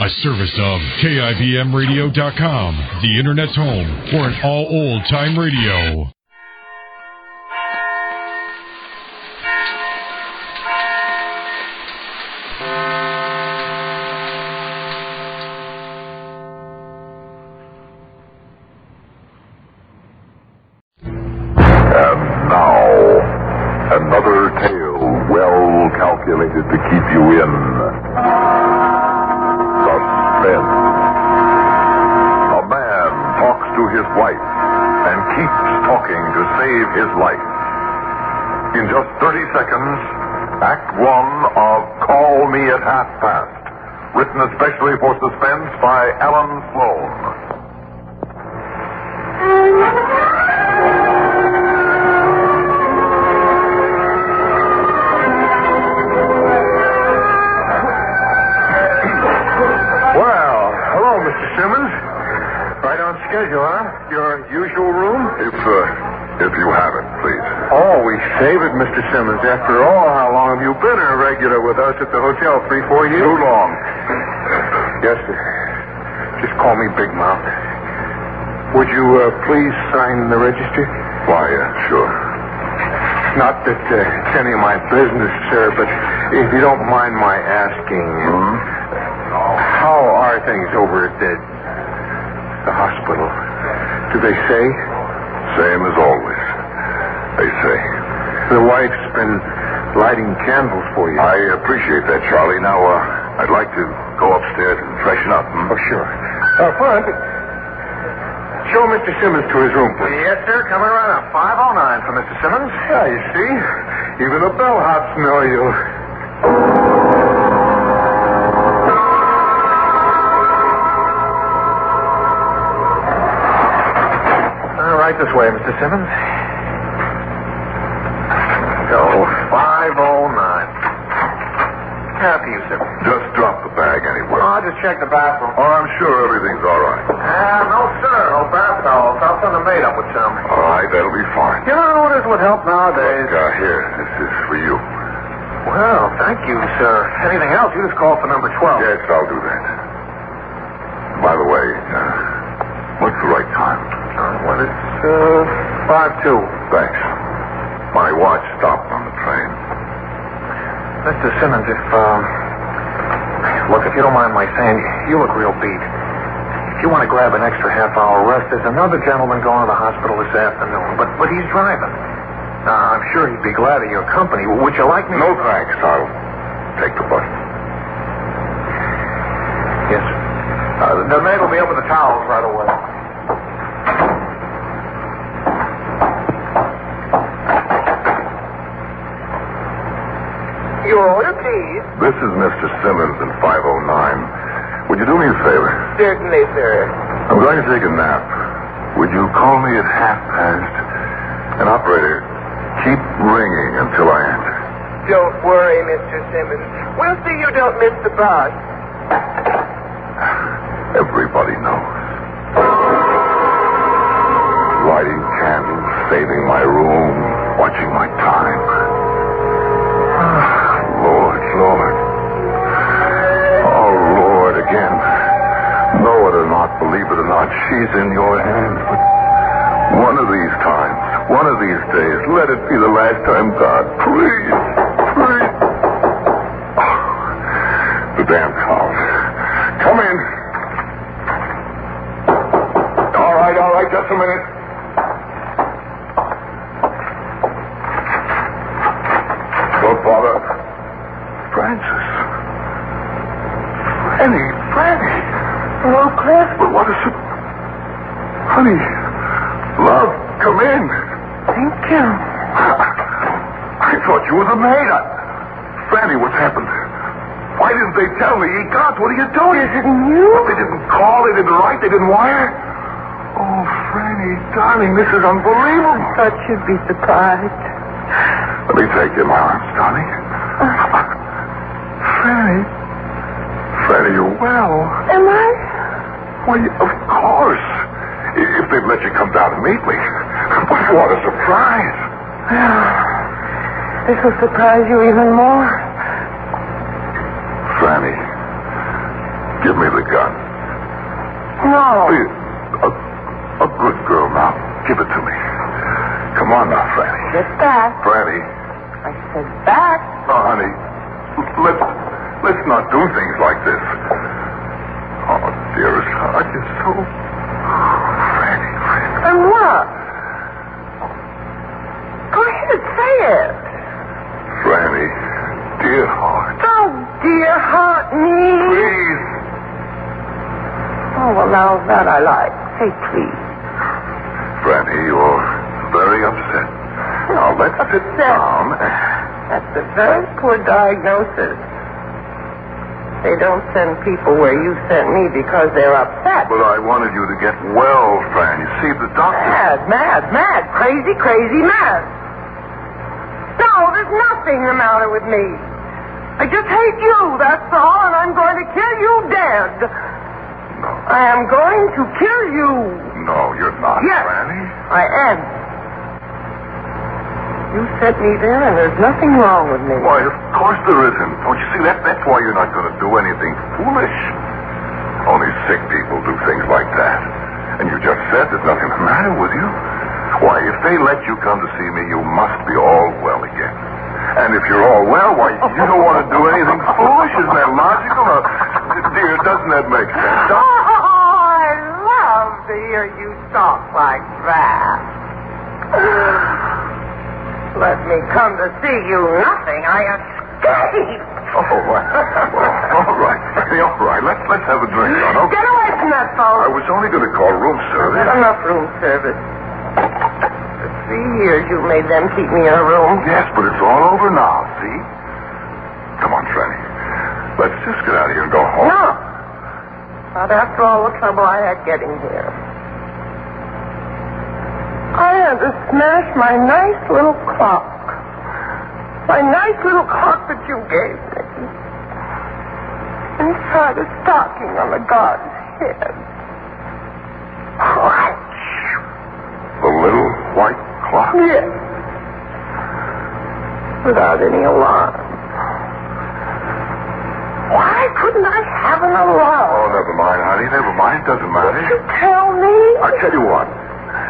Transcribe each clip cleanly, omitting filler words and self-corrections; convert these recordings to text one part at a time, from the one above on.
A service of KIBMradio.com, the Internet's home for an all old-time radio. And now, another tale well calculated to keep you in suspense. A man talks to his wife and keeps talking to save his life. In just 30 seconds, Act 1 of Call Me at Half Past, written especially for Suspense by Alan Sloan. Schedule, huh? Your usual room? If you have it, please. Oh, we save it, Mr. Simmons. After all, how long have you been a regular with us at the hotel? 3-4 years? Too long. Yes, sir. Just call me Big Mouth. Would you please sign the register? Why, sure. Not that it's any of my business, sir, but if you don't mind my asking, how are things over at the hospital? Do they say? Same as always. They say. The wife's been lighting candles for you. I appreciate that, Charlie. Now, I'd like to go upstairs and freshen up. Oh, sure. Front, show Mr. Simmons to his room, please. Yes, sir. Coming right up. 509 for Mr. Simmons. Yeah, you see? Even the bellhops know you. Right this way, Mr. Simmons. Go. 509. After you, sir. Just drop the bag anywhere. I'll just check the bathroom. Oh, I'm sure everything's all right. No, sir. No bath towels. I'll send the maid up with some. All right, that'll be fine. You know, this would help nowadays. Look, here. This is for you. Well, thank you, sir. Anything else, you just call for number 12. Yes, I'll do that. By the way, what's the right time? Well, it's 5-2. Thanks. My watch stopped on the train. Mr. Simmons, if you don't mind my saying, you look real beat. If you want to grab an extra half-hour rest, there's another gentleman going to the hospital this afternoon, but he's driving. I'm sure he'd be glad of your company. Would you like me? No, thanks. I'll take the bus. Yes, sir. The maid will be up with the towels right away. Your order, please. This is Mr. Simmons in 509. Would you do me a favor? Certainly, sir. I'm going to take a nap. Would you call me at 5:30? And operator, keep ringing until I answer. Don't worry, Mr. Simmons. We'll see you don't miss the bus. Everybody knows. Lighting candles, saving my room, watching my time. Lord. Oh, Lord, again. Know it or not, believe it or not, she's in your hands. But one of these times, one of these days, let it be the last time, God. Please. Oh, the damn cows. Come in. All right, just a minute. Don't bother. Francis. Franny. Hello, Cliff. But what is it? Honey. Love, come in. Thank you. I thought you were the maid. Franny, what's happened? Why didn't they tell me? God, what are you doing? Isn't you? Well, they didn't call, they didn't write, they didn't wire. Oh, Franny, darling, this is unbelievable. Thought you'd be surprised. Let me take you in my arms, darling. Franny, you're well. Am I? Why, of course. If they'd let you come down and meet me. But what a surprise. This will surprise you even more. Franny, Give me the gun. No. Be a good girl now. Give it to me. Come on now, Franny. Get back. Franny. I said back. Oh, honey. Let's not do things like this. Oh, dearest, I just so... Franny. And what? Go ahead, say it. Franny, dear heart. Oh, dear heart me. Please. Oh, well, now that I like. Say please. Franny, you're very upset. Now, let's sit down and... That's a very poor diagnosis. They don't send people where you sent me because they're upset. But I wanted you to get well, Fran. You see, the doctor... Mad. Crazy, mad. No, there's nothing the matter with me. I just hate you, that's all, and I'm going to kill you dead. No. I am going to kill you. No, you're not, Yes, Franny. I am. You sent me there, and there's nothing wrong with me. Why, of course there isn't. Don't you see, that's why you're not going to do anything foolish. Only sick people do things like that. And you just said there's nothing the matter with you. Why, if they let you come to see me, you must be all well again. And if you're all well, why, you don't want to do anything foolish? Isn't that logical? Dear, doesn't that make sense? Oh, I love to hear you talk like that. Let me come to see you nothing. I escape. Oh, well, all right. All right. Let's have a drink, son. Okay. Get away from that phone. I was only going to call room service. Not enough room service. For 3 years you made them keep me in a room. Yes, but it's all over now, see? Come on, Franny. Let's just get out of here and go home. No. Not after all the trouble I had getting here. I had to smash my nice little clock. My nice little clock that you gave me. Inside a stocking on the guard's head. The little white clock? Yes. Without any alarm. Why couldn't I have an alarm? Oh, never mind, honey. Never mind. It doesn't matter. Did you tell me? I'll tell you what.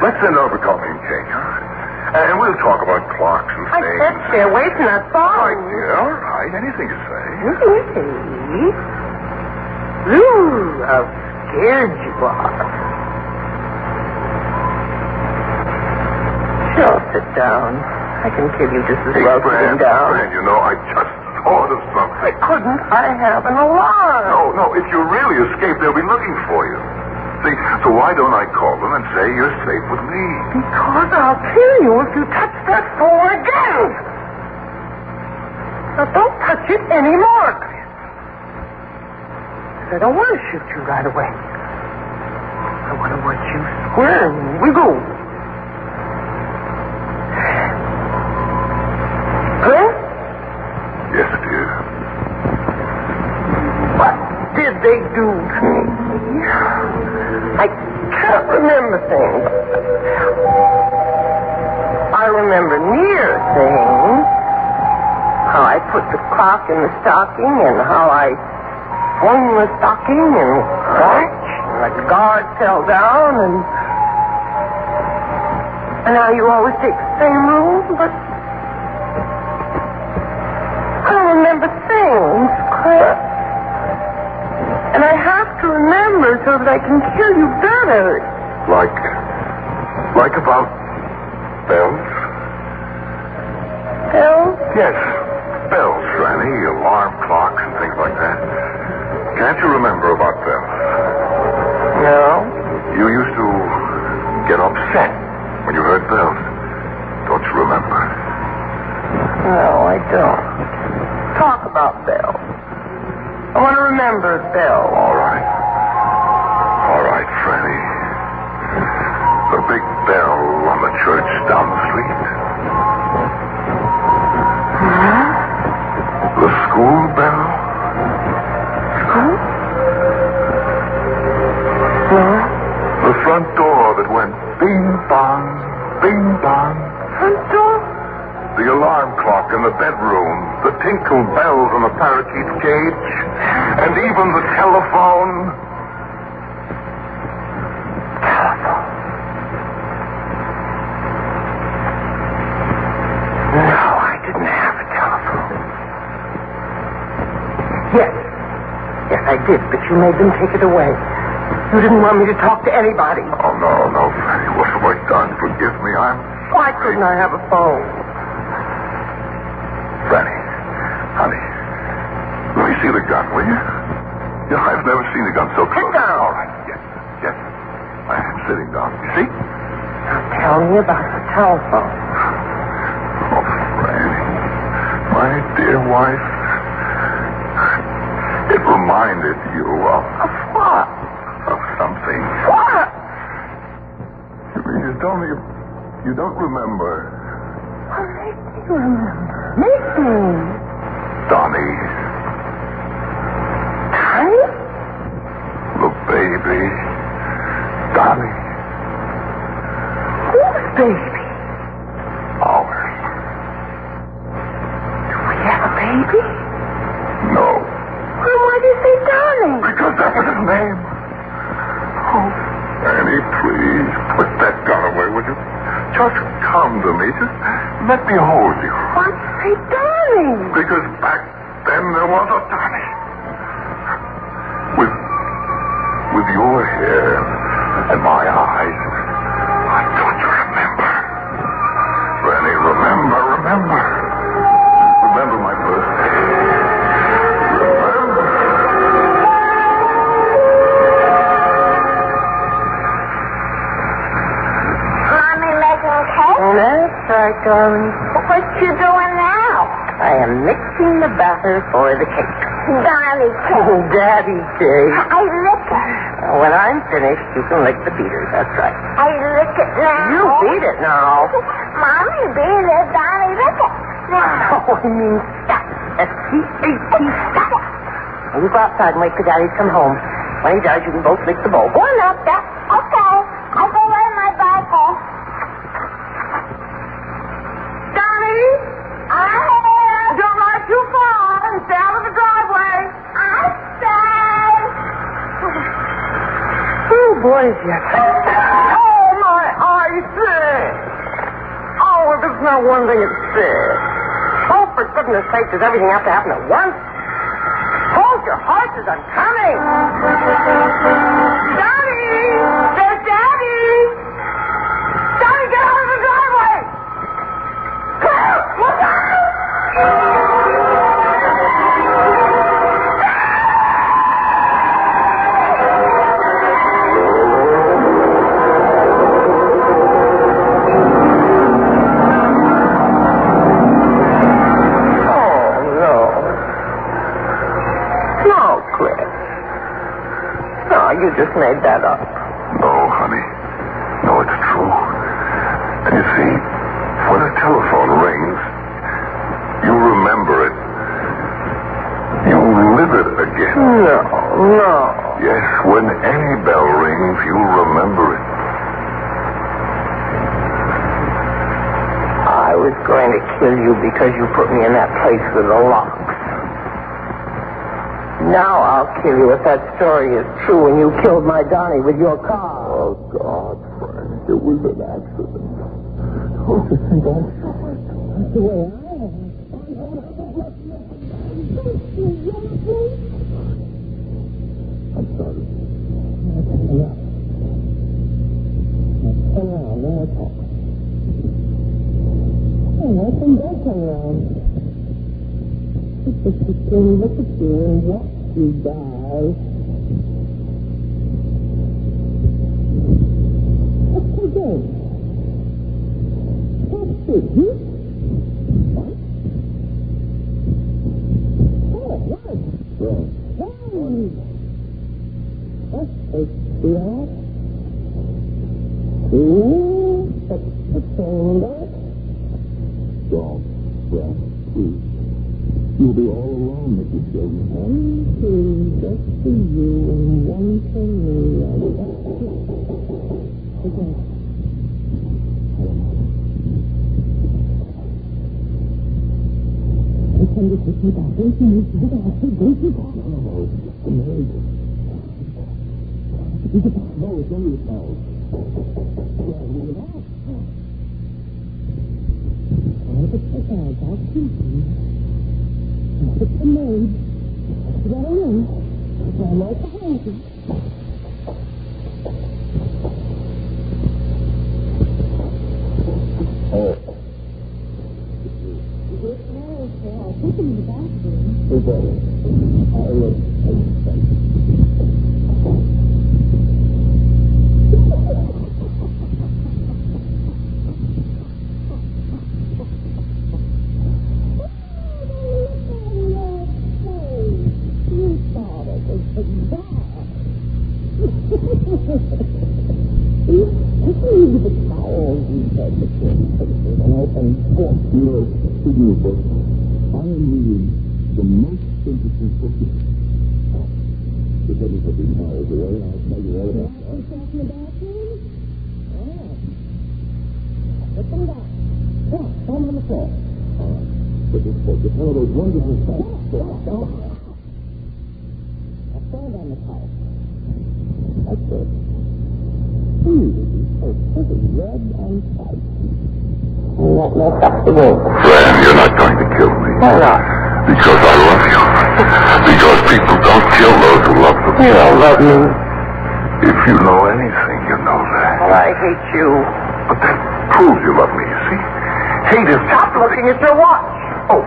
Let's send over coffee and cake, huh? And we'll talk about clocks and I things. said stay away from that phone. All right, dear. All right. Anything to say. Ooh, how scared you are. Sure, sit down. I can kill you just as well sitting down. Fran, you know, I just thought of something. Couldn't I have an alarm? No. If you really escape, they'll be looking for you. See, so why don't I call them and say you're safe with me? Because I'll kill you if you touch that phone again. Now, don't touch it anymore, Chris. I don't want to shoot you right away. I want to watch you squirm and wiggle. Chris? Yes, dear. What did they do to me? I can't remember things. I remember near things. How I put the clock in the stocking and how I swung the stocking and the guard fell down and how you always take the same room, but I don't remember things, Chris. And I have to remember so that I can kill you better. Like about bells? Bells? Yes, bells, Franny, alarm clocks and things like that. Can't you remember about bells? No. You used to get upset when you heard bells. Don't you remember? No, I don't. Talk about bells. I want to remember bells. All right, Franny. The big bell on the church down the street. The school bell. School? No. The front door that went bing bong, bing bong. Front door? The alarm clock in the bedroom. The tinkle bells on the parakeet's cage. and even the telephone. No, I didn't have a telephone. Yes. Yes, I did, but you made them take it away. You didn't want me to talk to anybody. Oh, no, Fanny. What have I done? Forgive me. Why couldn't I have a phone? Fanny, honey, let me see the gun, will you? I've never seen a gun so close. Sit down. All right, yes. I am sitting down. You see? Now tell me about the telephone. Oh, Fanny, my dear wife, it reminded you of what? Of something. What? You don't remember. What makes you remember? Make me. Donnie. Donnie? The baby. Donnie. Whose baby? Ours. Do we have a baby? No. Well, why do you say Donnie? Because that was his name. Oh, Annie, please, put that gun away, would you? Just come to me. Just let me hold you. Why say Donnie? Because back then there was a Donnie. With your hair and my eyes. Don't you remember? Rennie, remember. Remember my birthday. Remember. Mommy making cake? That's right, darling. What you doing now? I am mixing the batter for the cake. Donnie cake. Oh, Daddy cake. I lick it. When I'm finished, you can lick the beater. That's right. I lick it now. You beat it now. Mommy beat it. Donnie lick it. Now. Oh, I mean stop. S-T-A-T, stop. Now you go outside and wait for Daddy to come home. When he does, you can both lick the bowl. Go on up, Dad. Okay. I'll go wear my Bible. Donnie! Don't ride too far. Stay out of the driveway. Oh, boy, is you. Oh, my eyes sick. Oh, if it's not one thing, it's sick. Oh, for goodness sake, does everything have to happen at once? Hold your horses, I'm coming. Daddy! There's Daddy! Daddy, get out of the driveway! Look out! You just made that up. No, honey. No, it's true. And you see, when the telephone rings, you remember it. You live it again. No. Yes, when any bell rings, you remember it. I was going to kill you because you put me in that place with the locks. Now I'll kill you if that story is true and you killed my Donnie with your car. Oh, God, Frank, it was an accident. Don't you think I'm sorry? That's the way I am. I'm sorry. Now, turn around, then we'll talk. Oh, I can go turn around. Look at you and watch you die. What's the game? What's it, huh? What? Oh, right. Hey! That's Epitaph. Epitaph. Don't, Frank, please. You'll be all alone if you show me. One, two, just for you and one for me. Okay. I come to take me back. Don't you need to get out? Don't you go? No. No, it's only a towel. Fran, you're not going to kill me. Why not? Because I love you. Because people don't kill those who love them. You don't love me. If you know anything, you know that. Well, I hate you. But that proves you love me, you see? Hate is... Stop looking at your watch. Oh.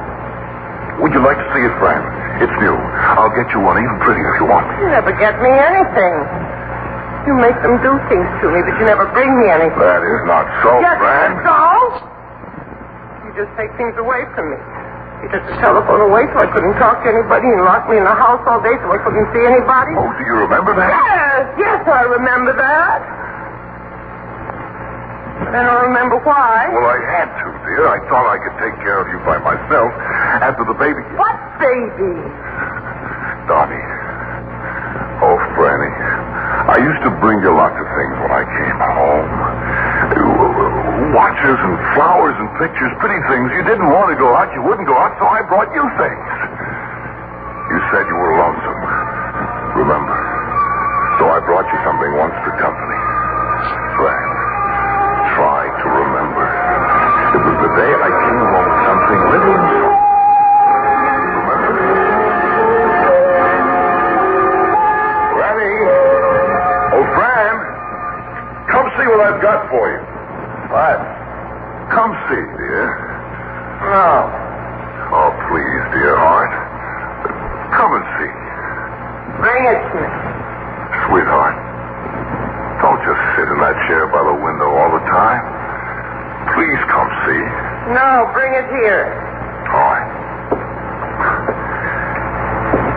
Would you like to see it, Fran? It's new. I'll get you one even prettier if you want me. You never get me anything. You make them do things to me, but you never bring me anything. That is not so, Yes, Fran. it's so. You just take things away from me. You took the telephone away so I couldn't talk to anybody and locked me in the house all day so I couldn't see anybody. Oh, do you remember that? Yes, I remember that. But I don't remember why. Well, I had to, dear. I thought I could take care of you by myself after the baby... What baby? Donnie. Oh, Franny. I used to bring you lots of things when I came home. Watches and flowers and pictures, pretty things. You didn't want to go out. You wouldn't go out, so I brought you things. You said you were lonesome. Remember? So I brought you something once for company. Fran, try to remember. It was the day I came home with something little and soft. Remember? Franny. Oh, Fran. Come see what I've got for you. What? Come see, dear. No. Oh, please, dear heart. Come and see. Bring it to me. Sweetheart, don't just sit in that chair by the window all the time. Please come see. No, bring it here. All right.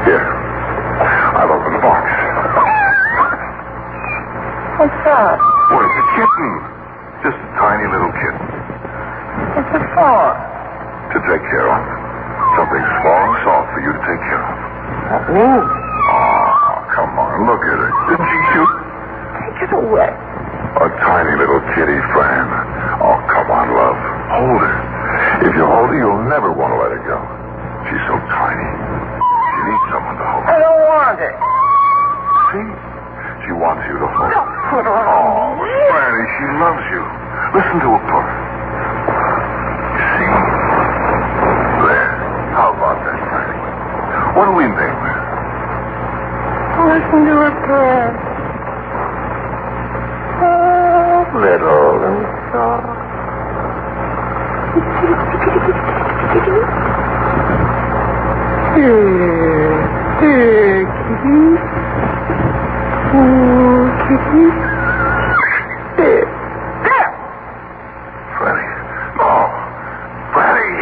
Here. I've opened the box. What's that? Well, it's a kitten. Just a tiny little kitten. What's it for? To take care of. Something small and soft for you to take care of. Not me. Oh, come on. Look at her. Isn't she cute? Take it away. A tiny little kitty, Fran. Oh, come on, love. Hold her. If you hold her, you'll never want to let her go. She's so tiny. She needs someone to hold her. I don't want it. See? She wants you to hold her. Don't put her on Oh, me. Franny, she loves you. Listen to her purr. You see? There. How about that, Franny? What do we name her? Listen to her purr. Oh, little and soft. Here, kitty. Oh, kitty. There. There. Franny. Oh, Franny.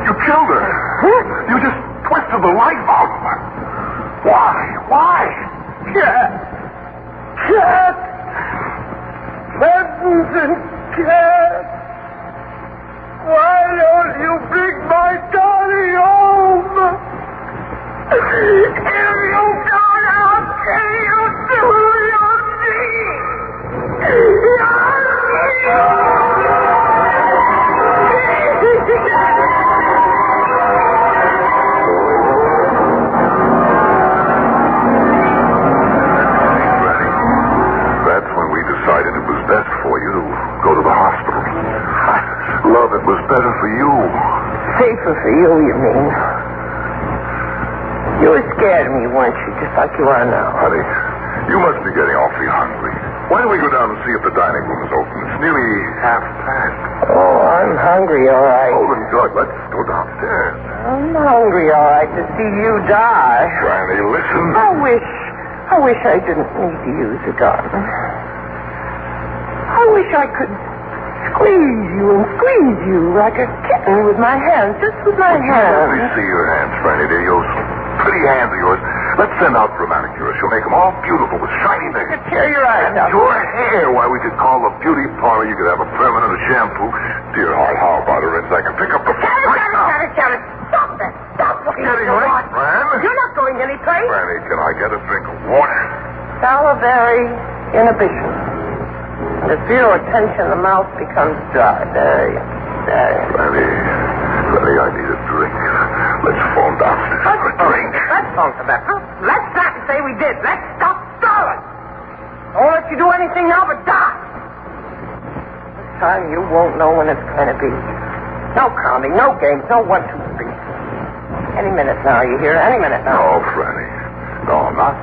You killed her. You just twisted the life out of her. Why? Cat. Buttons and cat. Why don't you bring my Donnie home? If you don't, I'll tell you to your knee. For you mean. You were scared of me, weren't you? Just like you are now. Honey, you must be getting awfully hungry. Why don't we go down and see if the dining room is open? It's nearly 1:30. Oh, I'm hungry, all right. Oh, then good. Let's go downstairs. I'm hungry, all right, to see you die. Granny, listen. I wish I didn't need to use a gun. I wish I could squeeze you like a kitten with my hands, just with my hands. Let me see your hands, Granny. They're those pretty hands of yours. Let's send out for a manicure. She'll make them all beautiful with shiny nails. Tear your eyes out. Your hair, why, we could call the beauty parlor. You could have a permanent shampoo. Dear heart, how about her? I can pick up the phone right now. Shut it. Stop that. Stop looking at Getting your late, watch. Fran. You're not going anyplace. Granny, can I get a drink of water? Salivary inhibition. And if you don't attention, the mouth becomes dry. There. Granny, I need a drink. Let's phone downstairs for a drink. Let's phone for that. Let's not say we did. Let's stop stalling. Don't let you do anything now but die. This time you won't know when it's going to be. No counting, no games, no 1, 2, 3. Any minute now, you hear? Any minute now. No, Franny. No, not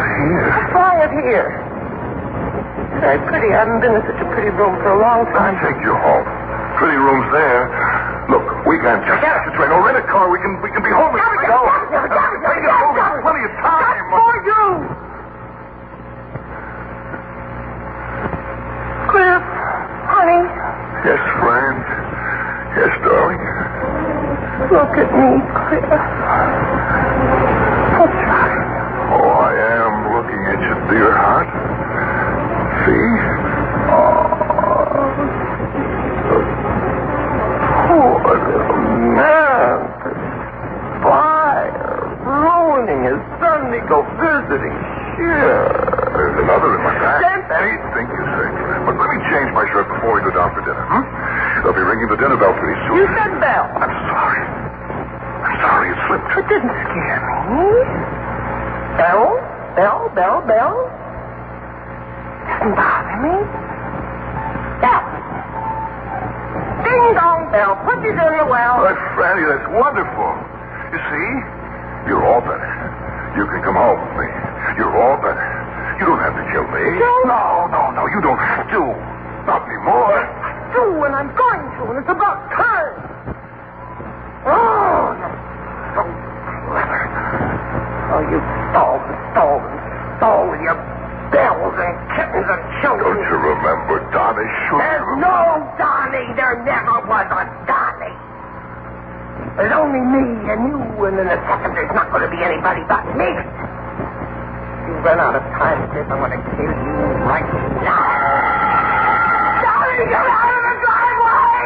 here. What's wrong with here? Very pretty. I haven't been in such a pretty room for a long time. I'll take you home. Pretty room's there. Look, we can just catch a train or rent a car. We can be home. Plenty of time. For you. Cliff, honey. Yes, Fran. Yes, darling. Look at me, Cliff. What's right? Oh, I am looking at you, dear heart. See? Poor little man. Fire. Ruining his Sunday go visiting. Sure. There's another in my bag. Anything you say. But let me change my shirt before we go down for dinner, They'll be ringing the dinner bell pretty soon. You said bell. I'm sorry. It slipped. It didn't scare me. Bell? Doesn't bother me. Bell. Ding dong bell. Put you in the well. Oh, Franny, that's wonderful. You see? You're all better. You can come home with me. You're all better. You don't have to kill me. Kill? No. You don't have to. Not anymore. I do, and I'm going to, and it's about time. Oh, you're so clever. Oh, you stall with your bells and kittens and children. Don't you remember Donnie? There's no Donnie. There never was a Donnie. There's only me and you, and in a second there's not going to be anybody but me. If you run out of time with this, I'm going to kill you right now. Donnie, get out of the driveway!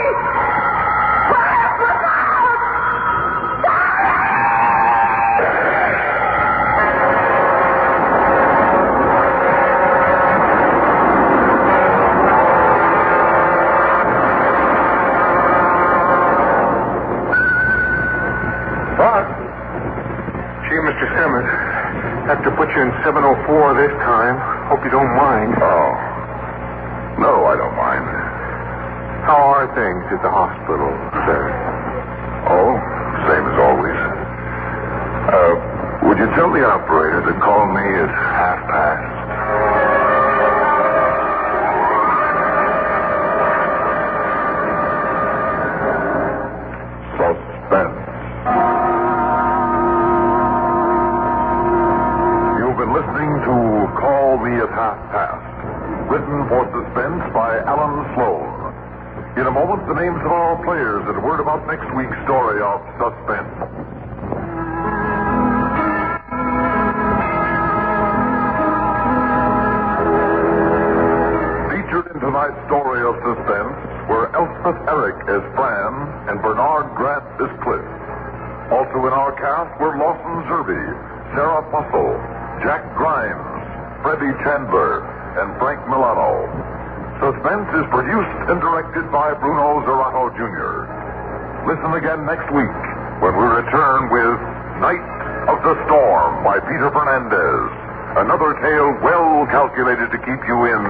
Look out! Gee, Mr. Simmons, have to put you in 704 this time. Hope you don't mind. Oh. No, I don't mind. How are things at the hospital, sir? Oh, same as always. Would you tell the operator to call me at 5:30? Suspense. You've been listening to Call Me at 5:30, written for Suspense by Alan Sloan. In a moment, the names of our players and a word about next week's story of Suspense. Featured in tonight's story of Suspense were Elspeth Eric as Fran and Bernard Grant as Cliff. Also in our cast were Lawson Zerby, Sarah Fussell, Jack Grimes, Freddie Chandler, and Frank Milano. Suspense is produced and directed by Bruno Zerato Jr. Listen again next week when we return with Night of the Storm by Peter Fernandez. Another tale well calculated to keep you in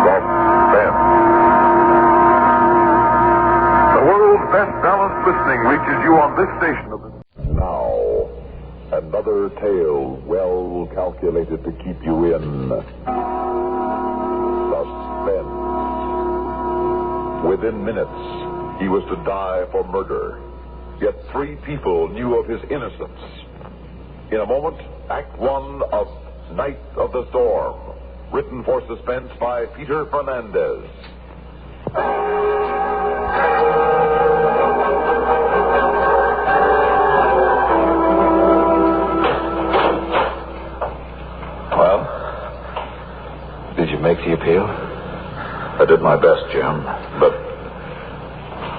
suspense. best balanced listening reaches you on this station of the... Now, another tale well calculated to keep you in suspense. Within minutes, he was to die for murder. Yet 3 people knew of his innocence. In a moment, Act 1 of Night of the Storm, written for Suspense by Peter Fernandez. Well, did you make the appeal? I did my best, Jim, but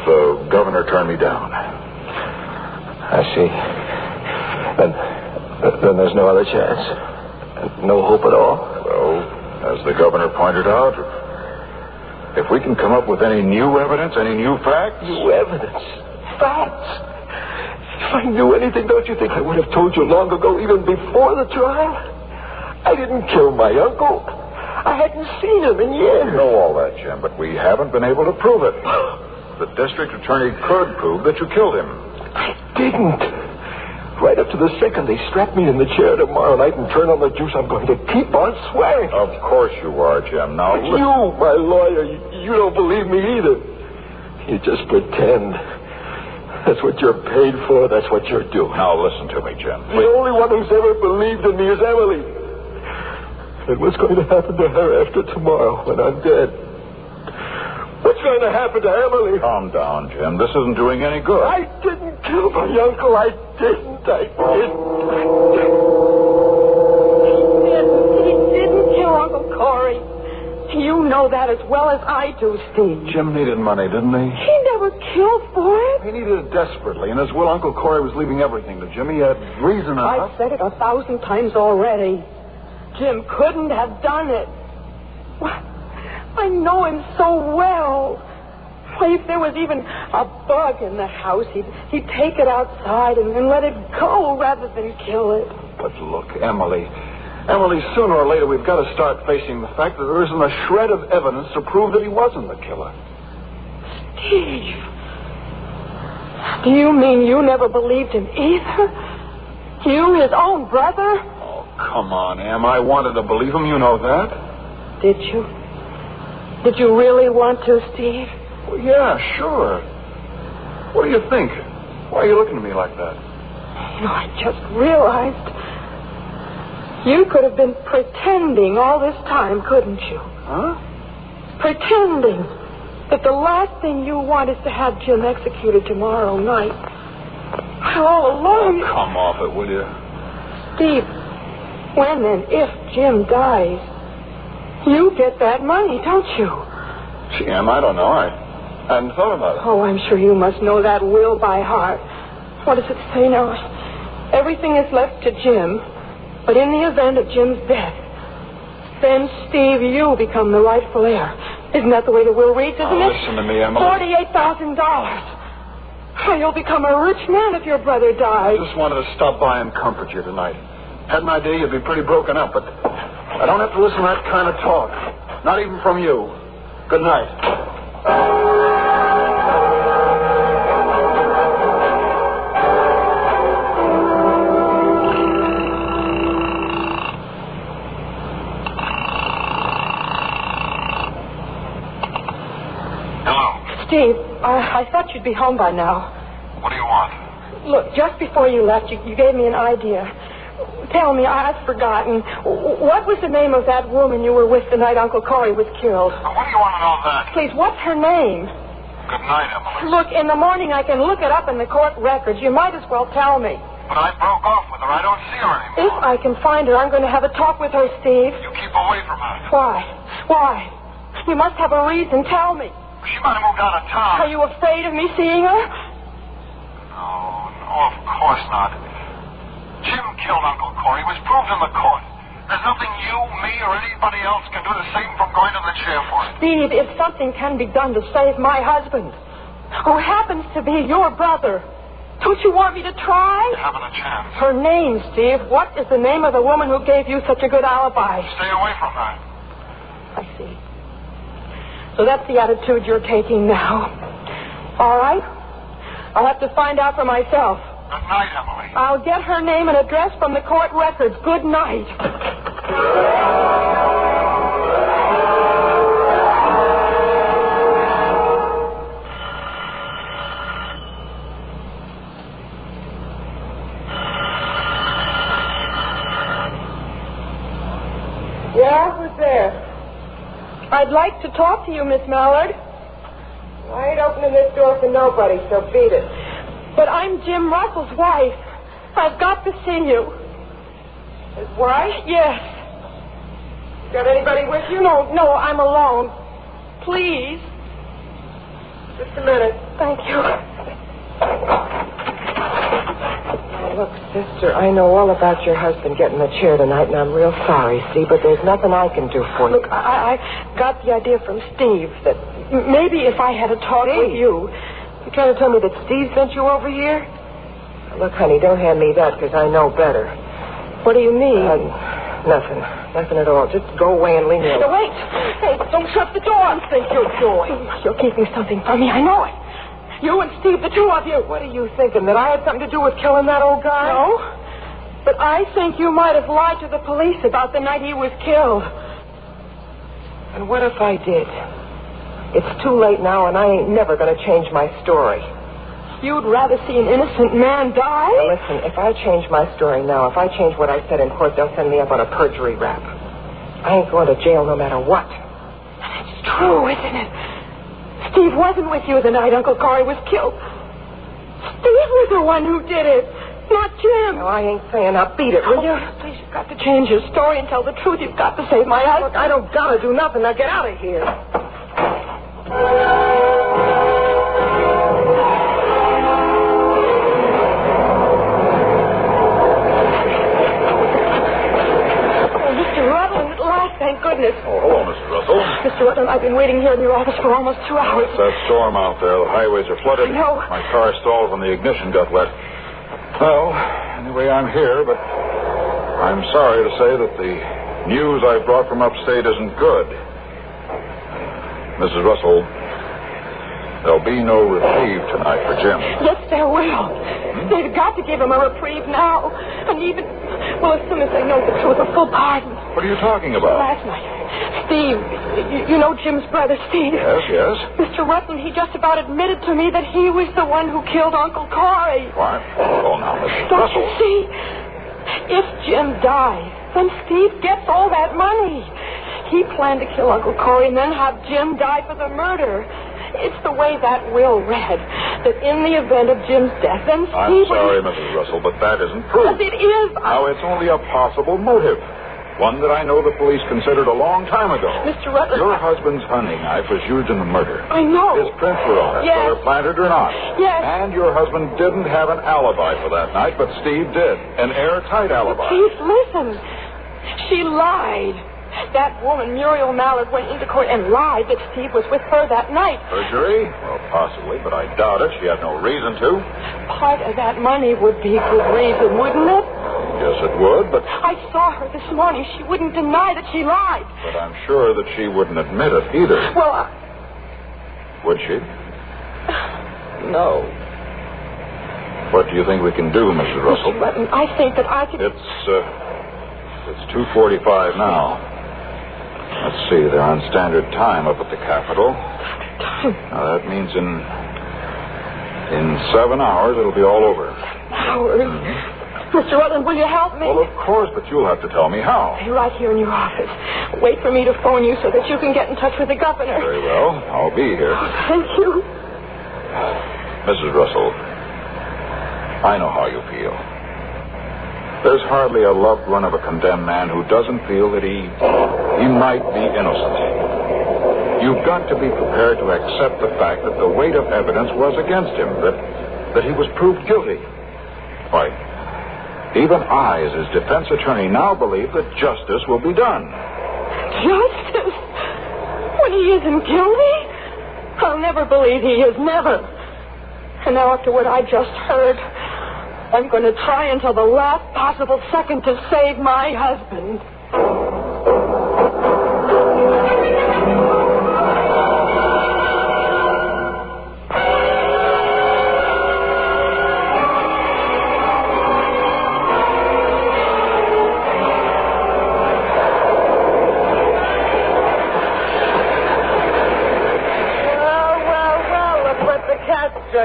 the governor turned me down. I see. Then there's no other chance? No hope at all? Well, as the governor pointed out, if we can come up with any new evidence, any new facts... New evidence? Facts? If I knew anything, don't you think I would have told you long ago, even before the trial? I didn't kill my uncle. I hadn't seen him in years. We know all that, Jim, but we haven't been able to prove it. The district attorney could prove that you killed him. I didn't. Right up to the second they strap me in the chair tomorrow night and turn on the juice, I'm going to keep on swearing. Of course you are, Jim. Now, but you, my lawyer, you don't believe me either. You just pretend. That's what you're paid for. That's what you're doing. Now, listen to me, Jim. The only one who's ever believed in me is Emily. And what's going to happen to her after tomorrow when I'm dead? What's going to happen to Emily? Calm down, Jim. This isn't doing any good. I didn't kill my uncle. I didn't. He didn't kill Uncle Corey. You know that as well as I do, Steve. Jim needed money, didn't he? He never killed for it. He needed it desperately. In his will, Uncle Corey was leaving everything to Jim. He had reason enough. I've said it 1,000 times already. Jim couldn't have done it. I know him so well. Why, if there was even a bug in the house, he'd take it outside and let it go rather than kill it. But look, Emily, sooner or later we've got to start facing the fact that there isn't a shred of evidence to prove that he wasn't the killer. Steve, do you mean you never believed him either? You, his own brother? Oh, come on, Em. I wanted to believe him. You know that. Did you? Did you really want to, Steve? Well, yeah, sure. What do you think? Why are you looking at me like that? You know, I just realized you could have been pretending all this time, couldn't you? Huh? Pretending that the last thing you want is to have Jim executed tomorrow night. All along. Oh, come off it, will you? Steve, when and if Jim dies, you get that money, don't you? Gee, Em, I don't know. I hadn't thought about it. Oh, I'm sure you must know that will by heart. What does it say now? Everything is left to Jim, but in the event of Jim's death, then, Steve, you become the rightful heir. Isn't that the way the will reads, isn't it? Listen to me, Emily. $48,000. Oh, you'll become a rich man if your brother dies. I just wanted to stop by and comfort you tonight. Had an idea you'd be pretty broken up, but I don't have to listen to that kind of talk. Not even from you. Good night. Hello. Steve, I thought you'd be home by now. What do you want? Look, just before you left, you gave me an idea. Tell me, I've forgotten. What was the name of that woman you were with the night Uncle Corey was killed? Now, what do you want to know that? Please, what's her name? Good night, Emily. Look, in the morning I can look it up in the court records. You might as well tell me. But I broke off with her. I don't see her anymore. If I can find her, I'm going to have a talk with her, Steve. You keep away from her. Why? Why? You must have a reason. Tell me. She might have moved out of town. Are you afraid of me seeing her? No, of course not. Jim killed Uncle Corey. It was proved in the court. There's nothing you, me, or anybody else can do to save him from going to the chair for it. Steve, if something can be done to save my husband, who happens to be your brother, don't you want me to try? You haven't a chance. Her name, Steve. What is the name of the woman who gave you such a good alibi? Stay away from her. I see. So that's the attitude you're taking now. All right. I'll have to find out for myself. Good night, Emily. I'll get her name and address from the court records. Good night. Yeah, who's there? I'd like to talk to you, Miss Mallard. I ain't opening this door for nobody, so beat it. But I'm Jim Russell's wife. I've got to see you. His wife? Yes. Got anybody with you? No, I'm alone. Please. Just a minute. Thank you. Look, sister, I know all about your husband getting the chair tonight, and I'm real sorry, see, but there's nothing I can do for you. Look, I got the idea from Steve that maybe if I had a talk with you... You trying to tell me that Steve sent you over here? Look, honey, don't hand me that, because I know better. What do you mean? Nothing. Nothing at all. Just go away and leave me alone. No, wait. Hey, don't shut the door. What do you think you're doing? You're keeping something from me. I know it. You and Steve, the two of you. What are you thinking? That I had something to do with killing that old guy? No. But I think you might have lied to the police about the night he was killed. And what if I did? It's too late now, and I ain't never going to change my story. You'd rather see an innocent man die? Now, listen, if I change my story now, if I change what I said in court, they'll send me up on a perjury rap. I ain't going to jail no matter what. It's true, isn't it? Steve wasn't with you the night Uncle Corey was killed. Steve was the one who did it, not Jim. No, I ain't saying I'll beat it, will you? Please, you've got to change your story and tell the truth. You've got to save my husband. Look, I don't got to do nothing. Now get out of here. Thank goodness. Oh, hello, Mr. Russell. Mr. Rutland, I've been waiting here in your office for almost 2 hours. It's that storm out there. The highways are flooded. I know. My car stalled when the ignition got wet. Well, anyway, I'm here, but I'm sorry to say that the news I brought from upstate isn't good. Mrs. Russell, there'll be no reprieve tonight for Jim. Yes, there will. They've got to give him a reprieve now. And even, well, as soon as they know the truth, a full pardon. What are you talking about? Last night, Steve, you know Jim's brother, Steve? Yes. Mr. Rutland, he just about admitted to me that he was the one who killed Uncle Corey. What? Oh, now, Mrs. Don't Russell. you see? If Jim dies, then Steve gets all that money. He planned to kill Uncle Corey and then have Jim die for the murder. It's the way that will read, that in the event of Jim's death, then Steve... I'm sorry, Mrs. Russell, but that isn't proof. But it is. Now, it's only a possible motive. One that I know the police considered a long time ago. Mr. Rutland... Your husband's hunting knife was used in the murder. I know. His prints were on it, yes. whether planted or not. Yes. And your husband didn't have an alibi for that night, but Steve did. An airtight alibi. Please listen. She lied. That woman, Muriel Mallard, went into court and lied that Steve was with her that night. Perjury? Well, possibly, but I doubt it. She had no reason to. Part of that money would be good reason, wouldn't it? Yes, it would, but... I saw her this morning. She wouldn't deny that she lied. But I'm sure that she wouldn't admit it either. Well, Would she? No. What do you think we can do, Mrs. Russell? Mr. Rutland, I think that I could... It's 2:45 now. Let's see, they're on standard time up at the Capitol. Now, that means in 7 hours it'll be all over. Hours? Mr. Rutland, will you help me? Well, of course, but you'll have to tell me how. Right here in your office. Wait for me to phone you so that you can get in touch with the governor. Very well. I'll be here. Oh, thank you. Mrs. Russell, I know how you feel. There's hardly a loved one of a condemned man who doesn't feel that he might be innocent. You've got to be prepared to accept the fact that the weight of evidence was against him, that he was proved guilty. Why, even I, as his defense attorney, now believe that justice will be done. Justice? When he isn't guilty? I'll never believe he is, never. And now, after what I just heard, I'm going to try until the last possible second to save my husband.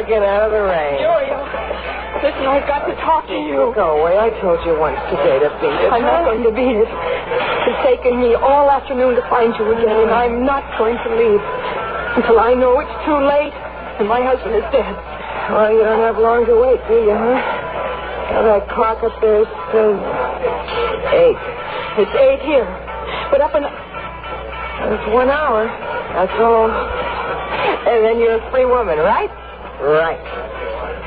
get out of the rain. Muriel, listen, I've got to talk to you. Go away. I told you once today to beat it. I'm not going to beat it. It's taken me all afternoon to find you again, and I'm not going to leave until I know it's too late and my husband is dead. Well, you don't have long to wait, do you, huh? Well, that clock up there says 8. It's 8 here. But up in... It's 1 hour. That's all. And then you're a free woman, right? Right.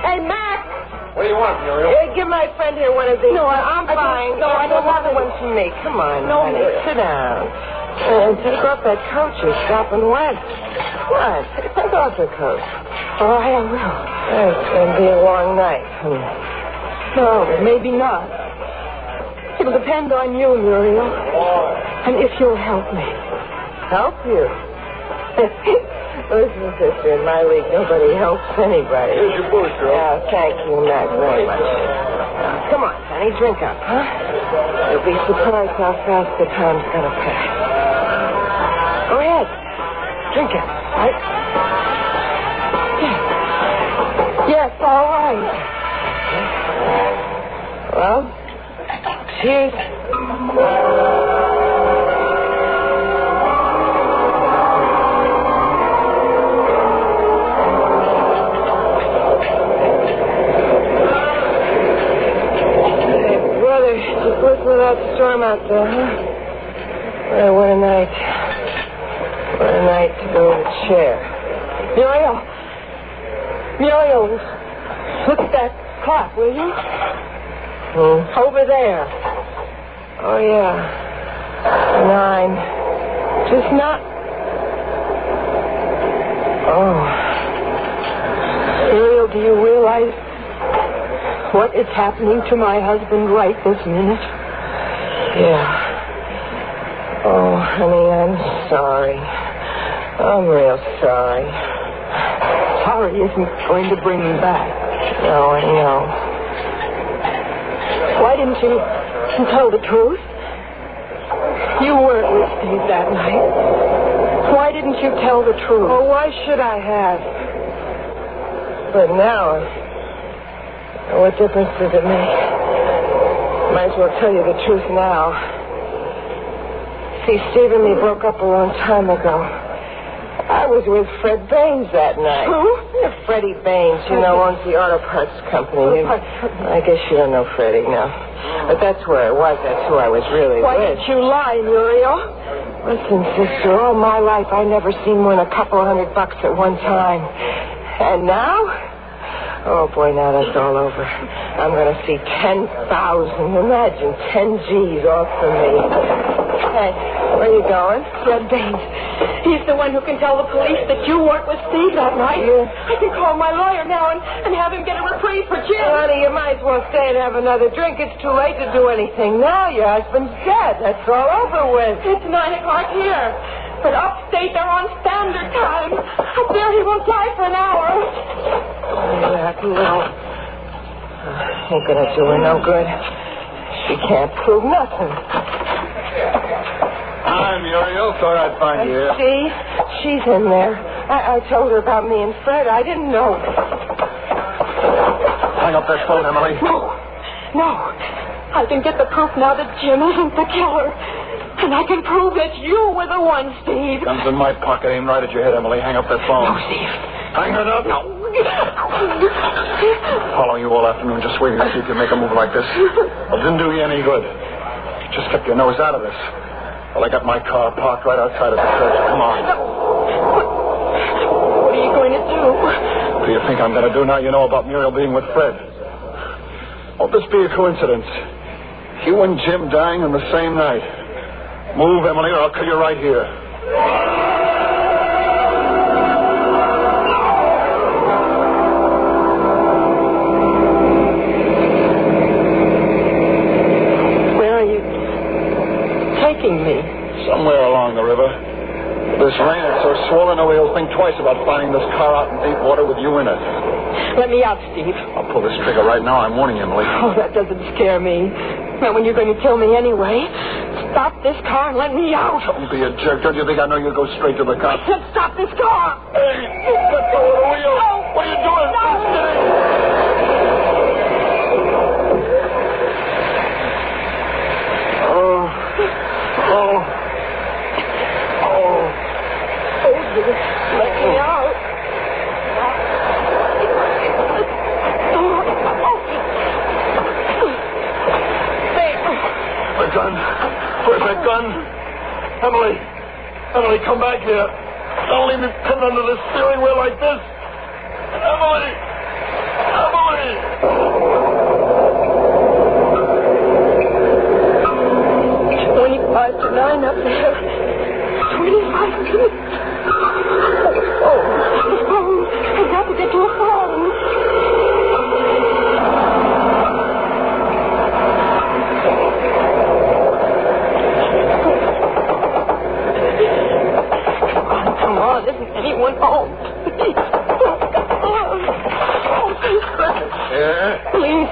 Hey, Mac! What do you want, Muriel? Give my friend here one of these. No, I'm fine. No, I don't want another one from me. Come on, No, honey. Sit down. And take off that coat you're stopping wet. What? Take off the coat. All right, I will. It's going to be a long night. No, maybe not. It'll depend on you, Muriel. And if you'll help me. Help you? Listen, sister, in my league, nobody helps anybody. Here's your booze, girl. Yeah, thank you, Mac, very much. Come on, honey, drink up, huh? You'll be surprised how fast the time's going to pass. Go ahead. Drink it, right? Yes, all right. Well, cheers. Listen to that storm out there, huh? Well, what a night. What a night to go to the chair. Muriel, look at that clock, will you? Over there. Oh, yeah. 9. Just not... Oh. Muriel, do you realize what is happening to my husband right this minute? Yeah. Oh, honey, I'm sorry. I'm real sorry. Sorry isn't going to bring him back. No, I know. Why didn't you tell the truth? You weren't with Steve that night. Why didn't you tell the truth? Oh, why should I have? But now... What difference does it make? Might as well tell you the truth now. See, Steve and me broke up a long time ago. I was with Fred Baines that night. Who? Freddie Baines, owns the auto parts company. I guess you don't know Freddie, no. But that's where I was. That's who I was really Why with. didn't you lie, Muriel? Listen, sister, all my life I never seen more than a couple $100 at one time. And now... Oh, boy, now that's all over. I'm going to see 10,000. Imagine 10 G's off from me. Hey, where are you going? Fred Baines. He's the one who can tell the police that you weren't with Steve that night. Yeah. I can call my lawyer now and have him get a reprieve for Jim. Honey, you might as well stay and have another drink. It's too late to do anything now. Your husband's dead. That's all over with. It's 9 o'clock here. But upstate, they're on standard time. I fear he won't die for an hour. That little... ain't gonna do her no good. She can't prove nothing. Hi, Muriel. Thought I'd find you here. See? She's in there. I told her about me and Fred. I didn't know. Hang up that phone, Emily. No. I can get the proof now that Jim isn't the killer. And I can prove that you were the one, Steve. Guns in my pocket, aim right at your head, Emily. Hang up that phone. No, Steve. Hang it up. No. Following you all afternoon, just waiting to see if you make a move like this. Well, didn't do you any good. Just kept your nose out of this. Well, I got my car parked right outside of the church. Come on. No. What are you going to do? What do you think I'm going to do now you know about Muriel being with Fred? Won't this be a coincidence? You and Jim dying on the same night. Move, Emily, or I'll kill you right here. Where are you taking me? Somewhere along the river. This rain is so swollen, nobody'll think twice about finding this car out in deep water with you in it. Let me out, Steve. I'll pull this trigger right now. I'm warning you, Emily. Oh, that doesn't scare me. Not when you're going to kill me anyway. Stop this car and let me out. Don't be a jerk. Don't you think I know you'll go straight to the cops? I said stop this car. Hey, let go of the wheel. Oh. What are you doing? Let me out. My gun. Where's that gun? Emily, come back here. Don't leave me pinned under the steering wheel like this. Emily! 25 to 9 up there. 25 minutes. Oh, the phone. I've got to get to a phone. Come on, isn't anyone home? Please. Oh, please, goodness. Yeah? Please.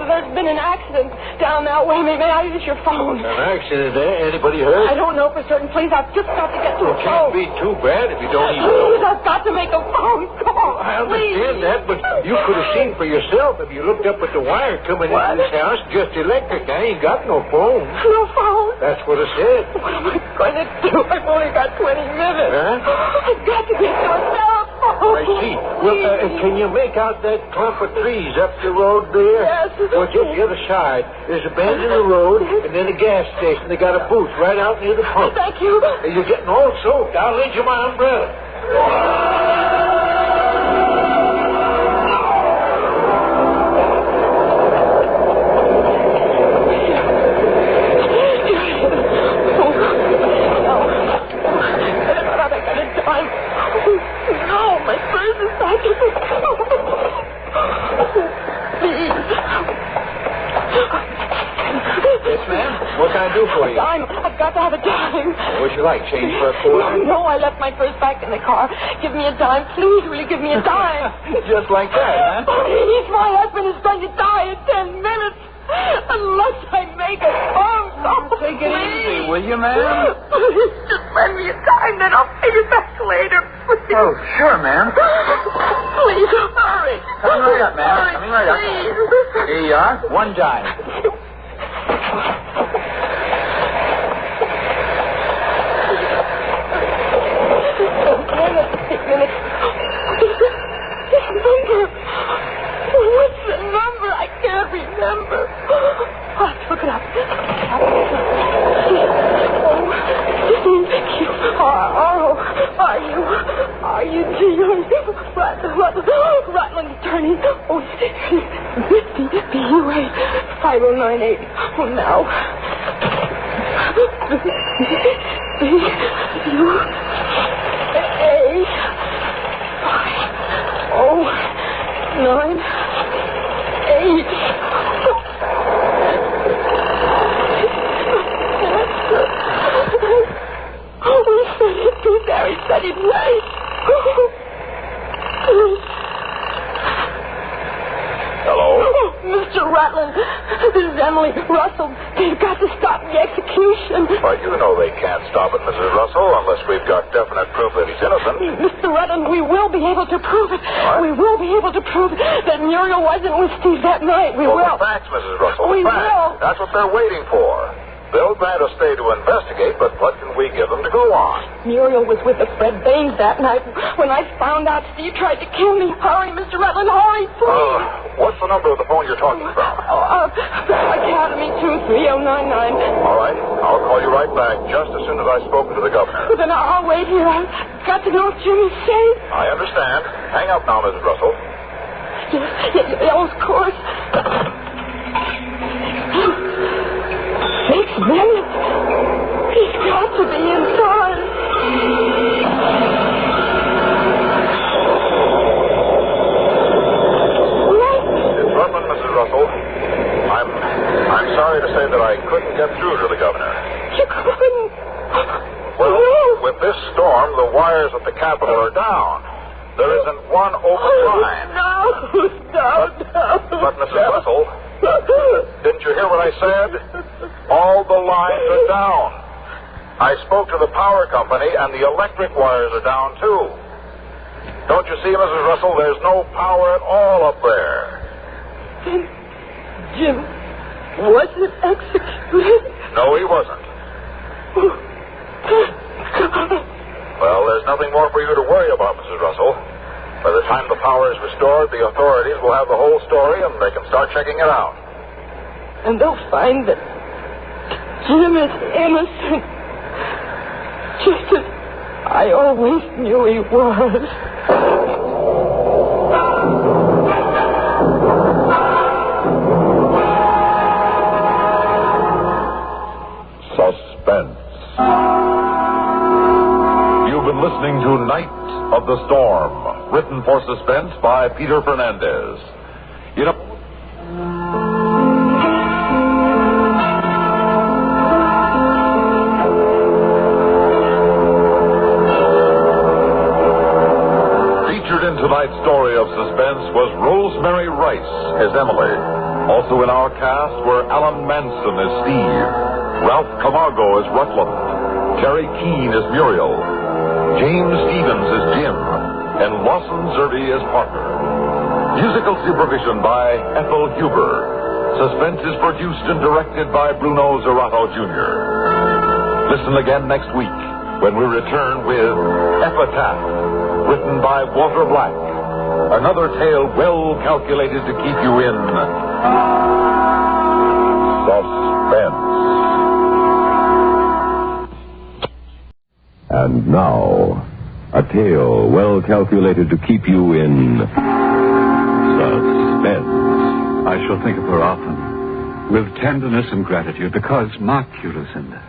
There's been an accident down that way. May I use your phone? An accident there? Anybody hurt? I don't know for certain. Please, I've just got to get to a It can't phone. be too bad if you don't even Please, know. I've got to make a phone call. I understand that, but you could have seen for yourself if you looked up at the wire coming into this house. Just electric. I ain't got no phone. No phone? That's what I said. What am I going to do? I've only got 20 minutes. Huh? I've got to get to a cell phone. I see. Well, can you make out that clump of trees up the road there? Yes. Well, just the other side. There's a bend in the road, and then a gas station. They got a booth right out near the pump. Thank you. You're getting all soaked. I'll lend you my umbrella. No, my purse is back in the car. Please. Yes, ma'am? What can I do for you? I've got to have a dime. What'd you like? Change for a quarter? No, I left my purse back in the car. Give me a dime. Please, will you give me a dime? Just like that, huh? Please, my husband is going to die in 10 minutes. Unless I make a phone call. Take it easy, will you, ma'am? Please, just lend me a dime, then I'll pay you back later. Please. Oh, sure, ma'am. Please, hurry. Coming right up, ma'am. Hurry, Coming right up. please. Here you are. One dime. Minutes. This number. What's the number? I can't remember. Oh, let's look it up. Are you Rutland attorney? Oh, 50 BUA 5098. Oh, now. Said it right. Hello? Mr. Rutland, this is Emily Russell. They've got to stop the execution. Well, you know they can't stop it, Mrs. Russell, unless we've got definite proof that he's innocent. Mr. Rutland, we will be able to prove it. What? We will be able to prove that Muriel wasn't with Steve that night. We will. The facts, Mrs. Russell, We the facts. will. That's what they're waiting for. They'll grant a stay to investigate, but what can we give them to go on? Muriel was with Fred Baines that night. When I found out Steve tried to kill me. Hurry, Mr. Rutland, hurry, please. What's the number of the phone you're talking from? Academy 23099. All right, I'll call you right back just as soon as I've spoken to the governor. Then I'll wait here. I've got to know if Jimmy's safe. I understand. Hang up now, Mrs. Russell. Yes, of course. 6 minutes. He's got to be inside. It's Rutland, Mrs. Russell. I'm sorry to say that I couldn't get through to the governor. You couldn't. Well, No. with this storm, the wires at the Capitol are down. There isn't one open line. No. But, Mrs. Russell, didn't you hear what I said? All the lines are down. I spoke to the power company, and the electric wires are down, too. Don't you see, Mrs. Russell? There's no power at all up there. Then Jim wasn't executed? No, he wasn't. Well, there's nothing more for you to worry about, Mrs. Russell. By the time the power is restored, the authorities will have the whole story and they can start checking it out. And they'll find that Jim is innocent. Just as I always knew he was. Suspense. You've been listening to Night of the Storm, written for Suspense by Peter Fernandez. You know... Tonight's story of suspense was Rosemary Rice as Emily. Also in our cast were Alan Manson as Steve, Ralph Camargo as Rutland, Terry Keane as Muriel, James Stevens as Jim, and Lawson Zerbe as partner. Musical supervision by Ethel Huber. Suspense is produced and directed by Bruno Zerato Jr. Listen again next week when we return with Epitaph, written by Walter Black. Another tale well calculated to keep you in suspense. And now, a tale well calculated to keep you in suspense. I shall think of her often, with tenderness and gratitude, because, mark you, Lucinda,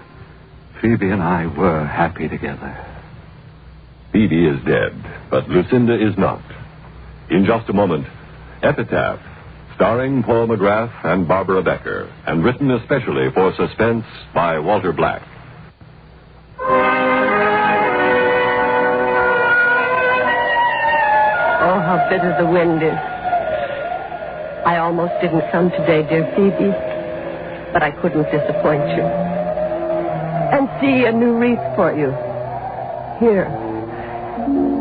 Phoebe and I were happy together. Phoebe is dead, but Lucinda is not. In just a moment, Epitaph, starring Paul McGrath and Barbara Becker, and written especially for Suspense by Walter Black. Oh, how bitter the wind is. I almost didn't come today, dear Phoebe, but I couldn't disappoint you. And see a new wreath for you. Here,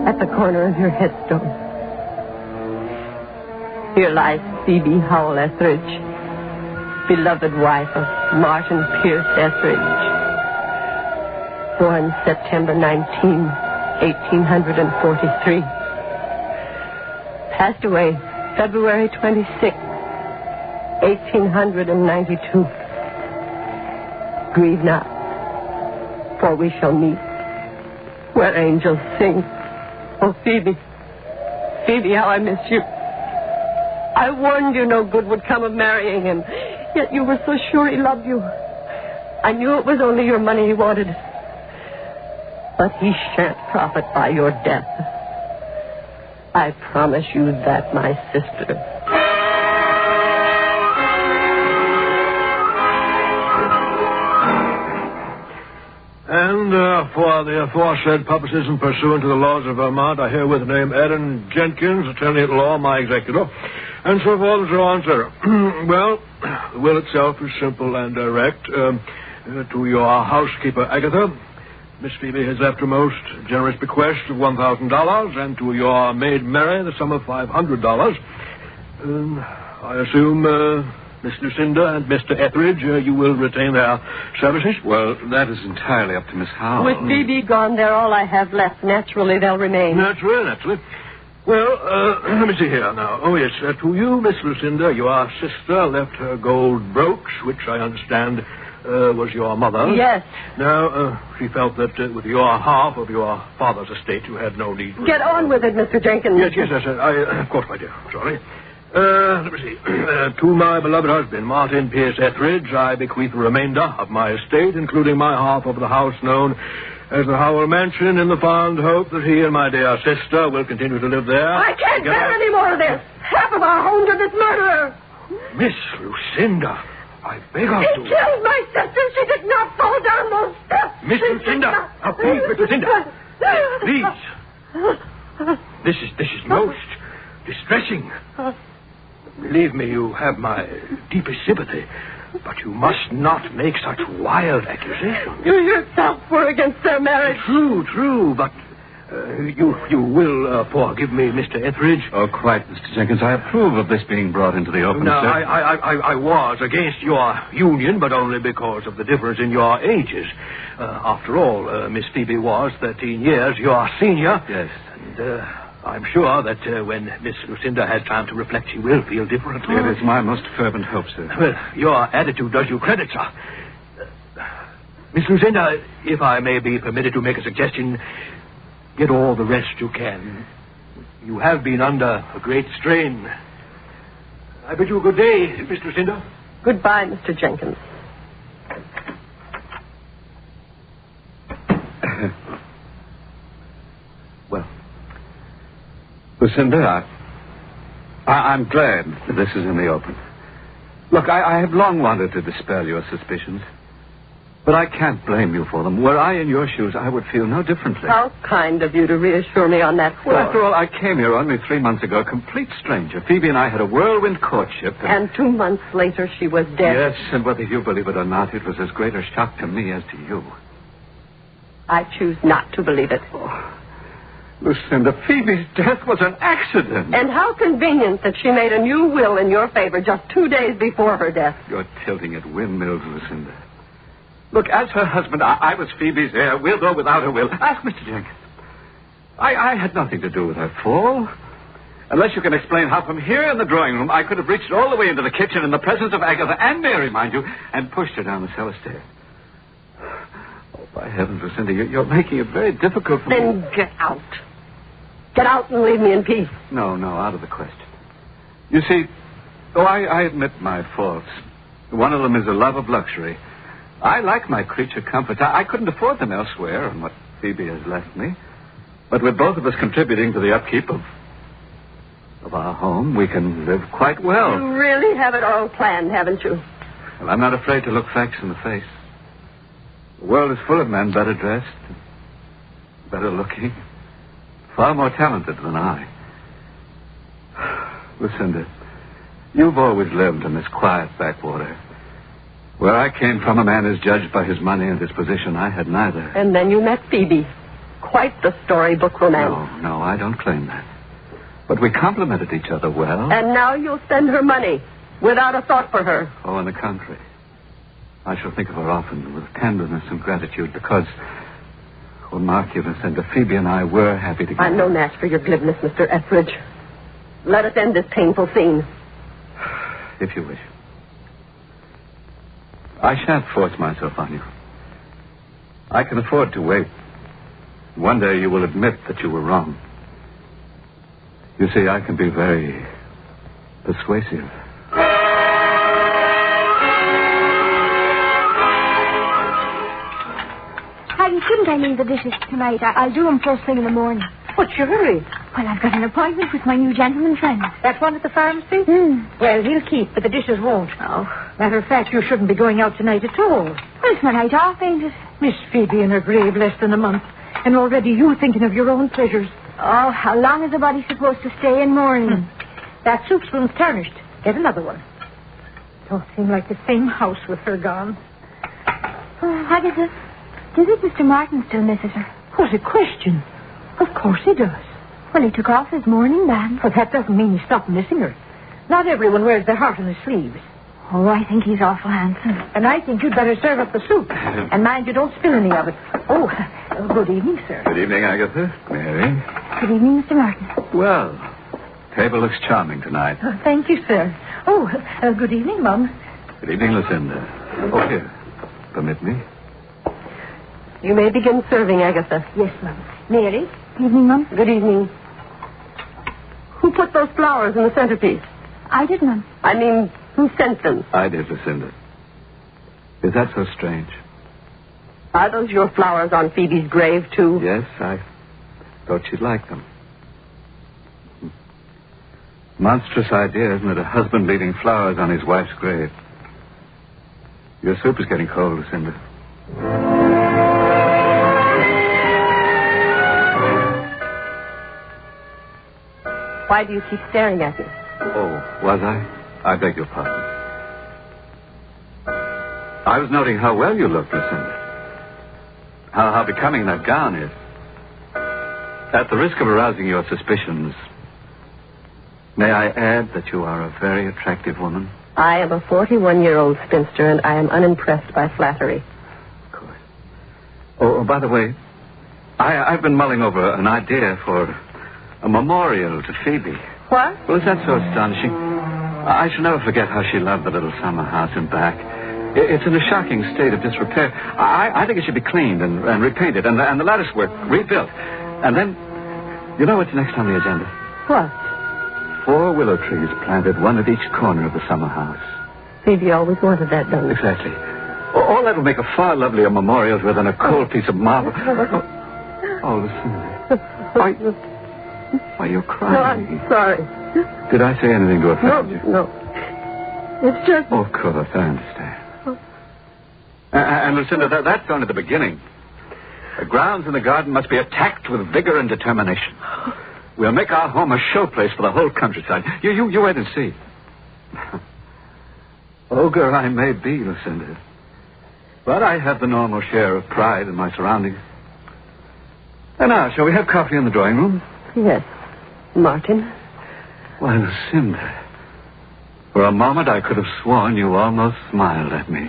at the corner of your headstone. Here lies Phoebe Howell Etheridge, beloved wife of Martin Pierce Etheridge. Born September 19, 1843. Passed away February 26, 1892. Grieve not, for we shall meet where angels sing. Oh, Phoebe, Phoebe, how I miss you. I warned you no good would come of marrying him, yet you were so sure he loved you. I knew it was only your money he wanted. But he shan't profit by your death. I promise you that, my sister. And for the aforesaid purposes and pursuant to the laws of Vermont, I herewith name Aaron Jenkins, attorney at law, my executor, and so forth and so on, sir. Well, the will itself is simple and direct. To your housekeeper, Agatha, Miss Phoebe has left a most generous bequest of $1,000, and to your maid, Mary, the sum of $500. I assume, Miss Lucinda and Mr. Etheridge, you will retain their services? Well, that is entirely up to Miss Howell. With Phoebe gone, they're all I have left. Naturally, they'll remain. Naturally. Well, let me see here now. Oh, yes, to you, Miss Lucinda, your sister left her gold brooch, which I understand was your mother. Yes. Now, she felt that with your half of your father's estate, you had no need for Get on with it, Mr. Jenkins. Yes, of course, my dear. Sorry. Let me see. To my beloved husband, Martin Pierce Etheridge, I bequeath the remainder of my estate, including my half of the house known as the Howell Mansion, in the fond hope that he and my dear sister will continue to live there. I can't bear any more of this. Half of our home to this murderer. Miss Lucinda, I beg of you. He killed my sister. She did not fall down those steps. Miss Lucinda. Now, please, Miss Lucinda. Please. This is most distressing. Believe me, you have my deepest sympathy. But you must not make such wild accusations. You yourself were against their marriage. True. But You will forgive me, Mr. Etheridge? Oh, quite, Mr. Jenkins. I approve of this being brought into the open, No, sir. I was against your union, but only because of the difference in your ages. After all, Miss Phoebe was 13 years your senior. Yes. And I'm sure that when Miss Lucinda has time to reflect, she will feel differently. It is my most fervent hope, sir. Well, your attitude does you credit, sir. Miss Lucinda, if I may be permitted to make a suggestion, get all the rest you can. You have been under a great strain. I bid you a good day, Miss Lucinda. Goodbye, Mr. Jenkins. Well, Lucinda, I'm glad that this is in the open. Look, I have long wanted to dispel your suspicions, but I can't blame you for them. Were I in your shoes, I would feel no differently. How kind of you to reassure me on that score. Well, after all, I came here only 3 months ago, a complete stranger. Phoebe and I had a whirlwind courtship. And 2 months later, she was dead. Yes, and whether you believe it or not, it was as great a shock to me as to you. I choose not to believe it. Oh, Lucinda, Phoebe's death was an accident. And how convenient that she made a new will in your favor just 2 days before her death. You're tilting at windmills, Lucinda. Look, as her husband, I was Phoebe's heir, with or without a will. Ask Mr. Jenkins. I had nothing to do with her fall. Unless you can explain how from here in the drawing room I could have reached all the way into the kitchen in the presence of Agatha and Mary, mind you, and pushed her down the cellar stairs. Oh, by heavens, Lucinda, you're making it very difficult for me. Then get out. Get out and leave me in peace. No, out of the question. You see, I admit my faults. One of them is a love of luxury. I like my creature comforts. I couldn't afford them elsewhere on what Phoebe has left me. But with both of us contributing to the upkeep of our home, we can live quite well. You really have it all planned, haven't you? Well, I'm not afraid to look facts in the face. The world is full of men better dressed, better looking, far more talented than I. Lucinda, you've always lived in this quiet backwater. Where I came from, a man is judged by his money and his position. I had neither. And then you met Phoebe. Quite the storybook romance. No, I don't claim that. But we complemented each other well. And now you'll send her money without a thought for her. Oh, on the contrary. I shall think of her often with tenderness and gratitude because, well, mark you, Lucinda, Phoebe and I were happy together. I'm no match for your glibness, Mr. Etheridge. Let us end this painful scene. If you wish. I shan't force myself on you. I can afford to wait. One day you will admit that you were wrong. You see, I can be very persuasive. Maggie, shouldn't I leave the dishes tonight? I'll do them first thing in the morning. What's your hurry? Well, I've got an appointment with my new gentleman friend. That one at the pharmacy? Well, he'll keep, but the dishes won't. Oh. Matter of fact, you shouldn't be going out tonight at all. Well, it's my night off, ain't it? Miss Phoebe in her grave less than a month, and already you thinking of your own pleasures. Oh, how long is a body supposed to stay in mourning? That soup spoon's tarnished. Get another one. Don't seem like the same house with her gone. Oh, Agatha, do you think Mr. Martin still misses her? What a question. Of course he does. Well, he took off his mourning band. But that doesn't mean he stopped missing her. Not everyone wears their heart on their sleeves. Oh, I think he's awful handsome. And I think you'd better serve up the soup. And mind you don't spill any of it. Oh, good evening, sir. Good evening, Agatha. Mary. Good evening, Mr. Martin. Well, table looks charming tonight. Oh, thank you, sir. Oh, good evening, Mum. Good evening, Lucinda. Oh, here. Permit me. You may begin serving, Agatha. Yes, Mum. Mary. Evening, Mum. Good evening. Who put those flowers in the centerpiece? I did, Mum. I mean, who sent them? I did, Lucinda. Is that so strange? Are those your flowers on Phoebe's grave, too? Yes, I thought she'd like them. Monstrous idea, isn't it? A husband leaving flowers on his wife's grave. Your soup is getting cold, Lucinda. Why do you keep staring at me? Oh, was I? I beg your pardon. I was noting how well you look, Lucinda. How becoming that gown is. At the risk of arousing your suspicions, may I add that you are a very attractive woman? I am a 41-year-old spinster, and I am unimpressed by flattery. Of course. Oh, by the way, I've been mulling over an idea for a memorial to Phoebe. What? Well, is that so astonishing? I shall never forget how she loved the little summer house in back. It's in a shocking state of disrepair. I think it should be cleaned and repainted, and the latticework rebuilt. And then, you know what's next on the agenda? What? 4 willow trees planted, one at each corner of the summer house. Phoebe always wanted that done. Exactly. All that will make a far lovelier memorial to her than a cold piece of marble. Oh, listen. Why, you're crying. No, I'm sorry. Did I say anything to offend you? No. It's just... Oh, of course, I understand. And Lucinda, that's only the beginning. The grounds in the garden must be attacked with vigor and determination. We'll make our home a showplace for the whole countryside. You wait and see. Ogre I may be, Lucinda, but I have the normal share of pride in my surroundings. And now, shall we have coffee in the drawing room? Yes. Martin? Why, Lucinda, for a moment I could have sworn you almost smiled at me.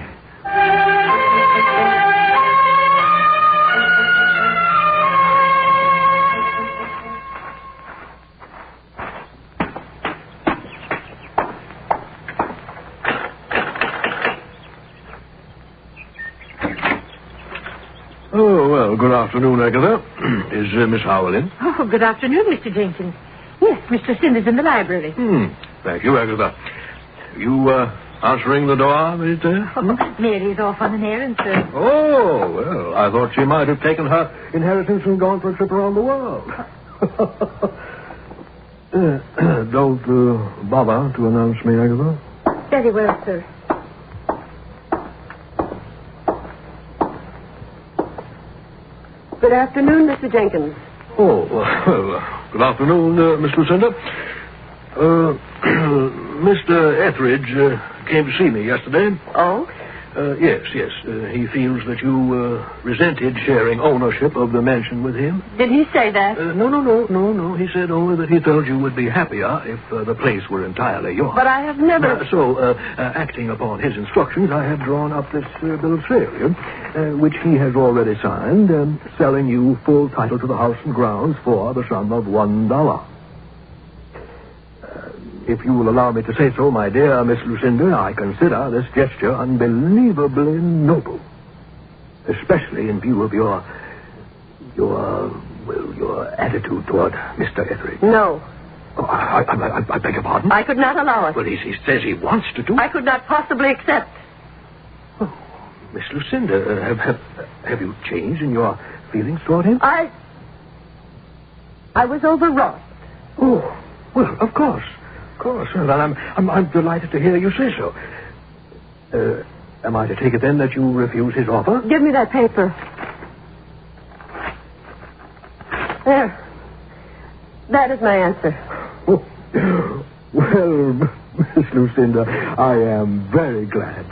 Oh, well, good afternoon, Agatha. Is Miss Howell in? Oh, good afternoon, Mr. Jenkins. Yes, Mr. Cinder's in the library. Thank you, Agatha. You, answering the door, Miss Dare? Mary's off on an errand, sir. Oh, well, I thought she might have taken her inheritance and gone for a trip around the world. Don't bother to announce me, Agatha. Very well, sir. Good afternoon, Mr. Jenkins. Oh, well, good afternoon, Miss Lucinda. Mr. Etheridge came to see me yesterday. Oh? Yes. He feels that you resented sharing ownership of the mansion with him. Did he say that? No. He said only that he felt you would be happier if the place were entirely yours. But I have never... Acting upon his instructions, I have drawn up this bill of sale, which he has already signed, selling you full title to the house and grounds for the sum of $1. If you will allow me to say so, my dear Miss Lucinda, I consider this gesture unbelievably noble. Especially in view of your attitude toward Mr. Etheridge. No. Oh, I beg your pardon? I could not allow it. Well, he says he wants to do it. I could not possibly accept. Oh, Miss Lucinda, have you changed in your feelings toward him? I was overwrought. Oh, well, of course. Well, I'm delighted to hear you say so. Am I to take it then that you refuse his offer? Give me that paper. There. That is my answer. Oh. Well, Miss Lucinda, I am very glad.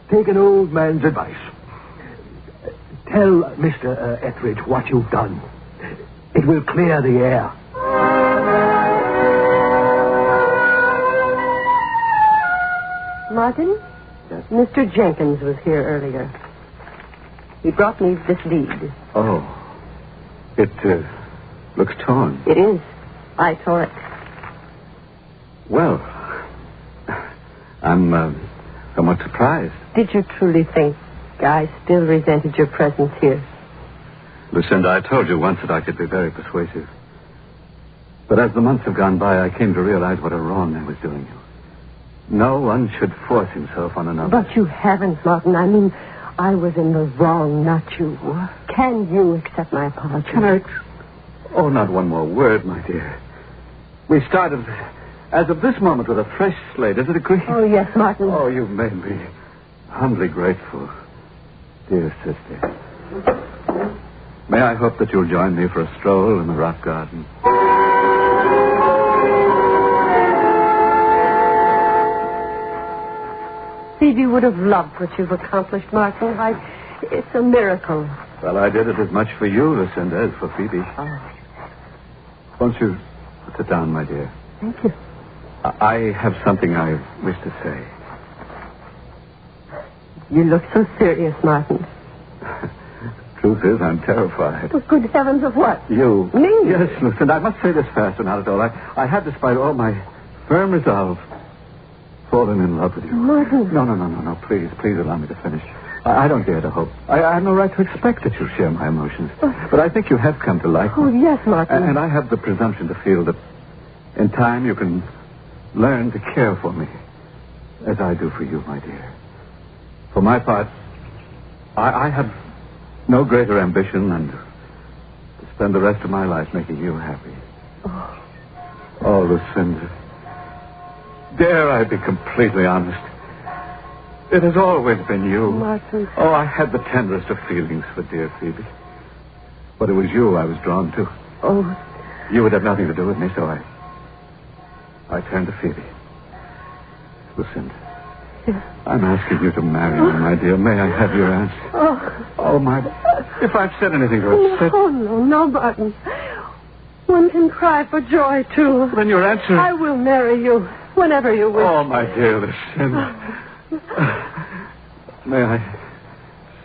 Take an old man's advice. Tell Mr. Etheridge what you've done. It will clear the air. Martin, Mr. Jenkins was here earlier. He brought me this deed. Oh. It looks torn. It is. I tore it. Well, I'm somewhat surprised. Did you truly think I still resented your presence here? Lucinda, I told you once that I could be very persuasive. But as the months have gone by, I came to realize what a wrong I was doing you. No one should force himself on another. But you haven't, Martin. I mean, I was in the wrong, not you. Can you accept my apology? Can I? Oh, not one more word, my dear. We started, as of this moment, with a fresh slate. Is it agreed? Oh, yes, Martin. Oh, you've made me humbly grateful, dear sister. May I hope that you'll join me for a stroll in the rock garden? Phoebe would have loved what you've accomplished, Martin. It's a miracle. Well, I did it as much for you, Lucinda, as for Phoebe. Oh. Won't you sit down, my dear? Thank you. I have something I wish to say. You look so serious, Martin. Truth is, I'm terrified. Oh, good heavens, of what? You. Me? Yes, Lucinda, I must say this fast and not at all. I have, despite all my firm resolve, fallen in love with you. Martin. No. Please allow me to finish. I don't dare to hope. I have no right to expect that you share my emotions. But I think you have come to like me. Oh, yes, Martin. And I have the presumption to feel that in time you can learn to care for me as I do for you, my dear. For my part, I have no greater ambition than to spend the rest of my life making you happy. Oh, Lucinda. Dare I be completely honest? It has always been you. Martin. Oh, I had the tenderest of feelings for dear Phoebe. But it was you I was drawn to. Oh. You would have nothing to do with me, so I turned to Phoebe. Lucinda. Yes. I'm asking you to marry me, my dear. May I have your answer? Oh, my... If I've said anything to upset... No, Martin. One can cry for joy, too. Then your answer... I will marry you whenever you wish. Oh, my dear Lucinda. May I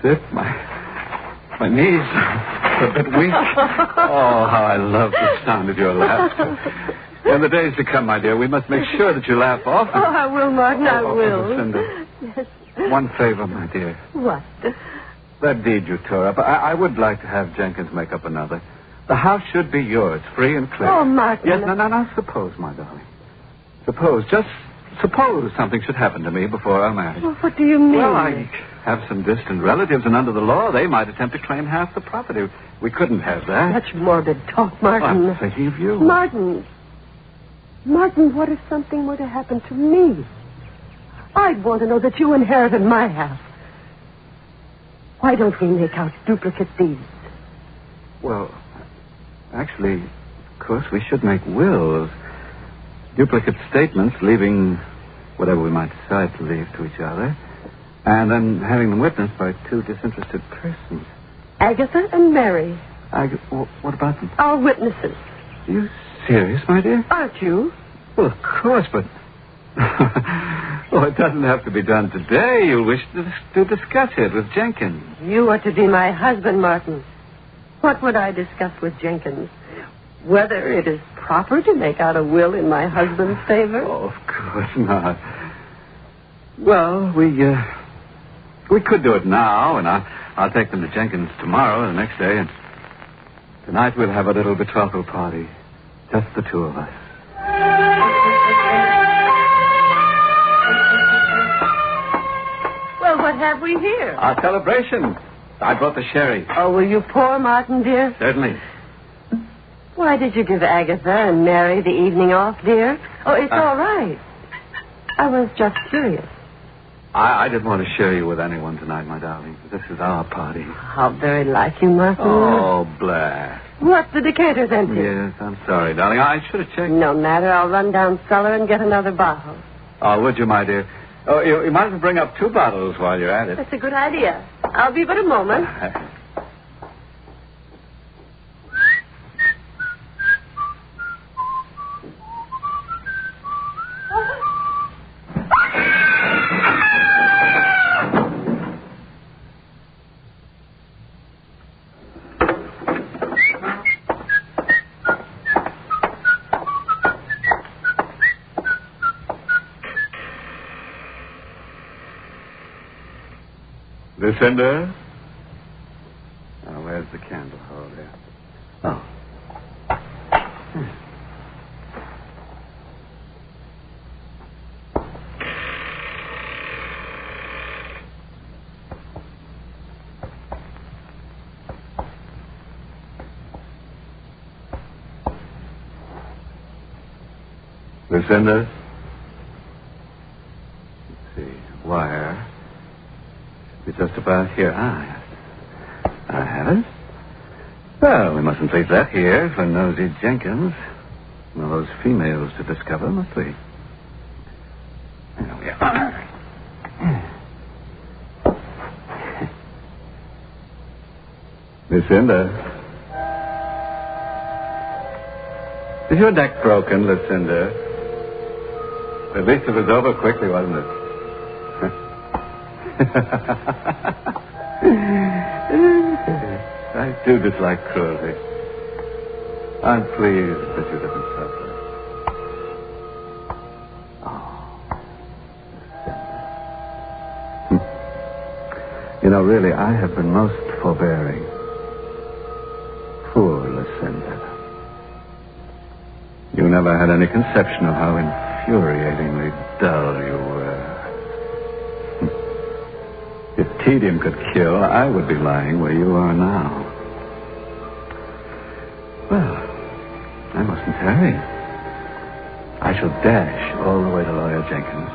sit? My knees are a bit weak. Oh, how I love the sound of your laughter. In the days to come, my dear, we must make sure that you laugh often. Oh, I will, Martin, I will. Lucinda. Yes. One favor, my dear. What? That deed you tore up, I would like to have Jenkins make up another. The house should be yours, free and clear. Oh, Martin. Yes, no. Suppose, my darling. Just suppose something should happen to me before our marriage. Well, what do you mean? Well, I have some distant relatives, and under the law, they might attempt to claim half the property. We couldn't have that. Such morbid talk, Martin. I'm thinking of you. Martin, what if something were to happen to me? I'd want to know that you inherited my half. Why don't we make out duplicate deeds? Well, actually, of course, we should make wills. Duplicate statements, leaving whatever we might decide to leave to each other, and then having them witnessed by two disinterested persons. Agatha and Mary. What about them? Our witnesses. Are you serious, my dear? Aren't you? Well, of course, but... it doesn't have to be done today. You'll wish to discuss it with Jenkins. You are to be my husband, Martin. What would I discuss with Jenkins? Whether it is proper to make out a will in my husband's favor? Oh, of course not. Well, we could do it now, and I'll take them to Jenkins tomorrow or the next day, and tonight we'll have a little betrothal party. Just the two of us. Well, what have we here? Our celebration. I brought the sherry. Oh, will you pour, Martin, dear? Certainly. Why did you give Agatha and Mary the evening off, dear? Oh, it's all right. I was just curious. I didn't want to share you with anyone tonight, my darling. This is our party. How very like you, Martin. Oh, blast. What's the decanter's empty? Yes, I'm sorry, darling. I should have checked. No matter. I'll run down cellar and get another bottle. Oh, would you, my dear? Oh, you might as well bring up 2 bottles while you're at it. That's a good idea. I'll be but a moment. Lucinda? Oh, where's the candle? Oh, there. Oh. Lucinda? Let's see. Wire. It's just about here. Yes. I have it. Well, we mustn't leave that here for nosy Jenkins. Well, those females to discover, must we? There we are. Lucinda. Is your neck broken, Lucinda? At least it was over quickly, wasn't it? I do dislike cruelty. I'm pleased that you didn't suffer. You know, really, I have been most forbearing. Poor Lucinda. You never had any conception of how infuriatingly dull you were. If tedium could kill, I would be lying where you are now. Well, I mustn't tarry. I shall dash all the way to Lawyer Jenkins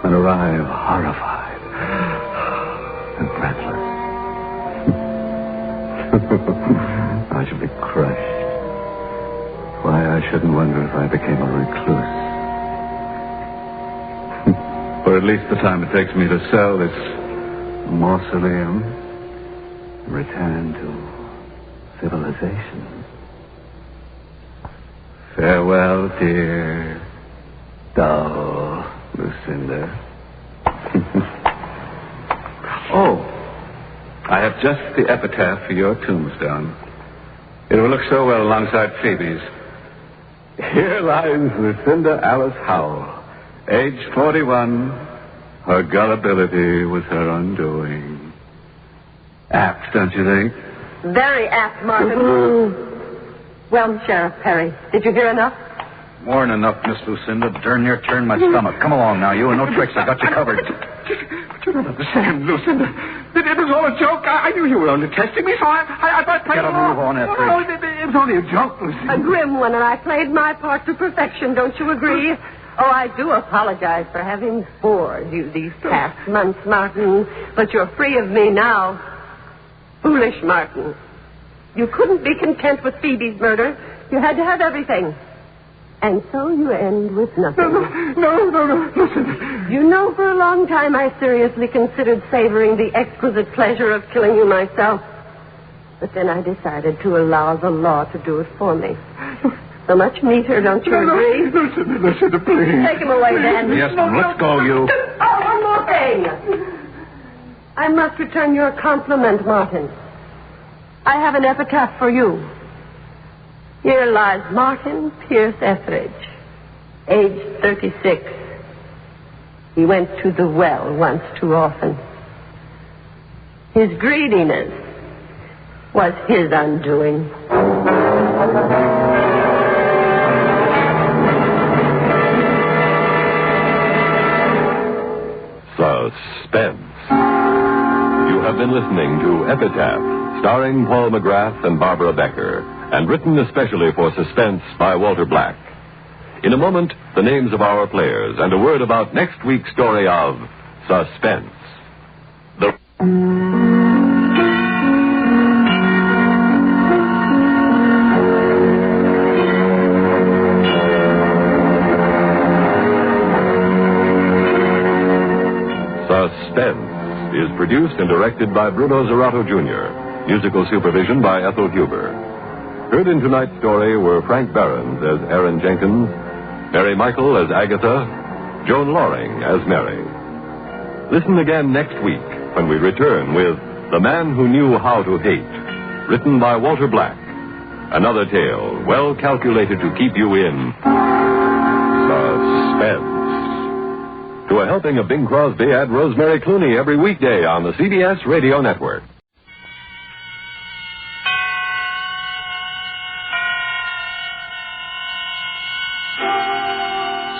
and arrive horrified and breathless. I shall be crushed. Why, I shouldn't wonder if I became a recluse. For at least the time it takes me to sell this mausoleum and return to civilization. Farewell, dear, dull Lucinda. Oh, I have just the epitaph for your tombstone. It will look so well alongside Phoebe's. Here lies Lucinda Alice Howell, age 41. Her gullibility was her undoing. Apt, don't you think? Very apt, Martin. Well, Sheriff Perry, did you hear enough? More than enough, Miss Lucinda. Darn near turned my stomach. Come along now, you. And no tricks. I got you covered. But you don't understand, Lucinda. It was all a joke. I knew you were only testing me, so I played Get a move on that bridge. Oh, it was only a joke, Lucinda. A grim one, and I played my part to perfection. Don't you agree? Oh, I do apologize for having bored you these past months, Martin. But you're free of me now. Foolish Martin. You couldn't be content with Phoebe's murder. You had to have everything. And so you end with nothing. No. Listen. You know, for a long time I seriously considered savoring the exquisite pleasure of killing you myself. But then I decided to allow the law to do it for me. So much neater, don't you agree? Listen, please. Take him away, then. Yes, ma'am. Let's go, you. Oh, one more thing. I must return your compliment, Martin. I have an epitaph for you. Here lies Martin Pierce Etheridge, age 36. He went to the well once too often. His greediness was his undoing. Suspense. You have been listening to Epitaph, starring Paul McGrath and Barbara Becker, and written especially for Suspense by Walter Black. In a moment, the names of our players and a word about next week's story of Suspense. Suspense is produced and directed by Bruno Zerato Jr., musical supervision by Ethel Huber. Heard in tonight's story were Frank Behrens as Aaron Jenkins, Mary Michael as Agatha, Joan Loring as Mary. Listen again next week when we return with The Man Who Knew How to Hate, written by Walter Black. Another tale well calculated to keep you in suspense. To a helping of Bing Crosby, add Rosemary Clooney every weekday on the CBS Radio Network.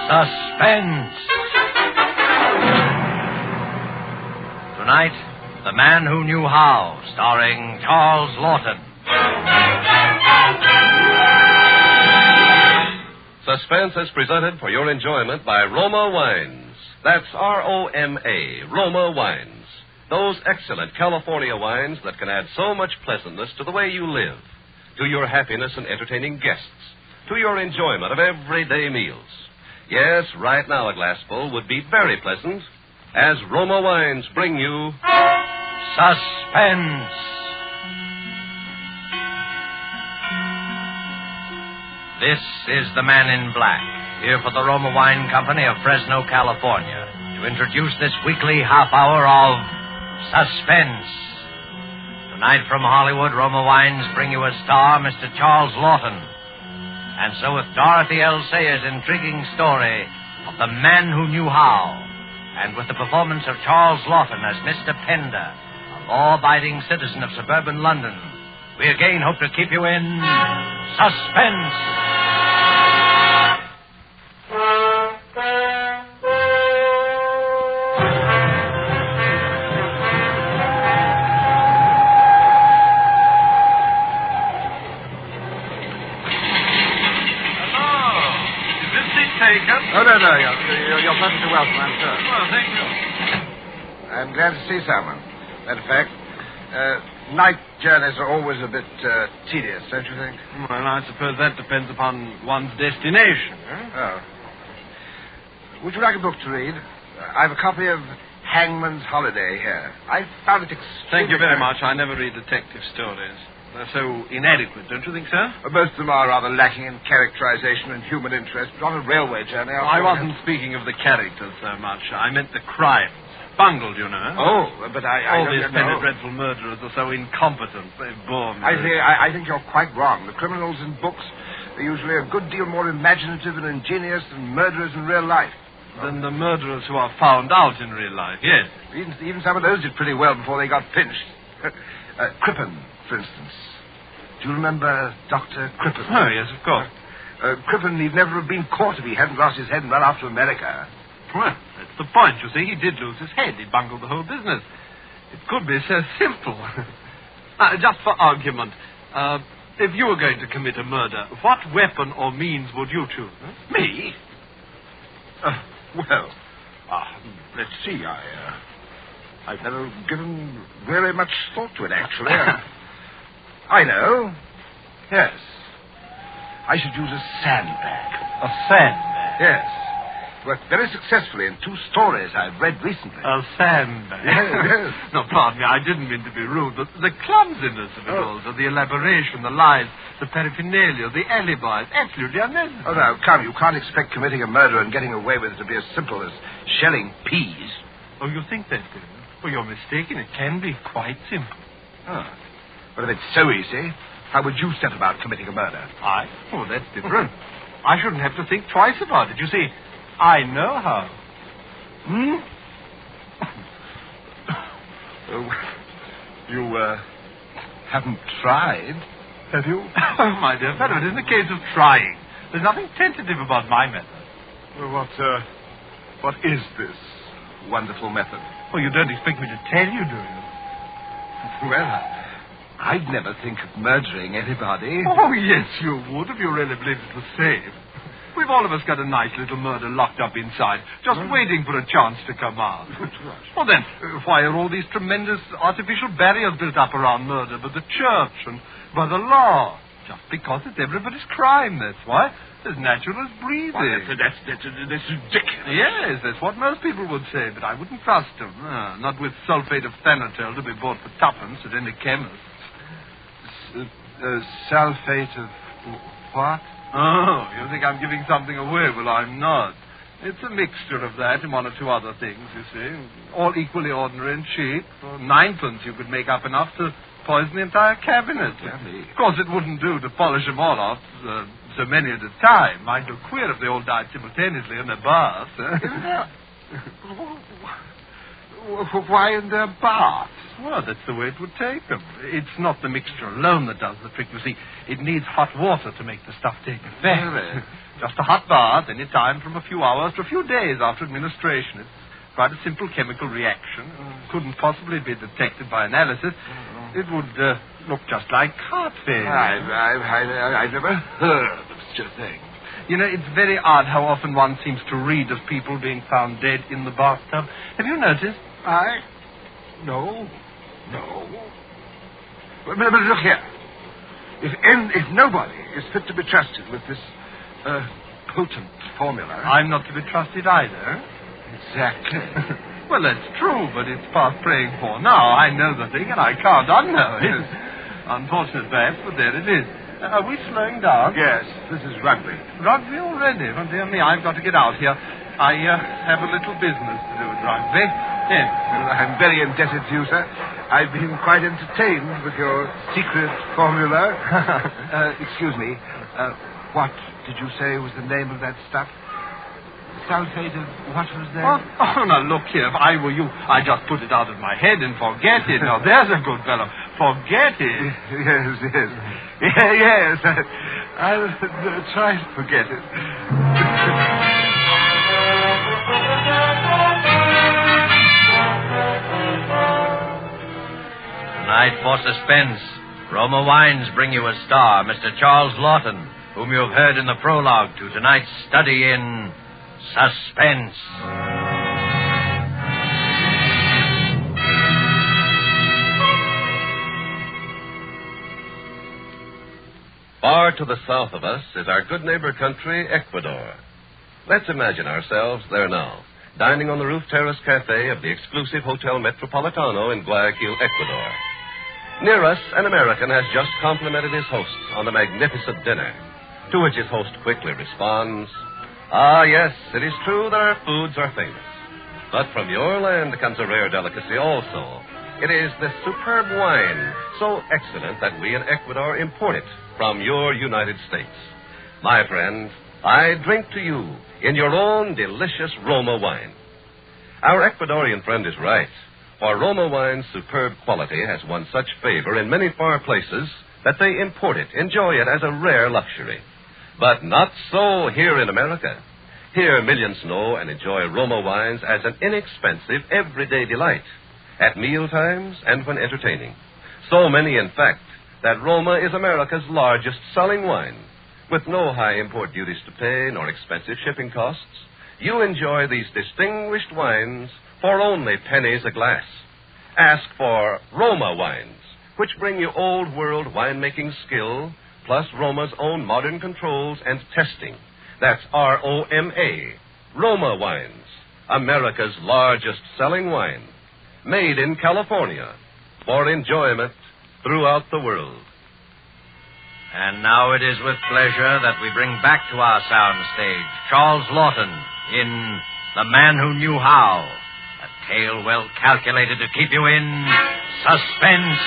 Suspense. Tonight, The Man Who Knew How, starring Charles Lawton. Suspense is presented for your enjoyment by Roma Wines. That's R-O-M-A, Roma Wines. Those excellent California wines that can add so much pleasantness to the way you live, to your happiness in entertaining guests, to your enjoyment of everyday meals. Yes, right now a glassful would be very pleasant as Roma Wines bring you Suspense. This is the Man in Black, here for the Roma Wine Company of Fresno, California, to introduce this weekly half hour of Suspense. Tonight from Hollywood, Roma Wines bring you a star, Mr. Charles Lawton. And so with Dorothy L. Sayers' intriguing story of The Man Who Knew How, and with the performance of Charles Lawton as Mr. Pender, a law-abiding citizen of suburban London, we again hope to keep you in suspense. Oh, no, you're perfectly welcome, I'm sure. Oh, thank you. I'm glad to see someone. Matter of fact, night journeys are always a bit tedious, don't you think? Well, I suppose that depends upon one's destination. Oh. Would you like a book to read? I've a copy of Hangman's Holiday here. I found it extremely... Thank you very much. I never read detective stories. They're so inadequate, don't you think, sir? Most of them are rather lacking in characterization and human interest, but on a railway journey... I wasn't speaking of the characters so much. I meant the crimes. Bungled, you know. Oh, but I all don't these know. penny dreadful murderers are so incompetent. They bore me. I think you're quite wrong. The criminals in books are usually a good deal more imaginative and ingenious than murderers in real life. Than the murderers who are found out in real life, yes. Even some of those did pretty well before they got pinched. Crippen, for instance. Do you remember Dr. Crippen? Oh, yes, of course. Crippen need never have been caught if he hadn't lost his head and run off to America. Well, that's the point, you see. He did lose his head. He bungled the whole business. It could be so simple. Just for argument, if you were going to commit a murder, what weapon or means would you choose? Huh? Me? Let's see. I've never given very much thought to it, actually. I know. Yes. I should use a sandbag. A sandbag? Yes. Worked very successfully in 2 stories I've read recently. A sandbag? Yes. No, pardon me, I didn't mean to be rude, but the clumsiness of it all, the elaboration, the lies, the paraphernalia, the alibis, absolutely unnecessary. Oh, now, come, you can't expect committing a murder and getting away with it to be as simple as shelling peas. Oh, you think that, do you? Well, you're mistaken. It can be quite simple. Oh. But if it's so easy, how would you set about committing a murder? I? Oh, that's different. I shouldn't have to think twice about it. You see, I know how. You haven't tried, have you? Oh, my dear fellow, it isn't a case of trying. There's nothing tentative about my method. Well, what is this wonderful method? Oh, you don't expect me to tell you, do you? Well, I'd never think of murdering anybody. Oh, yes, you would if you really believed it was safe. We've all of us got a nice little murder locked up inside, just waiting for a chance to come out. Well, then, why are all these tremendous artificial barriers built up around murder by the church and by the law? Just because it's everybody's crime, that's why. As natural as breathing. Well, that's ridiculous. Yes, that's what most people would say, but I wouldn't trust them. Not with sulfate of thanatol to be bought for 2pence at any chemist. Sulfate of what? Oh, you think I'm giving something away? Well, I'm not. It's a mixture of that and 1 or 2 other things, you see. All equally ordinary and cheap. For 9pence you could make up enough to poison the entire cabinet. Of course, it wouldn't do to polish them all off so many at a time. Might look queer if they all died simultaneously in their bath. Why in their bath? Well, that's the way it would take them. It's not the mixture alone that does the trick. You see, it needs hot water to make the stuff take effect. Really? Just a hot bath, any time from a few hours to a few days after administration. It's quite a simple chemical reaction. Couldn't possibly be detected by analysis. It would look just like heart failure. I've never heard of such a thing. You know, it's very odd how often one seems to read of people being found dead in the bathtub. Have you noticed? No. But look here. If nobody is fit to be trusted with this potent formula... I'm not to be trusted either. Exactly. Well, that's true, but it's past praying for now. I know the thing, and I can't unknow it. Unfortunate, perhaps, but there it is. Are we slowing down? Yes, this is Rugby. Rugby already? Oh, dear me, I've got to get out here. I have a little business to do with Rugby. Yes. Well, I'm very indebted to you, sir. I've been quite entertained with your secret formula. Excuse me. What did you say was the name of that stuff? Sulfate of what was there? Oh, now, look here. If I were you, I'd just put it out of my head and forget it. Now, there's a good fellow. Forget it. Yes. Yes. I'll try to forget it. Tonight for Suspense, Roma Wines bring you a star, Mr. Charles Lawton, whom you have heard in the prologue to tonight's study in Suspense. Far to the south of us is our good neighbor country, Ecuador. Let's imagine ourselves there now, dining on the roof terrace cafe of the exclusive Hotel Metropolitano in Guayaquil, Ecuador. Near us, an American has just complimented his host on the magnificent dinner, to which his host quickly responds, "Ah, yes, it is true that our foods are famous. But from your land comes a rare delicacy also. It is this superb wine, so excellent that we in Ecuador import it from your United States. My friend, I drink to you in your own delicious Roma wine." Our Ecuadorian friend is right, for Roma wine's superb quality has won such favor in many far places that they import it, enjoy it as a rare luxury. But not so here in America. Here, millions know and enjoy Roma wines as an inexpensive, everyday delight, at meal times and when entertaining. So many, in fact, that Roma is America's largest selling wine. With no high import duties to pay nor expensive shipping costs, you enjoy these distinguished wines for only pennies a glass. Ask for Roma wines, which bring you old-world winemaking skill, plus Roma's own modern controls and testing. That's ROMA, Roma wines, America's largest selling wine, made in California for enjoyment throughout the world. And now it is with pleasure that we bring back to our soundstage Charles Lawton in The Man Who Knew How, a tale well calculated to keep you in suspense.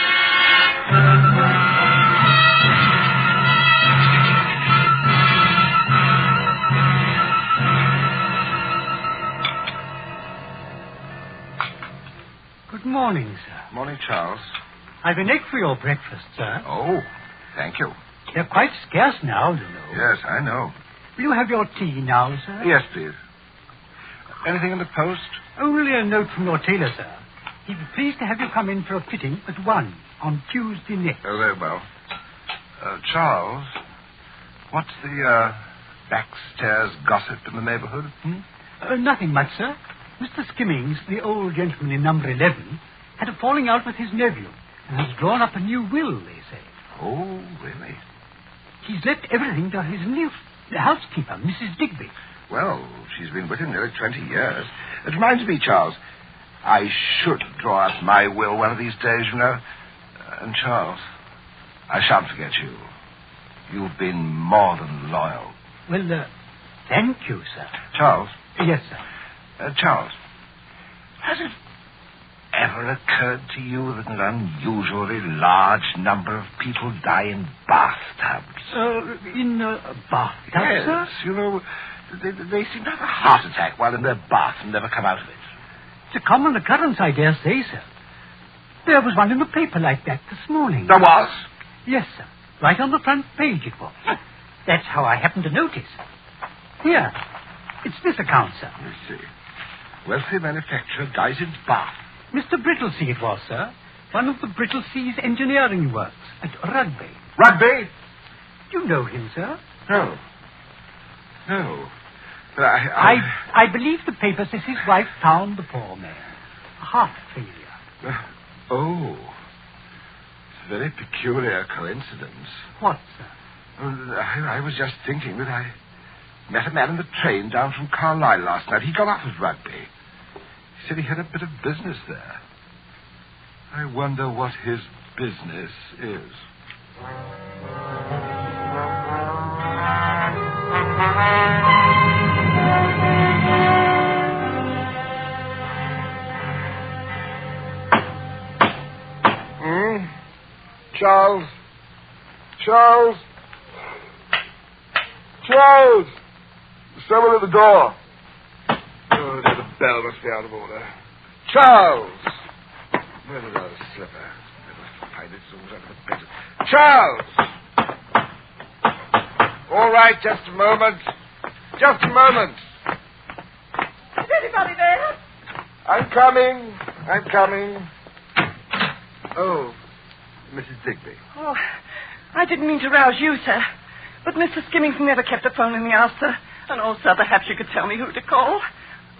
Good morning, sir. Morning, Charles. I've an egg for your breakfast, sir. Oh, thank you. They're quite scarce now, you know. Yes, I know. Will you have your tea now, sir? Yes, please. Anything in the post? Only a note from your tailor, sir. He'd be pleased to have you come in for a fitting at 1 on Tuesday next. Oh, very well. Charles, what's the backstairs gossip in the neighborhood? Nothing much, sir. Mr. Skimmings, the old gentleman in number 11, had a falling out with his nephew and has drawn up a new will, they say. Oh, really? He's left everything to his new housekeeper, Mrs. Digby. Well, she's been with him nearly 20 years. It reminds me, Charles, I should draw up my will one of these days, you know. And, Charles, I shan't forget you. You've been more than loyal. Well, thank you, sir. Charles? Yes, sir. Charles, has it ever occurred to you that an unusually large number of people die in bathtubs? In bathtubs, yes, sir? You know, they seem to have a heart attack while in their bath and never come out of it. It's a common occurrence, I dare say, sir. There was one in the paper like that this morning. There was? Yes, sir. Right on the front page it was. That's how I happened to notice. Here, it's this account, sir. Let's see. Wealthy manufacturer dies in bath. Mr. Brittlesea it was, sir. One of the Brittlesea's engineering works at Rugby. Rugby? Do you know him, sir? No. No. But I believe the paper says his wife found the poor man. A heart failure. Oh. It's a very peculiar coincidence. What, sir? I was just thinking that I met a man in the train down from Carlisle last night. He got off at Rugby. He said he had a bit of business there. I wonder what his business is. Charles? Charles? Charles! There's someone at the door. Oh, the bell must be out of order. Charles! Where did I slip her? Never find it as soon as I put better. Charles! All right, just a moment. Just a moment. Is anybody there? I'm coming. I'm coming. Oh, Mrs. Digby. Oh, I didn't mean to rouse you, sir. But Mr. Skimmings never kept the phone in the house, sir. And also, perhaps you could tell me who to call.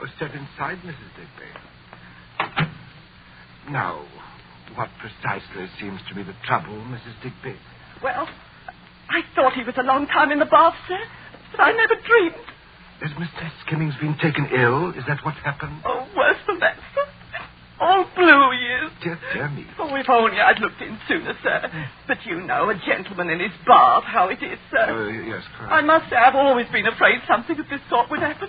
Oh, step inside, Mrs. Digby. Now, what precisely seems to be the trouble, Mrs. Digby? Well, I thought he was a long time in the bath, sir. But I never dreamed. Has Mr. Skimmings been taken ill? Is that what happened? Oh, worse than that, sir. All blue he is. Dear me. Oh, if only I'd looked in sooner, sir. But you know, a gentleman in his bath, how it is, sir. Yes, correct. I must say, I've always been afraid something of this sort would happen.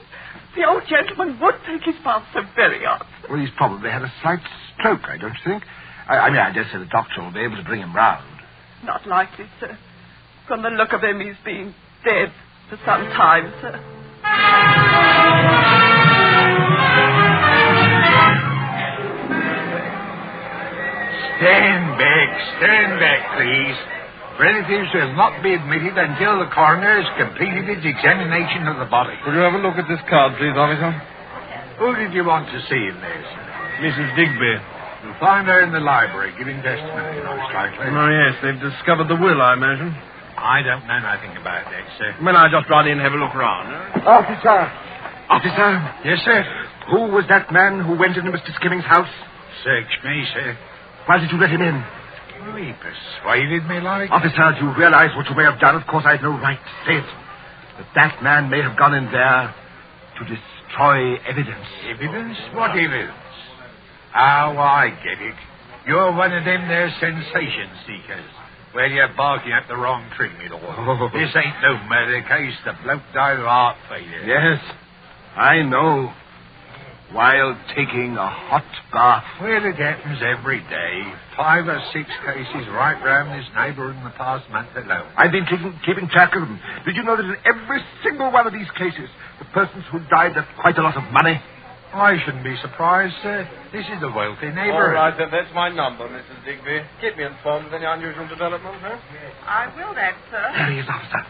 The old gentleman would take his bath so very odd. Well, he's probably had a slight stroke, I don't think. I mean, I dare say the doctor will be able to bring him round. Not likely, sir. From the look of him, he's been dead for some time, sir. Stand back, please. Relatives will not be admitted until the coroner has completed his examination of the body. Would you have a look at this card, please, officer? Who did you want to see in this? Mrs. Digby. You'll find her in the library, giving testimony, most likely. Oh, yes, they've discovered the will, I imagine. I don't know nothing about that, sir. Well, I just run in and have a look round. Officer! Officer? Yes, sir? Who was that man who went into Mr. Skimmings' house? Search me, sir. Why did you let him in? Well, he persuaded me, like. Officer, do you realize what you may have done? Of course, I have no right to say it. But that man may have gone in there to destroy evidence. Evidence? What evidence? Oh, I get it. You're one of them there sensation seekers. Well, you're barking at the wrong tree, my lord. Oh. This ain't no murder case. The bloke died of heart failure. Yes, I know. While taking a hot bath. Well, it happens every day. 5 or 6 cases right round this neighbourhood in the past month alone. I've been keeping track of them. Did you know that in every single one of these cases, the persons who died left quite a lot of money? I shouldn't be surprised, sir. This is a wealthy neighbourhood. All right, then. That's my number, Mrs. Digby. Keep me informed of any unusual development, huh? I will that, sir. There he is, officer.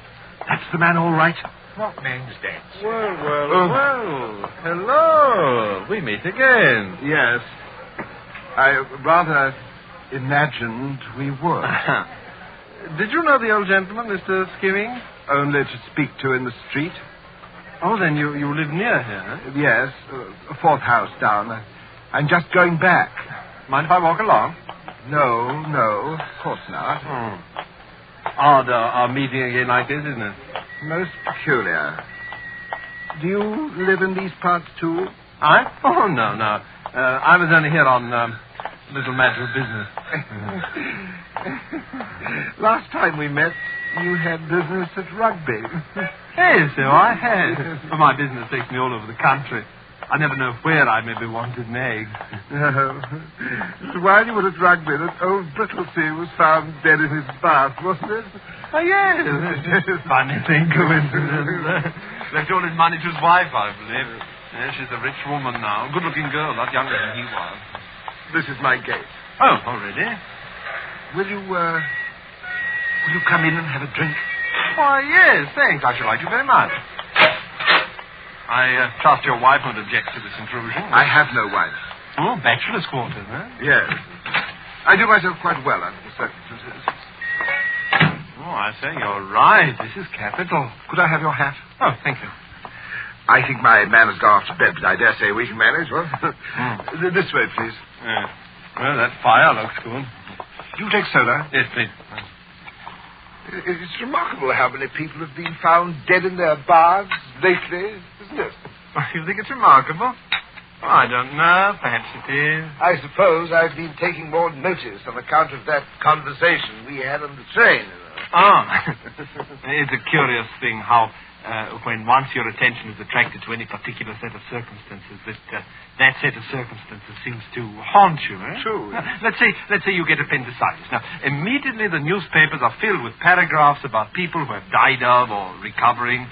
That's the man, all right. What man's that? Well. Hello. We meet again. Yes. I rather imagined we would. Did you know the old gentleman, Mr. Skimming? Only to speak to in the street. Oh, then you live near here? Yes, a 4th house down. I'm just going back. Mind if I walk along? No, of course not. Odd, our meeting again like this, isn't it? Most peculiar. Do you live in these parts, too? I? Oh, no. I was only here on little matter of business. Last time we met, you had business at Rugby. Yes, so I had. Well, my business takes me all over the country. I never know where I may be wanted next. While you were at Rugby, that old Brittlesea was found dead in his bath, wasn't it? Oh, yes. Funny thing, coincidence. Left all his money to his wife, I believe. Yeah, she's a rich woman now. Good-looking girl, not younger than he was. This is my gate. Oh, already? Will you come in and have a drink? Why, yes, thanks. I should like you very much. I trust your wife won't object to this intrusion. I have no wife. Oh, bachelor's quarters, huh? Yes. I do myself quite well under the circumstances. Oh, I say, you're right. This is capital. Could I have your hat? Oh, thank you. I think my man has gone off to bed, but I dare say we can manage. Well, this way, please. Yeah. Well, that fire looks good. Do you take soda? Yes, please. It's remarkable how many people have been found dead in their baths lately, isn't it? You think it's remarkable? Oh, I don't know. Perhaps it is. I suppose I've been taking more notice on account of that conversation we had on the train. Oh. It's a curious thing how when once your attention is attracted to any particular set of circumstances, that set of circumstances seems to haunt you, eh? True. Let's say you get appendicitis. Now, immediately the newspapers are filled with paragraphs about people who have died of or recovering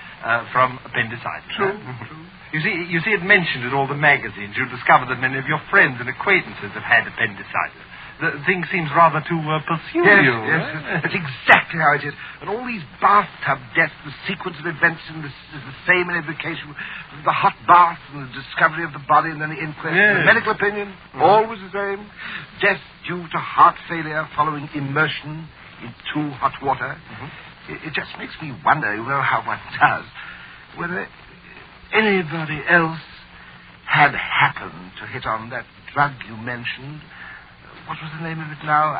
from appendicitis. True. True. You see it mentioned in all the magazines. You discover that many of your friends and acquaintances have had appendicitis. The thing seems rather to pursue you. Yes, that's exactly how it is. And all these bathtub deaths, the sequence of events is the same in every case. The hot bath and the discovery of the body and then the inquest. Yes. The medical opinion, always the same. Death due to heart failure following immersion in too hot water. It just makes me wonder, you know how one does, whether anybody else had happened to hit on that drug you mentioned. What was the name of it now?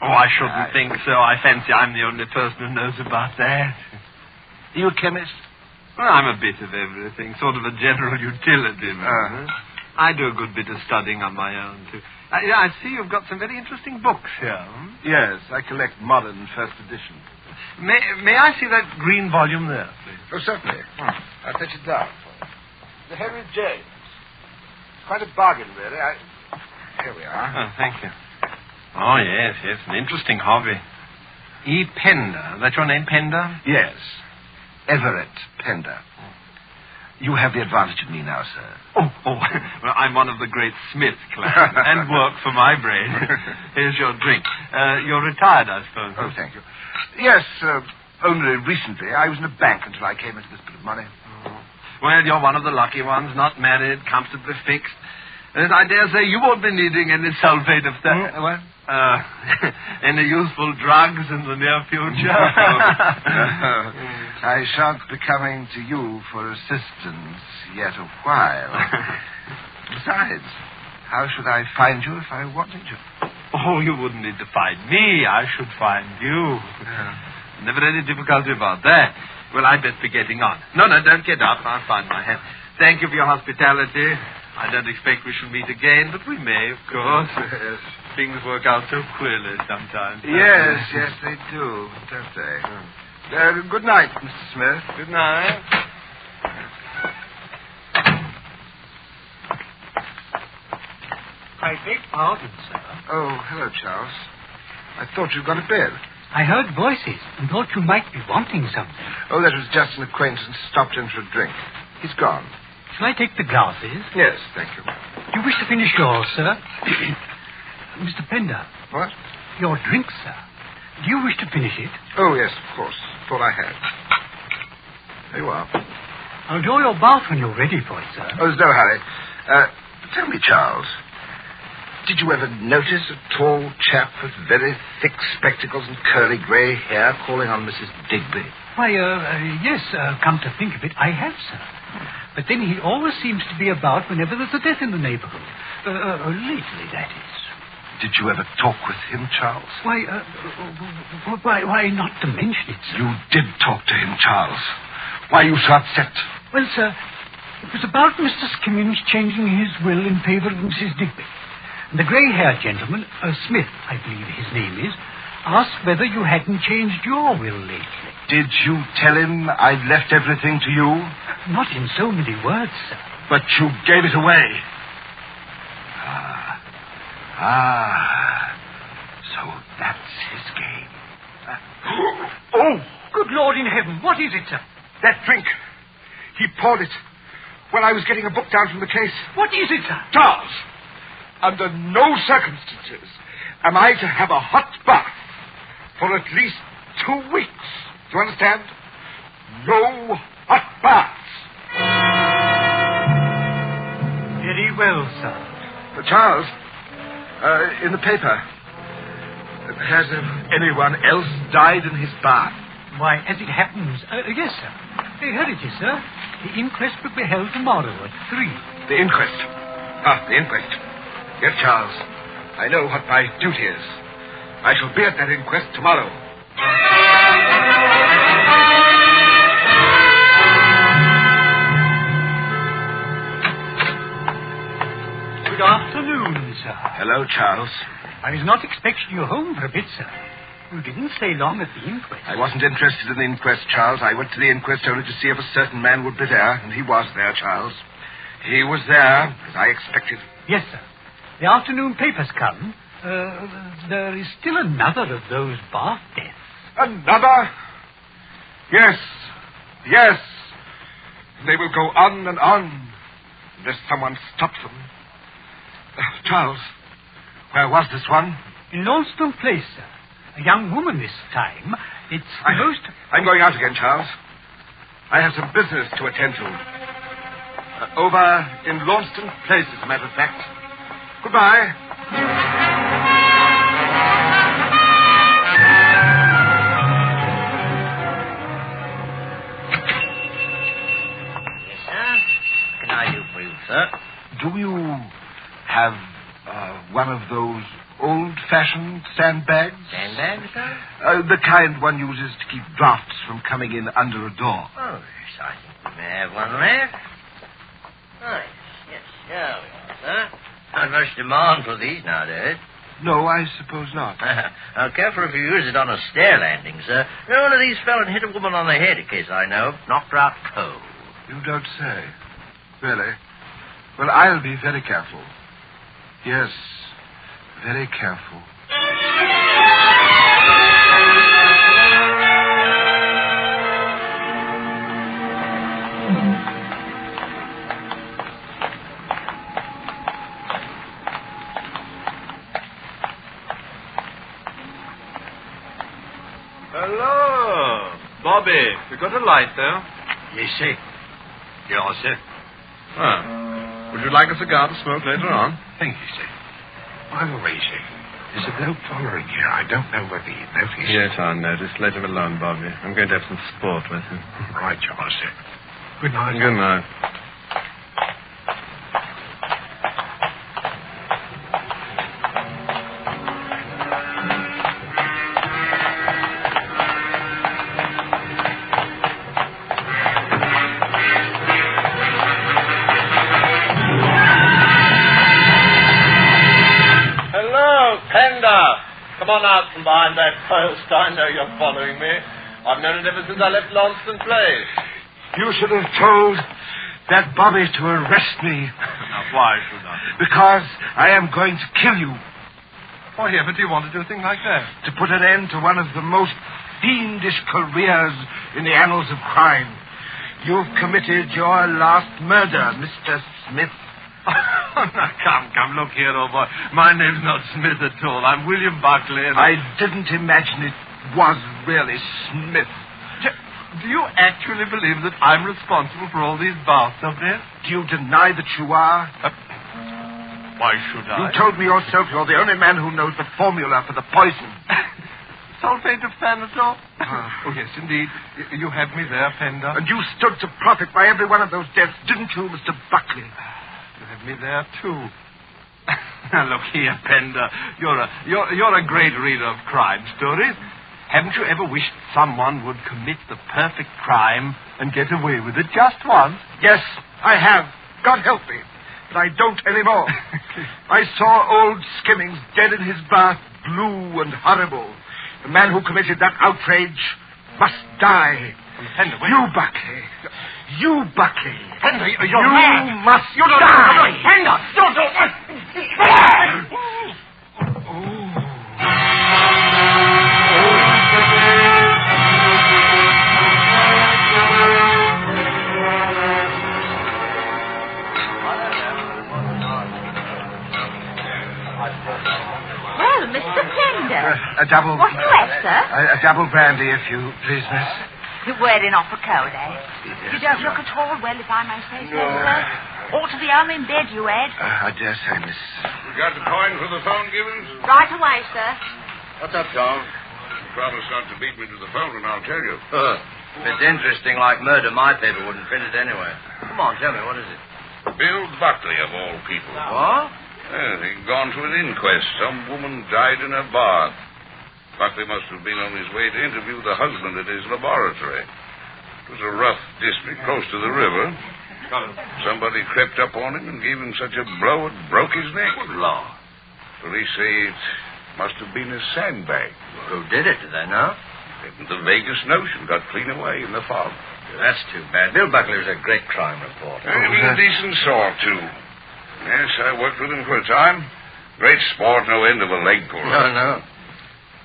I shouldn't think so. I fancy I'm the only person who knows about that. Are you a chemist? Well, I'm a bit of everything, sort of a general utility man. I do a good bit of studying on my own, too. I see you've got some very interesting books here. Yes, I collect modern first editions. May I see that green volume there, please? Oh, certainly. I'll fetch it down. The Henry James. Quite a bargain, really. Here we are. Oh, thank you. Oh, yes, an interesting hobby. E. Pender. That's your name, Pender? Yes. Everett Pender. You have the advantage of me now, sir. Oh. Well, I'm one of the great Smith clan and work for my brain. Here's your drink. You're retired, I suppose. Oh, thank you. Yes, only recently. I was in a bank until I came into this bit of money. Well, you're one of the lucky ones, not married, comfortably fixed. And I dare say you won't be needing any sulfate of that. What? Any useful drugs in the near future? I shan't be coming to you for assistance yet a while. Besides, how should I find you if I wanted you? Oh, you wouldn't need to find me. I should find you. Yeah. Never any difficulty about that. Well, I'd best be getting on. No, don't get up. I'll find my hand. Thank you for your hospitality. I don't expect we shall meet again, but we may, of course. Yes. Things work out so queerly sometimes. Yes, they do, don't they? Good night, Mr. Smith. Good night. I beg pardon, sir. Oh, hello, Charles. I thought you'd gone to bed. I heard voices and thought you might be wanting something. Oh, that was just an acquaintance. Stopped in for a drink. He's gone. Shall I take the glasses? Yes, thank you. Do you wish to finish yours, sir? Mr. Pender. What? Your drink, sir. Do you wish to finish it? Oh, yes, of course. Thought I had. There you are. I'll draw your bath when you're ready for it, sir. Oh, there's no hurry. Tell me, Charles, did you ever notice a tall chap with very thick spectacles and curly grey hair calling on Mrs. Digby? Why, yes, come to think of it, I have, sir. But then he always seems to be about whenever there's a death in the neighborhood. Lately, that is. Did you ever talk with him, Charles? Why, not to mention it, sir. You did talk to him, Charles. Why are you so upset? Well, sir, it was about Mr. Skimmings changing his will in favor of Mrs. Digby. And the grey-haired gentleman, Smith, I believe his name is, asked whether you hadn't changed your will lately. Did you tell him I'd left everything to you? Not in so many words, sir. But you gave it away. So that's his game. Oh, good Lord in heaven, what is it, sir? That drink. He poured it when I was getting a book down from the case. What is it, sir? Charles, under no circumstances am I to have a hot bath for at least 2 weeks. Do you understand? No hot baths. Very well, sir. Charles, in the paper, has anyone else died in his bath? Why, as it happens, yes, sir. Here it is, sir. The inquest will be held tomorrow at 3. The inquest? The inquest. Yes, Charles. I know what my duty is. I shall be at that inquest tomorrow. Good afternoon, sir. Hello, Charles. I was not expecting you home for a bit, sir. You didn't stay long at the inquest. I wasn't interested in the inquest, Charles. I went to the inquest only to see if a certain man would be there, and he was there, Charles. He was there, as I expected. Yes, sir. The afternoon papers come. There is still another of those bath deaths. Another? Yes. Yes. They will go on and on unless someone stops them. Charles, where was this one? In Launceston Place, sir. A young woman this time. It's the most... I'm going out again, Charles. I have some business to attend to. Over in Launceston Place, as a matter of fact. Goodbye. Yes, sir. What can I do for you, sir? Do you have one of those old-fashioned sandbags? Sandbags, sir? The kind one uses to keep drafts from coming in under a door. Oh, yes, I think we may have one there. Oh, yes, here we are, sir. Not much demand for these nowadays. No, I suppose not. Now, careful if you use it on a stair landing, sir. You know, one of these fell and hit a woman on the head, a case I know. Knocked her out cold. You don't say. Really? Well, I'll be very careful. Yes, very careful. Hello, Bobby. You got a light there? Yes, sir. Yes, sir. Ah. Would you like a cigar to smoke later on? Thank you, sir. By the way, sir, there's a bloke following you. I don't know whether you noticed. Yes, I noticed. Let him alone, Bobby. I'm going to have some sport with him. Right, Charles, sir. Good night. Good night. Come on out from behind that post. I know you're following me. I've known it ever since I left Launceston Place. You should have told that Bobby to arrest me. Now, why should I? Because I am going to kill you. Why ever do you want to do a thing like that? To put an end to one of the most fiendish careers in the annals of crime. You've committed your last murder, Mr. Smith. Now, come, look here, old boy. My name's not Smith at all. I'm William Buckley. I didn't imagine it was really Smith. Do you actually believe that I'm responsible for all these baths up there? Do you deny that you are? Why should I? You told me yourself you're the only man who knows the formula for the poison. Sulfate of Thanatol? Oh, yes, indeed. You had me there, Fender. And you stood to profit by every one of those deaths, didn't you, Mr. Buckley? You had me there, too. Now, look here, Pender. You're a great reader of crime stories. Haven't you ever wished someone would commit the perfect crime and get away with it just once? Yes, I have. God help me. But I don't anymore. I saw old Skimmings dead in his bath, blue and horrible. The man who committed that outrage must die. Pender, you, Buckley. You, Buckley. Pender, you're you mad. You must you don't die. Pender, Well, Mr. Pender. A double... What you have, sir? A double brandy, if you please, miss. You're wearing off a cold, eh? You don't look at all well, if I may say so, sir. Ought to be home in bed, you had. I dare say, miss. You got the coin for the phone, Gibbons? Right away, sir. What's up, Tom? You promised not to beat me to the phone, and I'll tell you. If it's interesting like murder, my paper wouldn't print it anyway. Come on, tell me, what is it? Bill Buckley, of all people. What? Yes, he'd gone to an inquest. Some woman died in her bath. Buckley must have been on his way to interview the husband at his laboratory. It was a rough district close to the river. Somebody crept up on him and gave him such a blow it broke his neck. Good Lord. Police say it Must have been a sandbag. Who did it, do they know? Haven't the vaguest notion. Got clean away in the fog. That's too bad. Bill Buckley's a great crime reporter. And he's a decent sort, too. Yes, I worked with him for a time. Great sport, no end of a leg puller. No.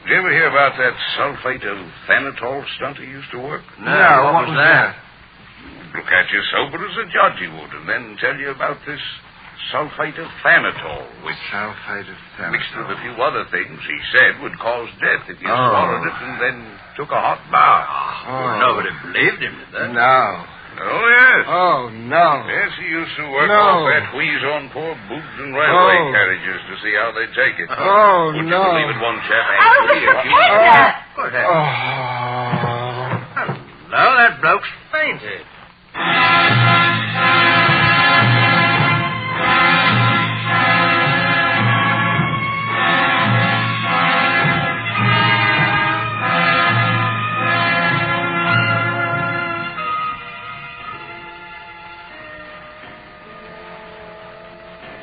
Did you ever hear about that sulfate of thanatol stunt he used to work? No, what was that? Look at you sober as a judge he would, and then tell you about this sulfate of thanatol, which mixed with a few other things he said would cause death if you swallowed it and then took a hot bath. Well, nobody believed him, did they? No. Oh, yes. Oh, no. Yes, he used to work off that wheeze on poor boobs and railway carriages to see how they take it. Oh, Would no. you believe it, one chap Hello, that bloke's fainted.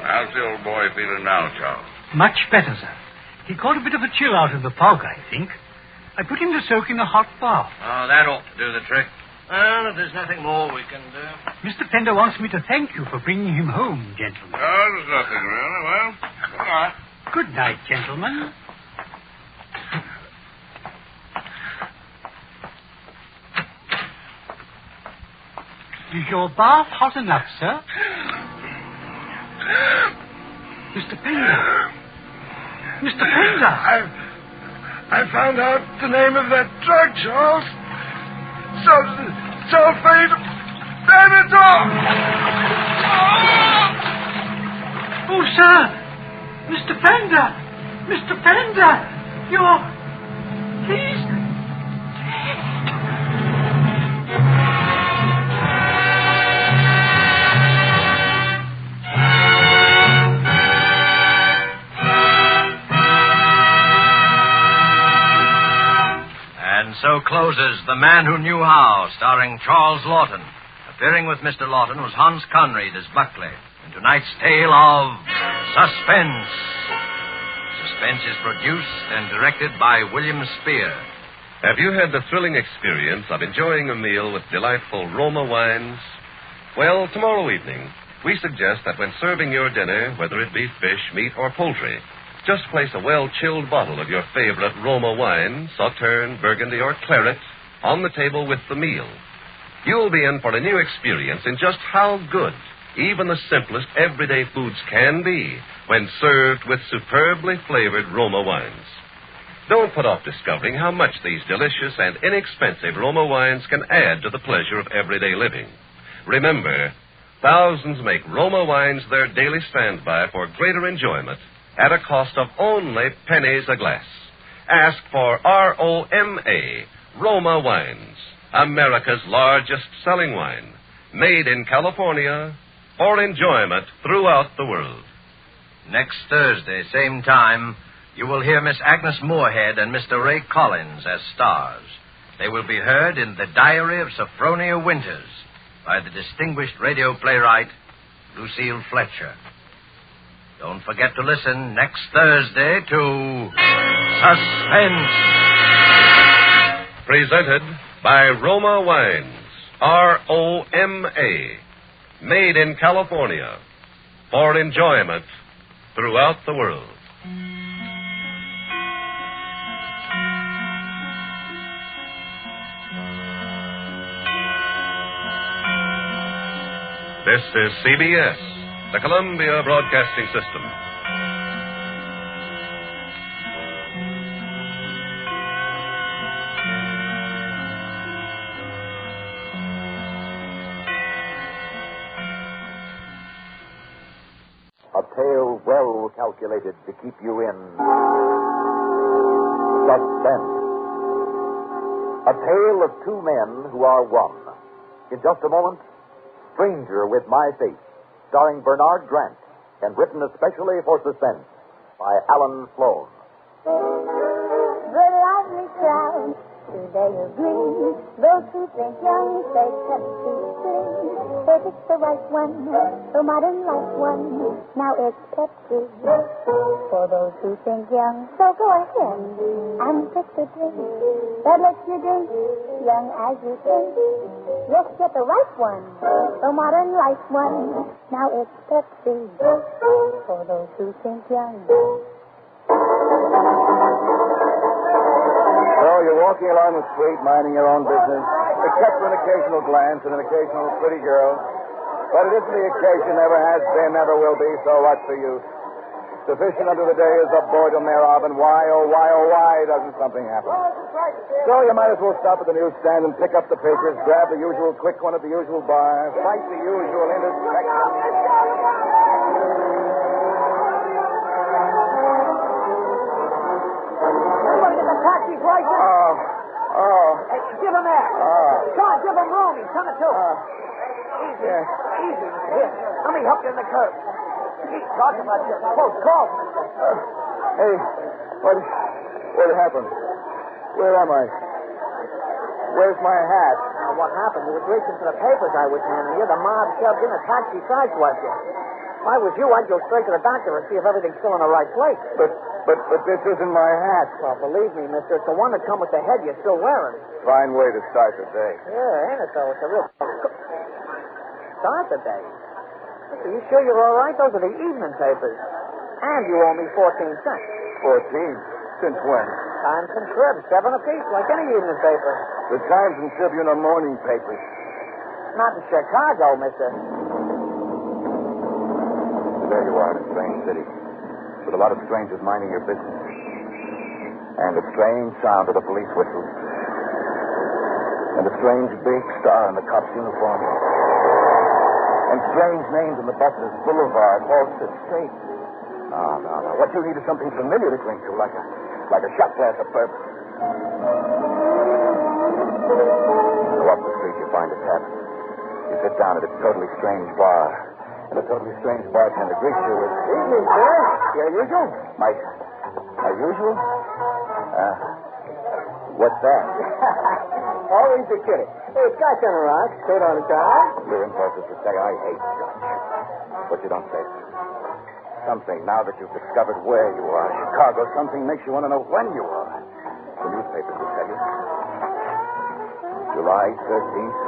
How's the old boy feeling now, Charles? Much better, sir. He caught a bit of a chill out of the fog, I think. I put him to soak in a hot bath. Oh, that ought to do the trick. Well, if there's nothing more we can do. Mr. Pender wants me to thank you for bringing him home, gentlemen. Oh, there's nothing really. Well, good night. Good night, gentlemen. Is your bath hot enough, sir? Mr. Pender. Mr. Pender. I found out the name of that drug, Charles. Sulfate thanatol. Oh, sir. Mr. Pender. Mr. Pender. He's dead. And so closes The Man Who Knew How, starring Charles Lawton. Appearing with Mr. Lawton was Hans Conried as Buckley. In tonight's tale of Suspense. Suspense is produced and directed by William Spear. Have you had the thrilling experience of enjoying a meal with delightful Roma wines? Well, tomorrow evening, we suggest that when serving your dinner, whether it be fish, meat, or poultry, just place a well-chilled bottle of your favorite Roma wine, Sauterne, Burgundy, or Claret, on the table with the meal. You'll be in for a new experience in just how good even the simplest everyday foods can be when served with superbly flavored Roma wines. Don't put off discovering how much these delicious and inexpensive Roma wines can add to the pleasure of everyday living. Remember, thousands make Roma wines their daily standby for greater enjoyment at a cost of only pennies a glass. Ask for ROMA, Roma Wines, America's largest selling wine, made in California for enjoyment throughout the world. Next Thursday, same time, you will hear Miss Agnes Moorehead and Mr. Ray Collins as stars. They will be heard in The Diary of Sophronia Winters by the distinguished radio playwright Lucille Fletcher. Don't forget to listen next Thursday to Suspense. Presented by Roma Wines, ROMA, made in California for enjoyment throughout the world. This is CBS, the Columbia Broadcasting System. A tale well calculated to keep you in suspense. A tale of two men who are one. In just a moment, Stranger with My Face, starring Bernard Grant, and written especially for Suspense by Alan Sloan. The lovely crowd do they agree? Those who think young say Pepsi free. They pick the right one, the modern life one. Now it's Pepsi for those who think young. So go ahead and pick the drink that lets you drink young as you think. Yes, get the right one, the modern life one. Now it's Pepsi for those who think young. So you're walking along the street, minding your own business, except for an occasional glance and an occasional pretty girl. But it isn't the occasion, never has been, never will be, so what's the use? Sufficient unto the day is the boredom thereof, and why, oh why doesn't something happen? So you might as well stop at the newsstand and pick up the papers, grab the usual quick one at the usual bar, fight the usual indiscretion. Somebody get the taxi's license. Oh. Hey, give him that. Come on, give him room. He's coming too. Easy. Yeah. Easy. Here, let me help you in the curb. Keep talking about your close call. Hey, what happened? Where am I? Where's my hat? What happened? You were reaching for the papers I was handing you. The mob shoved in a taxi sideswiped you. If I was you, I'd go straight to the doctor and see if everything's still in the right place. But this isn't my hat. Well, believe me, mister, it's the one that come with the head you're still wearing. Fine way to start the day. Yeah, ain't it, though? It's a real... Start the day. Mister, you sure you're all right? Those are the evening papers. And you owe me 14 cents. 14? Since when? Times and Tribune, 7 apiece, like any evening paper. The Times and Tribune are morning papers. Not in Chicago, mister. There you are in a strange city, with a lot of strangers minding your business. And a strange sound of the police whistles. And a strange big star in the cop's uniform. And strange names in the buses, Boulevard, Halsted, State. No. What you need is something familiar to drink to, like a shot glass of bourbon. Go up the street, you find a tap. You sit down at a totally strange bar. And a totally strange bartender greets you with... Evening, sir. Your usual? My usual? What's that? Always a kitty. Hey, Scotch on the rocks. Straight on the side. Your impulse is to say, I hate Scotch. But you don't say it. Something, now that you've discovered where you are, Chicago, something makes you want to know when you are. The newspapers will tell you. July 13th,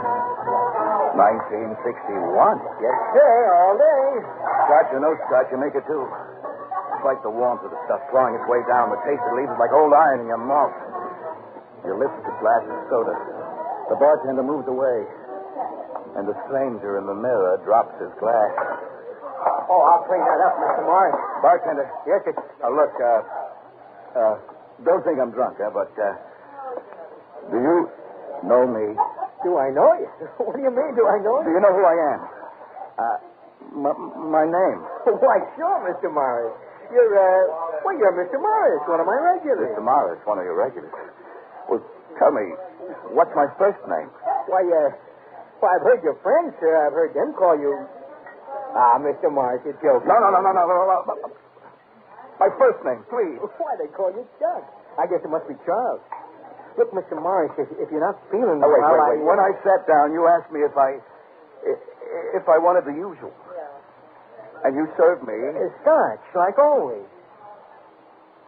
1961. Yes, sir, all day. Scotch or no Scotch, you make it too. It's like the warmth of the stuff clawing its way down. The taste it leaves is like old iron in your mouth. You lift the glass of soda. The bartender moves away. And the stranger in the mirror drops his glass. Oh, I'll clean that up, Mr. Morris. Bartender. Yes, sir. Look, don't think I'm drunk, but, do you know me? Do I know you? What do you mean, do I know Do you? you know who I am? My name. Why, sure, Mr. Morris. You're Mr. Morris, one of my regulars. Mr. Morris, one of your regulars. Well, tell me, what's my first name? Why, I've heard your friends, sir. I've heard them call you... Mr. Morris, you're joking. No. My first name, please. Why, they call you Chuck. I guess it must be Charles. Look, Mr. Morris, if you're not feeling wait. well, When I sat down, you asked me if I wanted the usual. And you served me... Scotch, like always.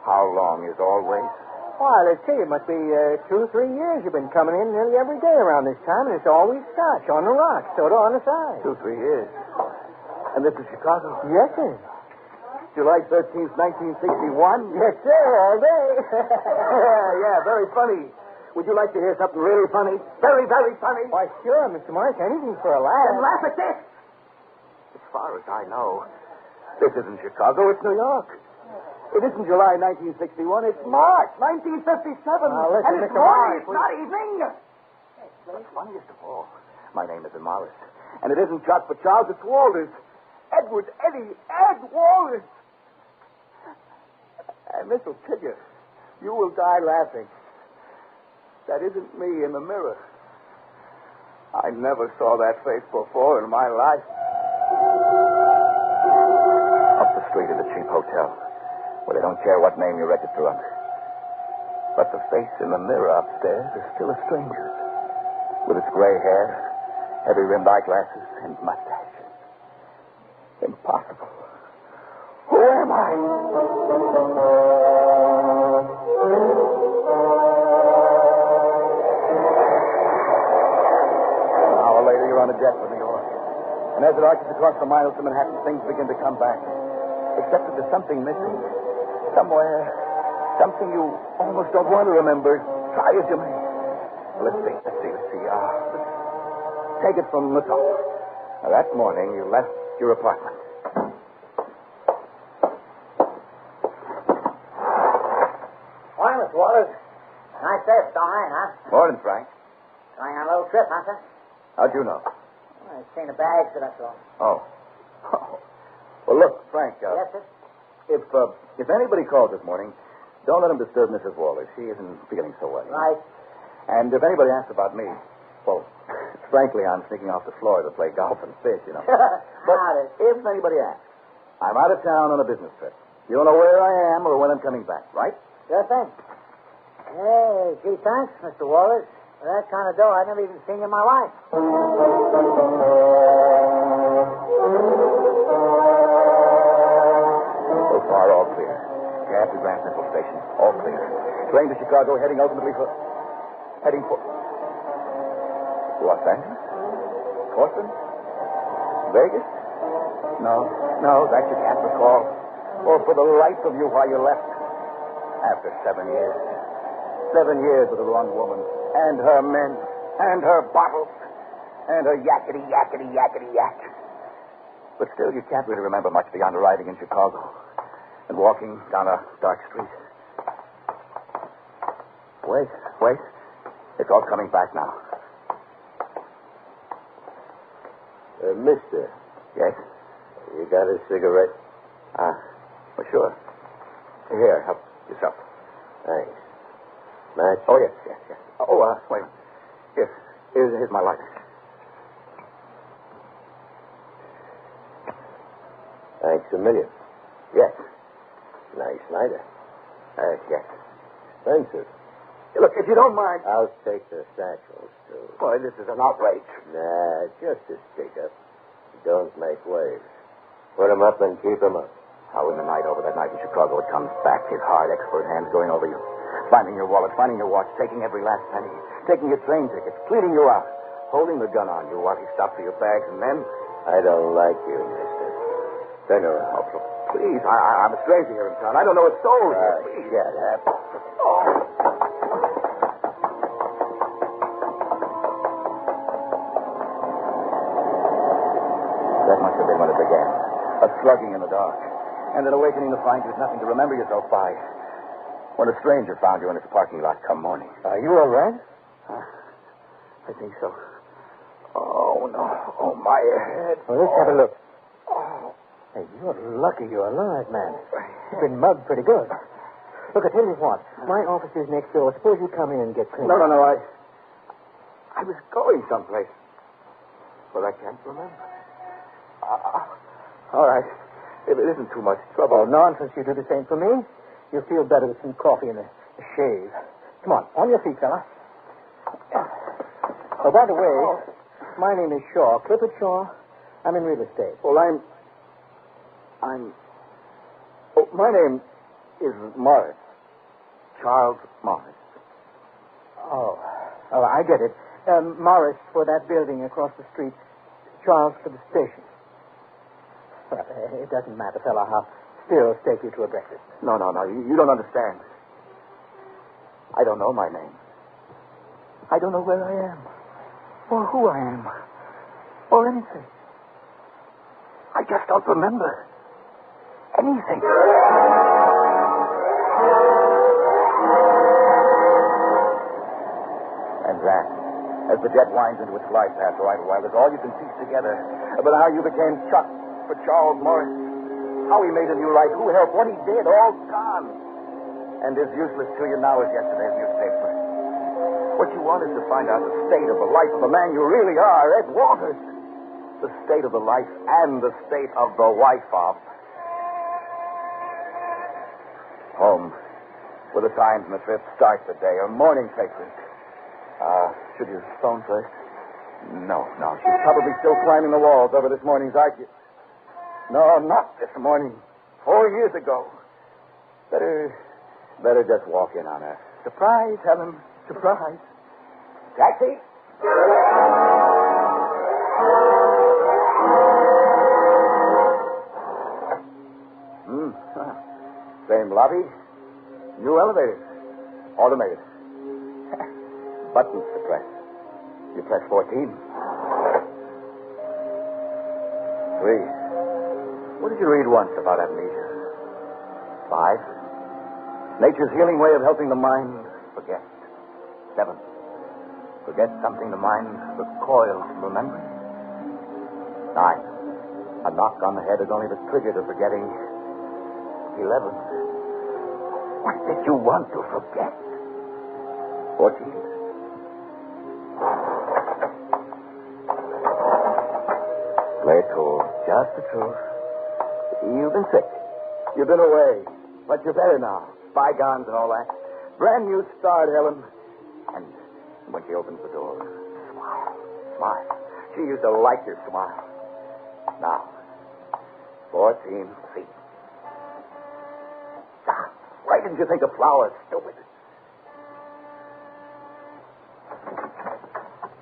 How long is always? Why, let's see, it must be 2 or 3 years you've been coming in nearly every day around this time, and it's always Scotch, on the rocks, soda on the side. 2 or 3 years. And this is Chicago? Yes, sir. July 13th, 1961? Yes, sir, all day. Yeah, very funny. Would you like to hear something really funny? Very, very funny? Why, sure, Mr. Morris, anything for a laugh. Then laugh at this. As far as I know, this isn't Chicago, it's New York. It isn't July 1961, it's March 1957. Now, listen, and it's Mr. morning, Morris, it's not evening. Hey, funniest of all, my name isn't Morris. And it isn't Chuck for Charles, it's Walters. Ed Walters. And this'll kill you. You will die laughing. That isn't me in the mirror. I never saw that face before in my life. Up the street is a cheap hotel, where they don't care what name you register under. But the face in the mirror upstairs is still a stranger. With its gray hair, heavy-rimmed eyeglasses, and mustache. Impossible. Who am I? An hour later, you're on a jet for New York. And as it arches across the miles to Manhattan, things begin to come back. Except that there's something missing. Somewhere. Something you almost don't want to remember. Try as you may. Let's see. Let's take it from the top. Now, that morning, you left your apartment. Morning, Mr. Waters. Nice day, Starline, huh? Morning, Frank. Going on a little trip, huh, sir? How'd you know? Well, I've seen the bags, so that's all. Oh. Well, look, Frank. Yes, sir? If anybody calls this morning, don't let them disturb Mrs. Waller. She isn't feeling so well. Right. And if anybody asks about me, well, frankly, I'm sneaking off the floor to play golf and fish, you know. But if anybody asks, I'm out of town on a business trip. You don't know where I am or when I'm coming back, right? Sure thing. Hey, gee, thanks, Mr. Waters. For that kind of dough, I've never even seen in my life. So far, all clear. Cab to Grand Central Station, all clear. Train to Chicago, heading for Los Angeles? Portland? Vegas? No, that you can't recall. Or for the life of you why you left. After 7 years. 7 years with the wrong woman. And her men. And her bottles. And her yakety. But still, you can't really remember much beyond arriving in Chicago. And walking down a dark street. Wait. It's all coming back now. Mister. Yes? You got a cigarette? Well, sure. Here, help yourself. Thanks. Match? Oh, yes. Oh, wait. Here's my lighter. Thanks a million. Yes. Nice lighter. Yes. Expensive. Look, if you don't mind. I'll take the satchels, too. Boy, this is an outrage. Nah, just a stick-up. Don't make waves. Put 'em up and keep 'em up. How in the night, over that night in Chicago, it comes back, his hard, expert hands going over you. Finding your wallet, finding your watch, taking every last penny, taking your train tickets, cleaning you out, holding the gun on you while he stopped for your bags, and then... I don't like you, mister. Turn around. Oh, please, I'm a stranger here in town. I don't know a soul here. Please. Shut up. That must have been when it began. A slugging in the dark. And an awakening to find there's nothing to remember yourself by. When a stranger found you in his parking lot come morning. Are you all right? I think so. Oh, no. Oh, my head. Well, let's have a look. Oh. Hey, you're lucky you're alive, man. You've been mugged pretty good. Look, I tell you what. My office is next door. Suppose you come in and get clean. No. I was going someplace. But I can't remember. All right. If it isn't too much trouble. Oh, nonsense. You do the same for me. You'll feel better with some coffee and a shave. Come on your feet, fella. Oh, by the way, my name is Shaw, Clifford Shaw. I'm in real estate. Well, Oh, my name is Morris. Charles Morris. Oh, I get it. Morris for that building across the street. Charles for the station. Well, it doesn't matter, fella. I'll still take you to a breakfast. No. You don't understand. I don't know my name. I don't know where I am. Or who I am. Or anything. I just don't remember anything. And that, as the jet winds into its glide path for idle while, is all you can piece together. But how you became Chuck for Charles Morris. How he made a new life, who helped, what he did, all gone. And as useless to you now as yesterday's newspaper. What you want is to find out the state of the life of the man you really are, Ed Walters. The state of the life and the state of the wife of. Home. With the Times and the Trip start the day, or morning papers. Should you phone first? No. She's probably still climbing the walls over this morning's argument. No, not this morning. 4 years ago. Better just walk in on her. Surprise, Helen. Surprise. Taxi? Same lobby. New elevators. Automated. Buttons to press. You press 14. 3. What did you read once about amnesia? 5. Nature's healing way of helping the mind forget. 7. Forget something the mind recoils from remembering. 9. A knock on the head is only the trigger to forgetting. 11. What did you want to forget? 14. Play it cool. Just the truth. You've been sick. You've been away. But you're better now. Bygones and all that. Brand new start, Helen. And when she opens the door, smile. She used to like your smile. Now, 14 feet. Why didn't you think of flowers, stupid?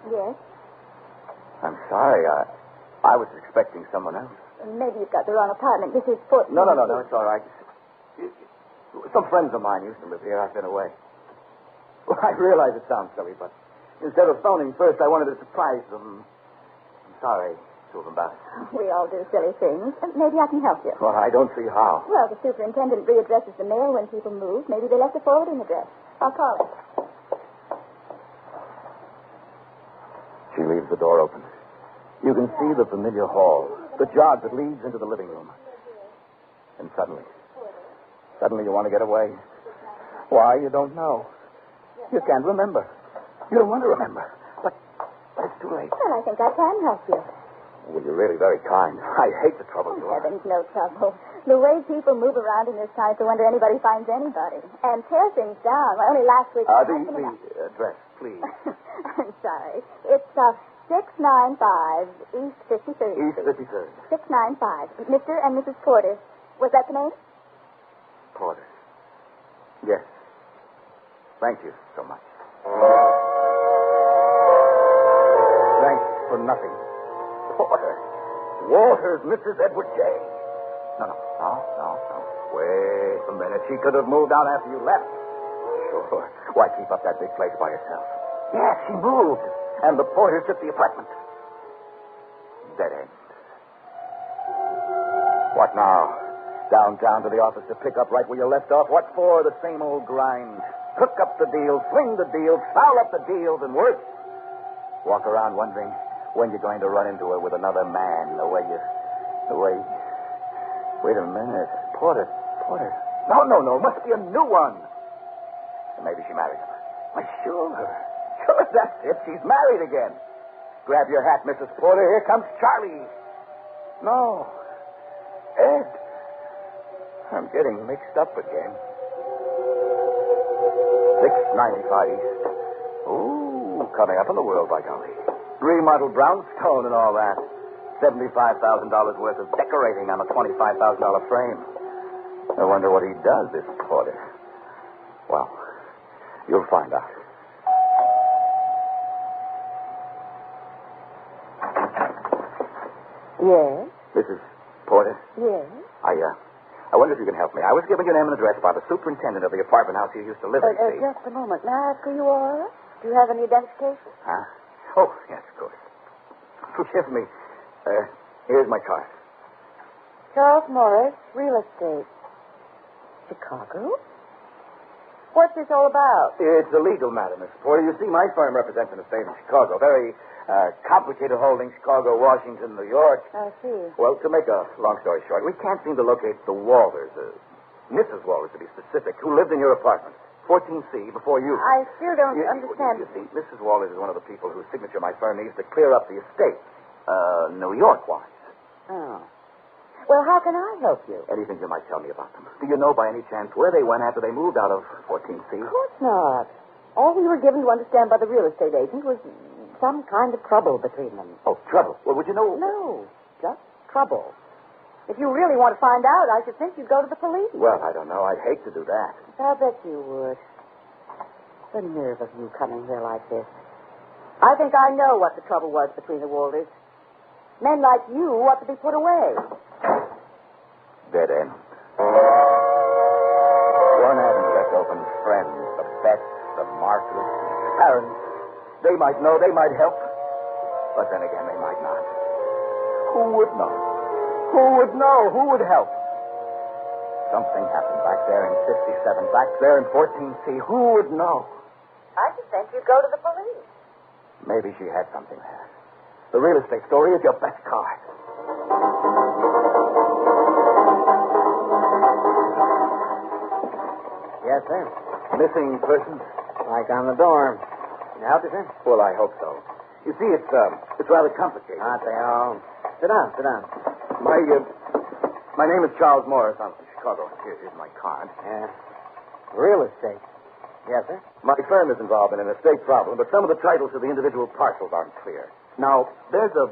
Yes? I'm sorry. I was expecting someone else. Maybe you've got the wrong apartment. This is 14. No, it's all right. Some friends of mine used to live here. I've been away. Well, I realize it sounds silly, but instead of phoning first, I wanted to surprise them. I'm sorry to have embarrassed you. We all do silly things. Maybe I can help you. Well, I don't see how. Well, the superintendent readdresses the mail when people move. Maybe they left a forwarding address. I'll call it. She leaves the door open. You can see the familiar hall, the jog that leads into the living room. And suddenly you want to get away. Why, you don't know. You can't remember. You don't want to remember. But it's too late. Well, I think I can help you. Well, you're really very kind. I hate the trouble you are. Heavens, no trouble. The way people move around in this town, it's a wonder anybody finds anybody. And tear things down. Well, only last week... The address, please. I'm sorry. It's 695 East 53rd. East 53rd. 695. Mr. and Mrs. Porter. Was that the name? Porter. Yes. Thank you so much. Thanks for nothing. Porter. Walters, Mrs. Edward J. No. Wait a minute. She could have moved out after you left. Sure. Why keep up that big place by herself? Yes, she moved. And the Porter took the apartment. Dead end. What now? Downtown to the office to pick up right where you left off? What for? The same old grind. Cook up the deals, swing the deals, foul up the deals, and worse. Walk around wondering when you're going to run into her with another man. The way... Wait a minute. Porter. No. Must be a new one. And maybe she married him. Why, sure, that's it. She's married again. Grab your hat, Mrs. Porter. Here comes Charlie. No. Ed. I'm getting mixed up again. 695 East. Ooh, coming up in the world, by golly. Remodeled brownstone and all that. $75,000 worth of decorating on a $25,000 frame. I wonder what he does, this Porter. Well, you'll find out. Yes? Mrs. Porter? Yes? I wonder if you can help me. I was given your name and address by the superintendent of the apartment house you used to live in. Just a moment. May I ask who you are? Do you have any identification? Huh? Oh, yes, of course. Forgive me. Here's my card. Charles Morris, real estate. Chicago? What's this all about? It's a legal matter, Miss Porter. You see, my firm represents an estate in Chicago. Very complicated holding, Chicago, Washington, New York. I see. Well, to make a long story short, we can't seem to locate the Walters, Mrs. Walters, to be specific, who lived in your apartment, 14C, before you. I still don't understand. You see, Mrs. Walters is one of the people whose signature my firm needs to clear up the estate, New York-wise. Oh. Well, how can I help you? Anything you might tell me about them. Do you know by any chance where they went after they moved out of 14C? Of course not. All we were given to understand by the real estate agent was some kind of trouble between them. Oh, trouble. Well, would you know? No, just trouble. If you really want to find out, I should think you'd go to the police. Well, I don't know. I'd hate to do that. I bet you would. The nerve of you coming here like this. I think I know what the trouble was between the Walters. Men like you ought to be put away. Dead end. One avenue left open. Friends, the Betts, the Marklets, parents. They might know, they might help. But then again, they might not. Who would know? Who would know? Who would help? Something happened back there in 57, back there in 14C. Who would know? I should think you'd go to the police. Maybe she had something there. The real estate story is your best card. Yes, sir. Missing persons? Like on the door. Can I help you, sir? Well, I hope so. You see, it's rather complicated. Aren't they all? Sit down, sit down. My name is Charles Morris. I'm from Chicago. Here's my card. Yeah. Real estate. Yes, sir? My firm is involved in an estate problem, but some of the titles to the individual parcels aren't clear. Now, there's a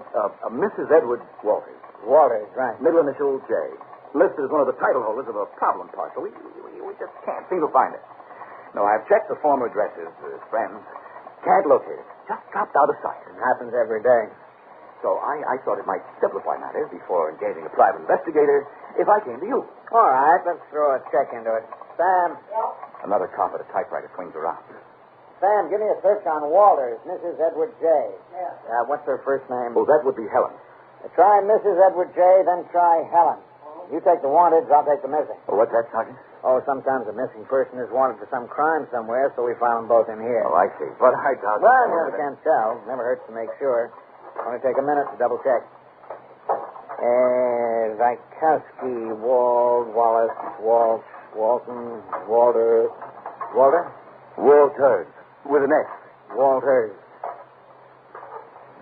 Mrs. Edward Walters. Walters, right. Middle initial J. Listed as one of the title holders of a problem parcel. We just can't seem to find it. No, I've checked the former addresses, friends. Can't locate it. Just dropped out of sight. It happens every day. So I thought it might simplify matters before engaging a private investigator if I came to you. All right, let's throw a check into it. Sam. Yeah? Another cop at a typewriter swings around. Sam, give me a search on Walters, Mrs. Edward J. Yeah. What's her first name? Oh, that would be Helen. Try Mrs. Edward J., then try Helen. You take the wanted, I'll take the missing. Oh, what's that, Sergeant? Oh, sometimes a missing person is wanted for some crime somewhere, so we file them both in here. Oh, I see. But I doubt it. Well, you can't tell. Never hurts to make sure. Only take a minute to double check. Zykowski, Wald, Wallace, Walsh, Walton, Walter. Walter? Walters. With an S. Walters.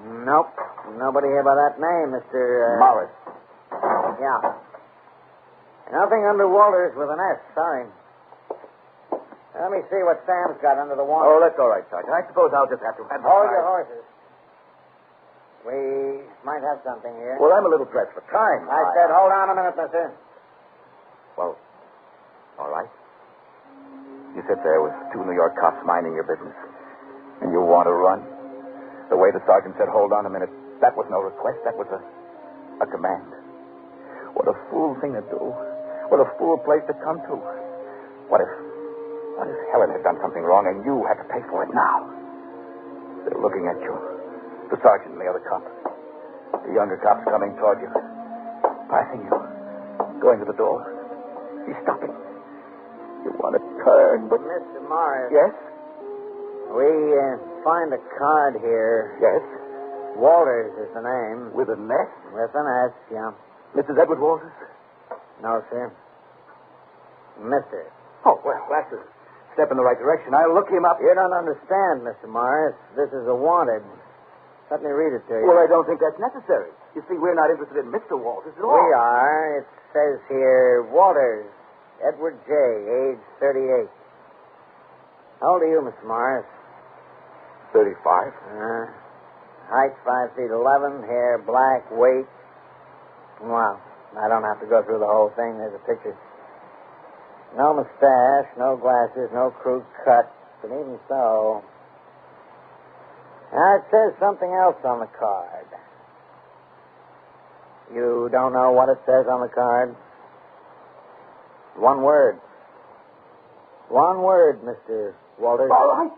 Nope. Nobody here by that name, Mr. Morris. Yeah. Nothing under Walters with an S. Sorry. Let me see what Sam's got under the warrant. Oh, that's all right, Sergeant. I suppose I'll just have to advertise. Hold your horses. We might have something here. Well, I'm a little pressed for time. I said, hold on a minute, mister. Well, all right. You said there was 2 New York cops minding your business. And you want to run? The way the sergeant said, hold on a minute, that was no request. That was a command. What a fool thing to do. What a fool place to come to. What if Helen had done something wrong and you had to pay for it now? They're looking at you. The sergeant and the other cop. The younger cop's coming toward you. Passing you. Going to the door. He's stopping. You want to turn, but... Mr. Morris. Yes? We find a card here. Yes? Walters is the name. With an S? With an S, yeah. Mrs. Edward Walters? No, sir. Mister. Oh, well, that's a step in the right direction. I'll look him up. You don't understand, Mr. Morris. This is a wanted. Let me read it to you. Well, I don't think that's necessary. You see, we're not interested in Mr. Walters at all. We are. It says here, Walters, Edward J., age 38. How old are you, Mr. Morris? 35. Height 5 feet 11, hair black, weight. Well, I don't have to go through the whole thing. There's a picture. No mustache, no glasses, no crew cut. But even so... Now, it says something else on the card. You don't know what it says on the card? One word. One word, Mr. Walters. All right.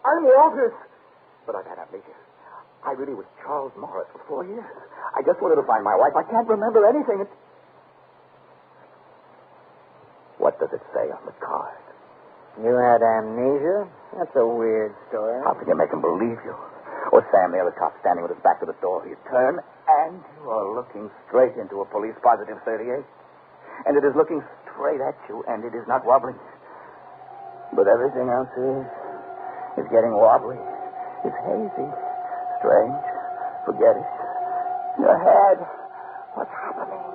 I'm Walters. But I've had amnesia. I really was Charles Morris for 4 years. I just wanted to find my wife. I can't remember anything. What does it say on the card? You had amnesia? That's a weird story. How can you make him believe you? Or Sam, the other cop, standing with his back to the door. You turn, and you are looking straight into a police positive 38. And it is looking straight at you, and it is not wobbling. But everything else is getting wobbly. It's hazy, strange, forget it. Your head, what's happening?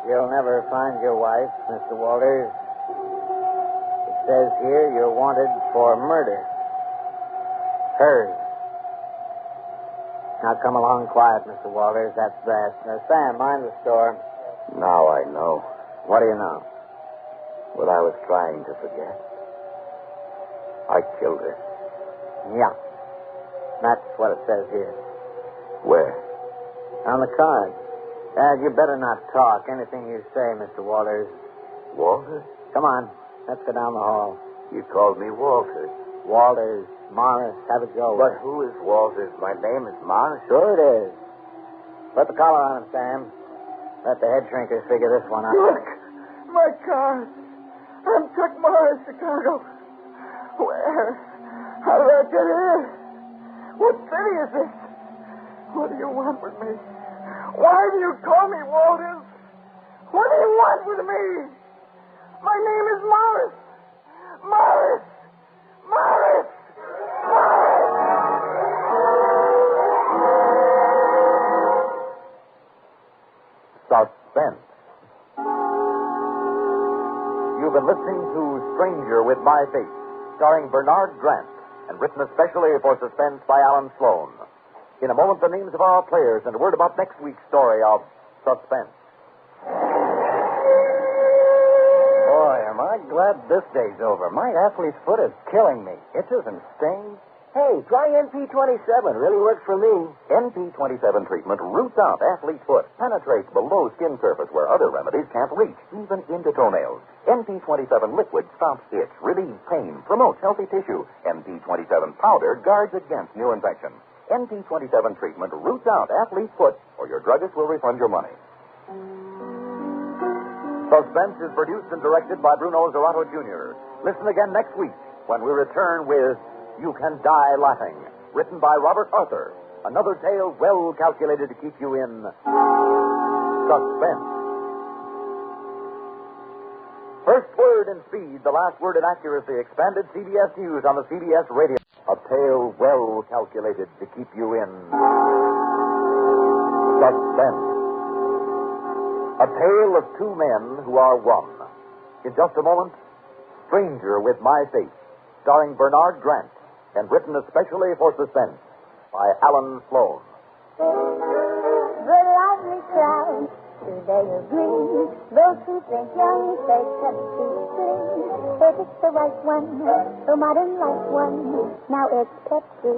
You'll never find your wife, Mr. Walters. It says here you're wanted for murder. Hers. Now come along quiet, Mr. Walters. That's best. Now, Sam, mind the store. Now I know What do you know? what I was trying to forget. I killed her. Yeah. That's what it says here. Where? On the card. Dad, you better not talk. Anything you say, Mr. Walters. Walter? Come on. Let's go down the hall. You called me Walter. Walters, Morris, have it go. But who is Walters? My name is Morris. Sure it is. Put the collar on him, Sam. Let the head shrinkers figure this one out. Look, my car. I'm Chuck Morris, Chicago. Where? How did I get here? What city is this? What do you want with me? Why do you call me Walters? What do you want with me? My name is Morris. Morris! Morris! Suspense. You've been listening to Stranger with My Face, starring Bernard Grant, and written especially for Suspense by Alan Sloan. In a moment, the names of our players and a word about next week's story of Suspense. Boy, am I glad this day's over. My athlete's foot is killing me. Itches and stings. Hey, try NP27. Really works for me. NP27 treatment roots out athlete's foot, penetrates below skin surface where other remedies can't reach, even into toenails. NP27 liquid stops itch, relieves pain, promotes healthy tissue. NP27 powder guards against new infection. NP27 treatment roots out athlete's foot, or your druggist will refund your money. Suspense is produced and directed by Bruno Zerato Jr. Listen again next week when we return with You Can Die Laughing, written by Robert Arthur. Another tale well calculated to keep you in suspense. First word in speed, the last word in accuracy. Expanded CBS News on the CBS radio. A tale well calculated to keep you in suspense. A tale of two men who are one. In just a moment, Stranger with My Face, starring Bernard Grant, and written especially for Suspense by Alan Sloan. The lively crowd, today agree. Those who think young, they can see free. They pick the right one, the modern life one. Now it's Pepsi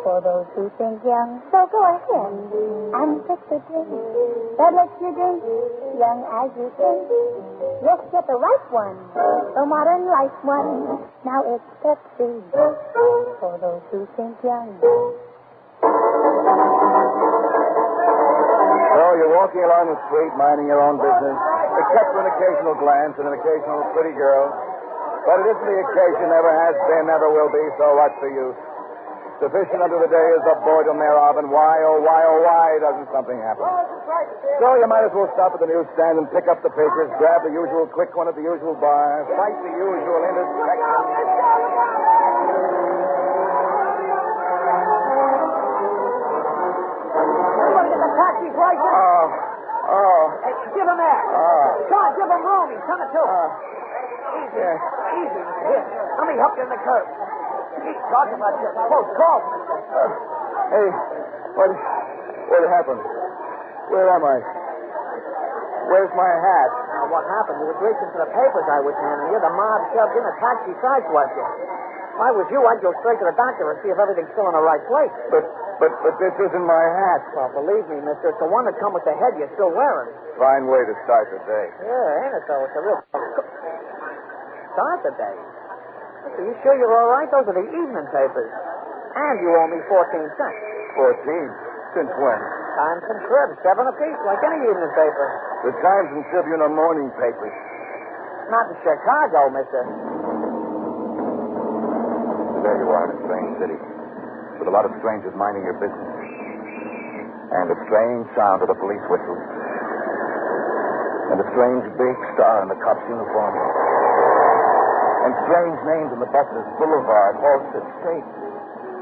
for those who think young. So go ahead and pick the drink that lets you drink young as you think. Just get the right one, the modern life one. Now it's Pepsi for those who think young. So you're walking along the street, minding your own business, except for an occasional glance and an occasional pretty girl. But it isn't the occasion, never has been, never will be, so what's the use? Sufficient unto the day is the boredom thereof, and why, oh why doesn't something happen? So you might as well stop at the newsstand and pick up the papers, grab the usual quick one at the usual bar, fight the usual Taxi's right there. Hey, give him that. Come on, give him room. He's coming to. Easy. Easy. Here, let me help you in the curb. Keep talking about your close call. Hey, what happened? Where am I? Where's my hat? What happened? You were reaching for the papers I was handing you. The mob shoved in a taxi sideswiped you. If I was you, I'd go straight to the doctor and see if everything's still in the right place. But this isn't my hat. Well, believe me, mister, it's the one that come with the head you're still wearing. Fine way to start the day. Yeah, ain't it, though? It's a real... Start the day? Are you sure you're all right? Those are the evening papers. And you owe me 14 cents. 14? Since when? Times and Tribune, 7 apiece, like any evening paper. The Times and Tribune are morning papers. Not in Chicago, mister. There you are in a strange city, with a lot of strangers minding your business. And a strange sound of the police whistles. And a strange big star in the cop's uniform. And strange names in the buses, Boulevard, Halsted, State.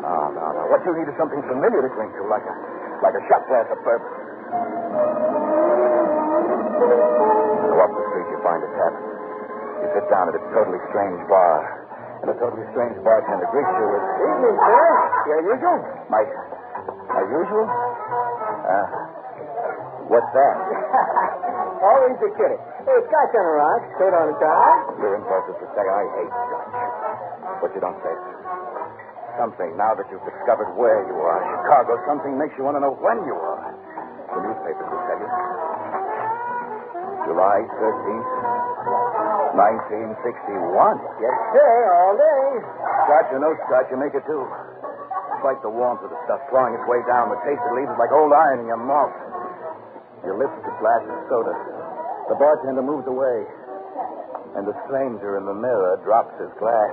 No. What you need is something familiar to cling to, like a shot glass of bourbon. Go up the street, you find a tavern. You sit down at a totally strange bar. And a totally strange bartender greets you with... Evening, sir. Your usual? My usual? What's that? Always a kitty. Hey, scotch on a rock, straight on the tie. Your impulse is to say, I hate scotch. But you don't say it. Something, now that you've discovered where you are, Chicago, something makes you want to know when you are. The newspapers will tell you. July 13th, 1961. Yes, sir, all day. Scotch or no scotch, you make it too. It's like the warmth of the stuff clawing its way down. The taste it leaves is like old iron in your mouth. You lift the glass of soda. The bartender moves away. And the stranger in the mirror drops his glass.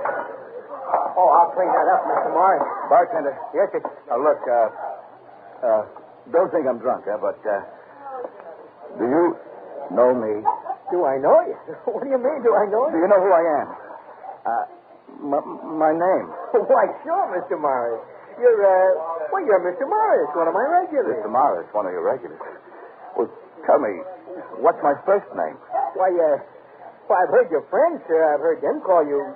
Oh, I'll clean that up, Mr. Morris. Bartender. Yes, sir. Now, look, don't think I'm drunk, but, do you know me? Do I know you? What do you mean, do I know Do you? you know who I am? My name. Why, sure, Mr. Morris. You're Mr. Morris, one of my regulars. Mr. Morris, one of your regulars. Well, tell me, what's my first name? Why, I've heard your friends, sir. I've heard them call you...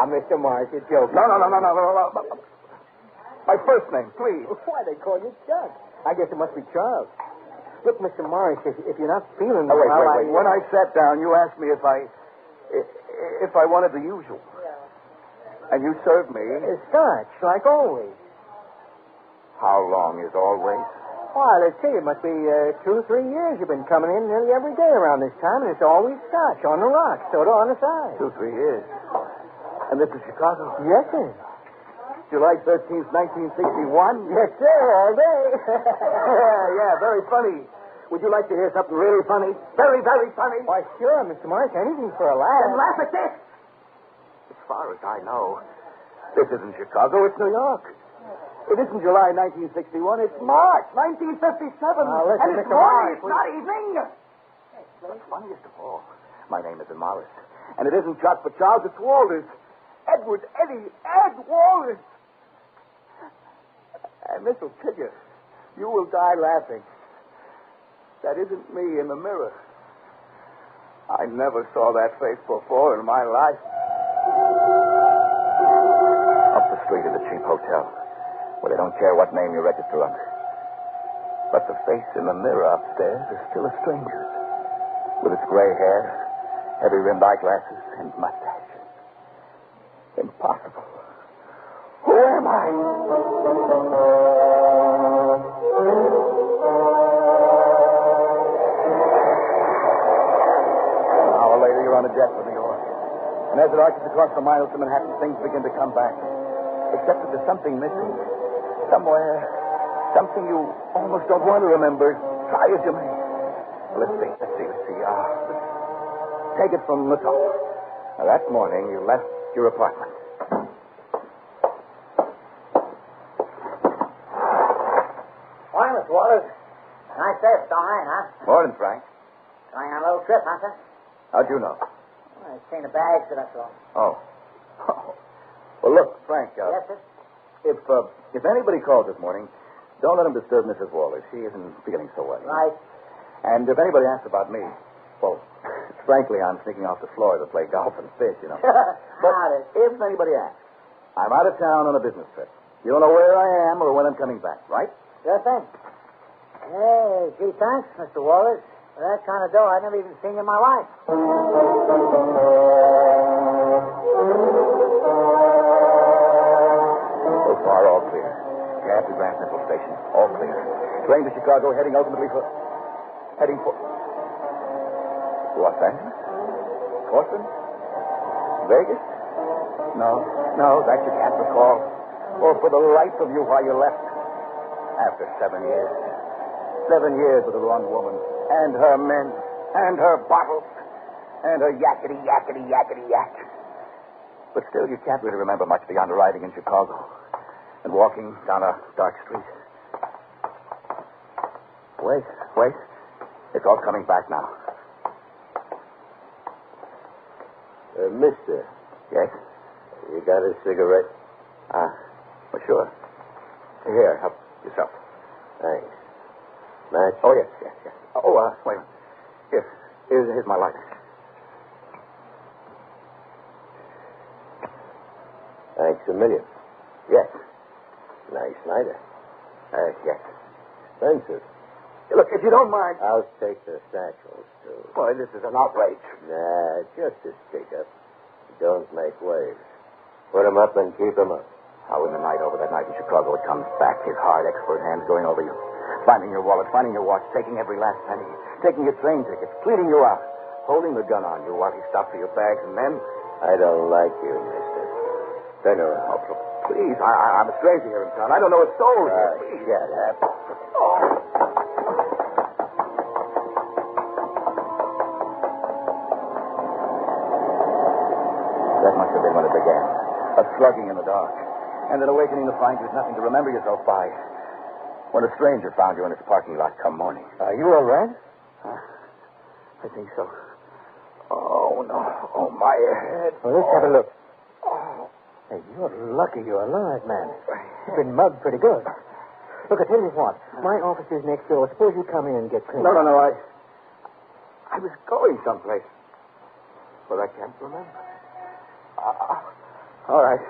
Mr. Morris, you're joking. No. My first name, please. Why, they call you Chuck. I guess it must be Charles. Look, Mr. Morris, if you're not feeling wait. well... When I sat down, you asked me if I wanted the usual. And you served me... Scotch, like always. How long is always? Why, let's see, it must be 2 or 3 years you've been coming in nearly every day around this time, and it's always Scotch on the rocks, soda on the side. 2 or 3 years. And this is Chicago? Yes, sir. July 13th, 1961? Yes, sir, all day. Yeah, very funny. Would you like to hear something really funny? Very, very funny? Why, sure, Mr. Morris, anything for a laugh. Then laugh at this. As far as I know, this isn't Chicago, it's New York. It isn't July 1961, it's March 1957. Now, listen, and it's Mr. morning, Morris, it's not evening. What's funniest of all, my name isn't Morris. And it isn't Chuck but Charles, it's Walters. Ed Walters. And this will kill you. You will die laughing. That isn't me in the mirror. I never saw that face before in my life. Up the street is a cheap hotel, where they don't care what name you register under. But the face in the mirror upstairs is still a stranger's, with its gray hair, heavy-rimmed eyeglasses, and mustache. Impossible. Who am I? An hour later, you're on a jet for New York. And as it arches across the miles to Manhattan, things begin to come back. Except that there's something missing. Somewhere. Something you almost don't want to remember. Try as you may. Let's see. Take it from the top. Now, that morning, you left your apartment. Morning, Mr. Walters. Nice day for Stone Island, huh? Morning, Frank. Going on a little trip, huh, sir? How'd you know? Well, I've seen the bags, so that's all. Oh. Well, look, Frank. Yes, sir? If anybody calls this morning, don't let them disturb Mrs. Walters. She isn't feeling so well. Right. And if anybody asks about me, well, frankly, I'm sneaking off the floor to play golf and fish, you know. But if anybody asks, I'm out of town on a business trip. You don't know where I am or when I'm coming back, right? Sure thing. Hey, gee, thanks, Mr. Walters. For that kind of dough, I've never even seen you in my life. So far, all clear. Cab to Grand Central Station, all clear. Train to Chicago, heading ultimately for... Los Angeles? Boston? Vegas? No, that you can't recall. Or for the life of you while you left. After 7 years. 7 years with the wrong woman. And her men. And her bottles. And her yakety. But still, you can't really remember much beyond arriving in Chicago and walking down a dark street. Wait. It's all coming back now. Mister. Yes? You got a cigarette? Well, sure. Here, help yourself. Thanks. Match? Oh, yes. Oh, wait a minute. Here's my lighter. Thanks a million. Yes. Nice lighter. Yes. Expensive. Look, if you don't mind. I'll take the satchels, too. Boy, this is an outrage. Nah, just a stick-up. Don't make waves. Put 'em up and keep 'em up. How in the night over that night in Chicago it comes back, his hard, expert hands going over you. Finding your wallet, finding your watch, taking every last penny, taking your train tickets, cleaning you out, holding the gun on you while he stopped for your bags, and then... I don't like you, mister. Turn around. Oh, please, I'm a stranger here in town. I don't know a soul here. Please. Shut up. Oh. That must have been when it began. A slugging in the dark. And an awakening to find you had nothing to remember yourself by. When a stranger found you in his parking lot come morning. Are you all right? I think so. Oh, no. Oh, my head. Well, let's have a look. Hey, you're lucky you're alive, man. You've been mugged pretty good. Look, I tell you what. My office is next door. Suppose you come in and get clean. No. I was going someplace. But I can't remember. All right.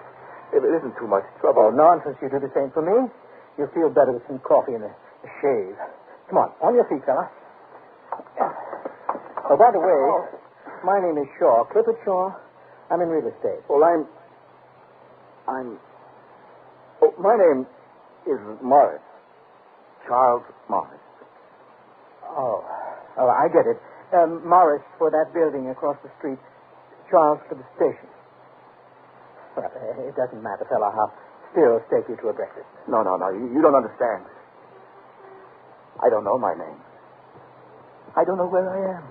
If it isn't too much trouble. Oh, nonsense. You do the same for me. You'll feel better with some coffee and a shave. Come on your feet, fella. Oh, by the way, my name is Shaw, Clifford Shaw. I'm in real estate. Well, Oh, my name is Morris. Charles Morris. Oh, I get it. Morris for that building across the street. Charles for the station. Well, it doesn't matter, fella. I'll still take you to a breakfast. No. You don't understand. I don't know my name. I don't know where I am.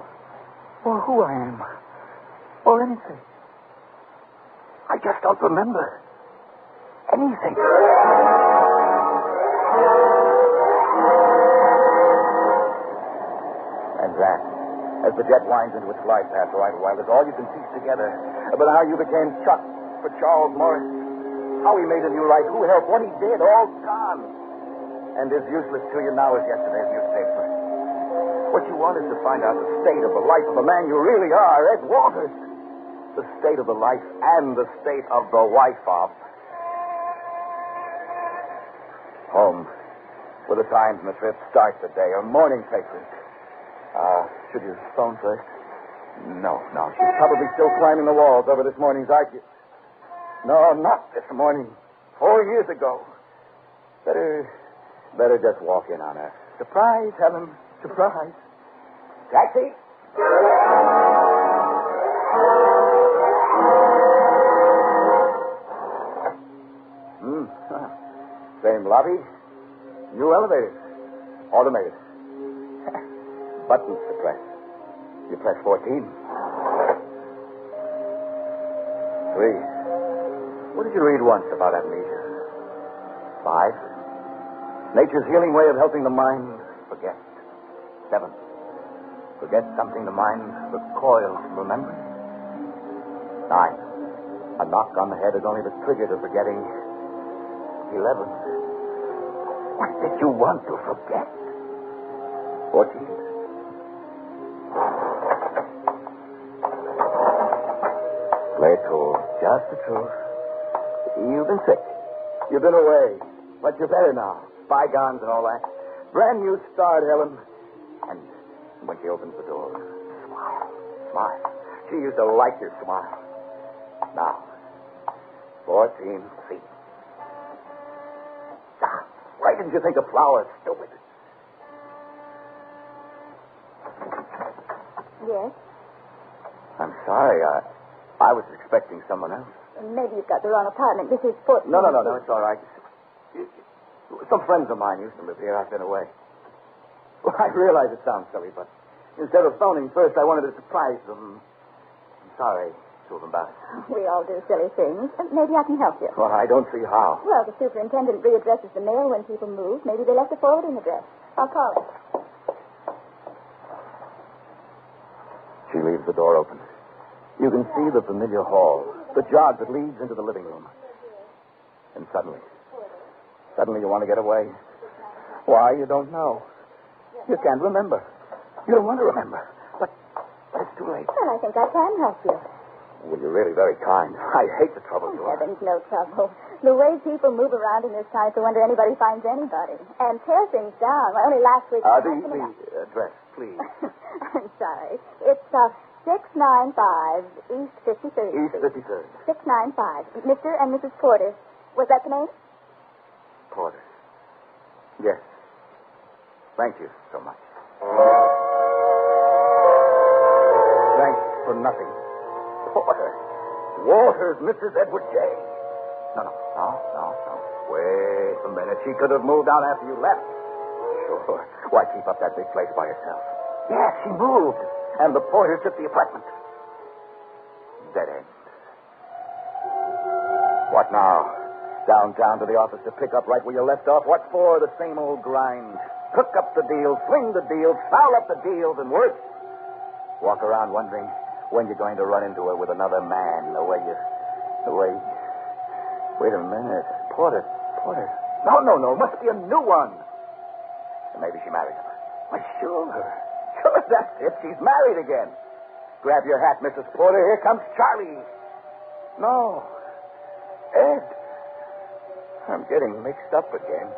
Or who I am. Or anything. I just don't remember anything. And that, as the jet winds into its glide path for a while, is all you can piece together about how you became Chuck for Charles Morris. How he made a new life, who helped, what he did, all gone. And as useless to you now as yesterday's newspaper. What you want is to find out the state of the life of the man you really are, Ed Walters. The state of the life and the state of the wife of. Home, where the Times and the Trip start the day, or morning papers. Should you phone first? No. She's probably still climbing the walls over this morning's argument. No, not this morning. 4 years ago. Better just walk in on her. Surprise, Helen. Surprise. Taxi. Same lobby. New elevators. Automated. Buttons to press. You press 14. 3. What did you read once about amnesia? 5. Nature's healing way of helping the mind forget. 7. Forget something the mind recoils from remembering. 9. A knock on the head is only the trigger to forgetting. 11. What did you want to forget? 14. Play it cool. Just the truth. You've been sick. You've been away. But you're better now. Bygones and all that. Brand new start, Helen. And when she opens the door, smile. She used to like your smile. Now, 14 feet. Why didn't you think of flowers, stupid? Yes? I'm sorry. I was expecting someone else. Maybe you've got the wrong apartment. This is Foot. No, it's all right. Some friends of mine used to live here. I've been away. Well, I realize it sounds silly, but instead of phoning first, I wanted to surprise them. I'm sorry to have embarrassed you. We all do silly things. Maybe I can help you. Well, I don't see how. Well, the superintendent readdresses the mail when people move. Maybe they left a forwarding address. I'll call it. She leaves the door open. You can see the familiar hall, the jog that leads into the living room. And suddenly you want to get away. Why, you don't know. You can't remember. You don't want to remember. too late. Well, I think I can help you. Well, you're really very kind. I hate the trouble you are. Heavens, no trouble. The way people move around in this town, it's a wonder anybody finds anybody. And tear things down. Well, only last week... The address, please. I'm sorry. It's 695 East 53rd East Street. 53rd. 695. Mr. and Mrs. Porter. Was that the name? Porter. Yes. Thank you so much. Thanks for nothing. Porter. Walters, Mrs. Edward J. No. Wait a minute. She could have moved out after you left. Sure. Why keep up that big place by herself? Yes, she moved. And the Porter took the apartment. Dead end. What now? Downtown to the office to pick up right where you left off? What for? The same old grind. Cook up the deals, swing the deals, foul up the deals, and worse. Walk around wondering when you're going to run into her with another man. The way... Wait a minute. Porter. No. Must be a new one. And maybe she married him. Why, sure, that's it. She's married again. Grab your hat, Mrs. Porter. Here comes Charlie. No. Ed. I'm getting mixed up again.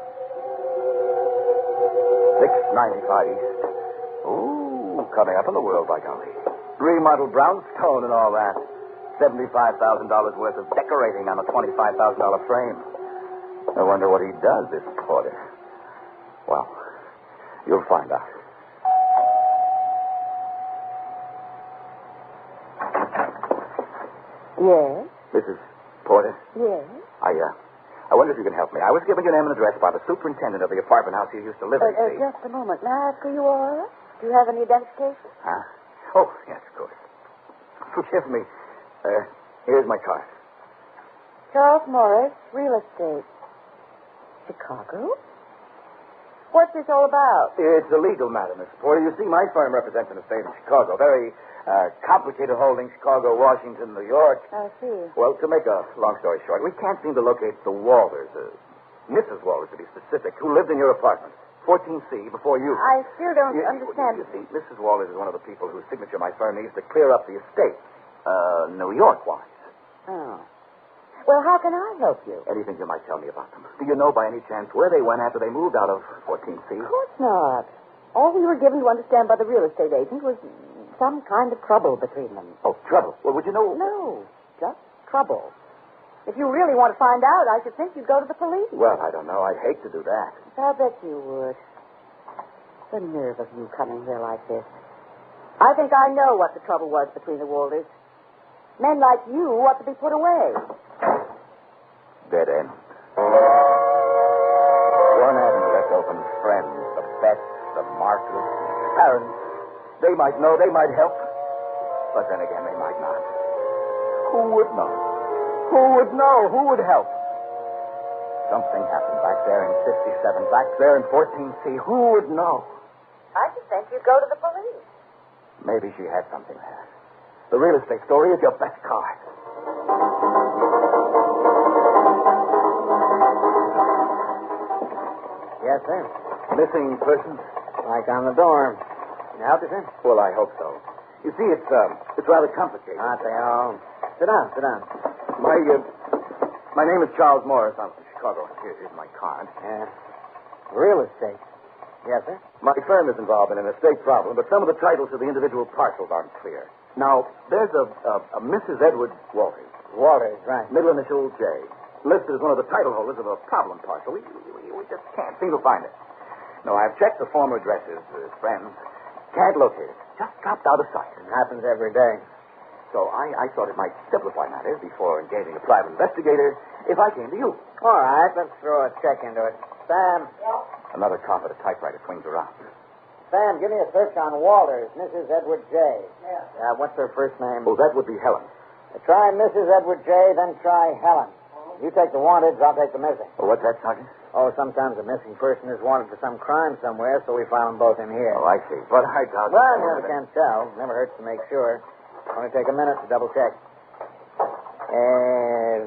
695 East. Ooh, coming up in the world, by golly. Remodeled brownstone and all that. $75,000 worth of decorating on a $25,000 frame. I wonder what he does, this Porter. Well, you'll find out. Yes? Mrs. Porter? Yes? I wonder if you can help me. I was given your name and address by the superintendent of the apartment house you used to live in, see? Just a moment. May I ask who you are? Do you have any identification? Huh? Oh, yes, of course. Forgive me. Here's my card. Charles Morris, real estate. Chicago? What's this all about? It's a legal matter, Miss Porter. You see, my firm represents an estate in Chicago. Very complicated holding, Chicago, Washington, New York. I see. Well, to make a long story short, we can't seem to locate the Walters, Mrs. Walters, to be specific, who lived in your apartment, 14C, before you. I still don't understand. You see, Mrs. Walters is one of the people whose signature my firm needs to clear up the estate, New York-wise. Oh. Well, how can I help you? Anything you might tell me about them. Do you know by any chance where they went after they moved out of 14C? Of course not. All we were given to understand by the real estate agent was some kind of trouble between them. Oh, trouble? Well, would you know... No, just trouble. If you really want to find out, I should think you'd go to the police. Well, I don't know. I'd hate to do that. I'll bet you would. The nerve of you coming here like this. I think I know what the trouble was between the Walters. Men like you ought to be put away. Dead end. One avenue left open. Friends, the Bets, the Markets, parents. They might know, they might help. But then again, they might not. Who would know? Who would know? Who would help? Something happened back there in 57, back there in 14C. Who would know? I should think you'd go to the police. Maybe she had something there. The real estate story is your best card. Yes, sir. Missing persons? Like on the dorm. Can I help you, sir? Well, I hope so. You see, it's rather complicated. Aren't they all? Sit down. My name is Charles Morris. I'm from Chicago. Here's my card. Yeah. Real estate. Yes, sir? My firm is involved in an estate problem, but some of the titles to the individual parcels aren't clear. Now, there's a Mrs. Edward Walters. Walters, right. Middle initial J. Listed as one of the title holders of a problem parcel. We just can't seem to find it. No, I've checked the former addresses, friends. Can't locate it. Just dropped out of sight. It happens every day. So I thought it might simplify matters before engaging a private investigator if I came to you. All right, let's throw a check into it. Sam. Yeah. Another competent typewriter swings around. Sam, give me a search on Walters, Mrs. Edward J. Yeah. What's her first name? Oh, that would be Helen. Try Mrs. Edward J., then try Helen. You take the wanted, I'll take the missing. Oh, what's that, Sergeant? Oh, sometimes a missing person is wanted for some crime somewhere, so we file them both in here. Oh, I see. But I doubt... Well, you never can tell. Never hurts to make sure. Only take a minute to double check.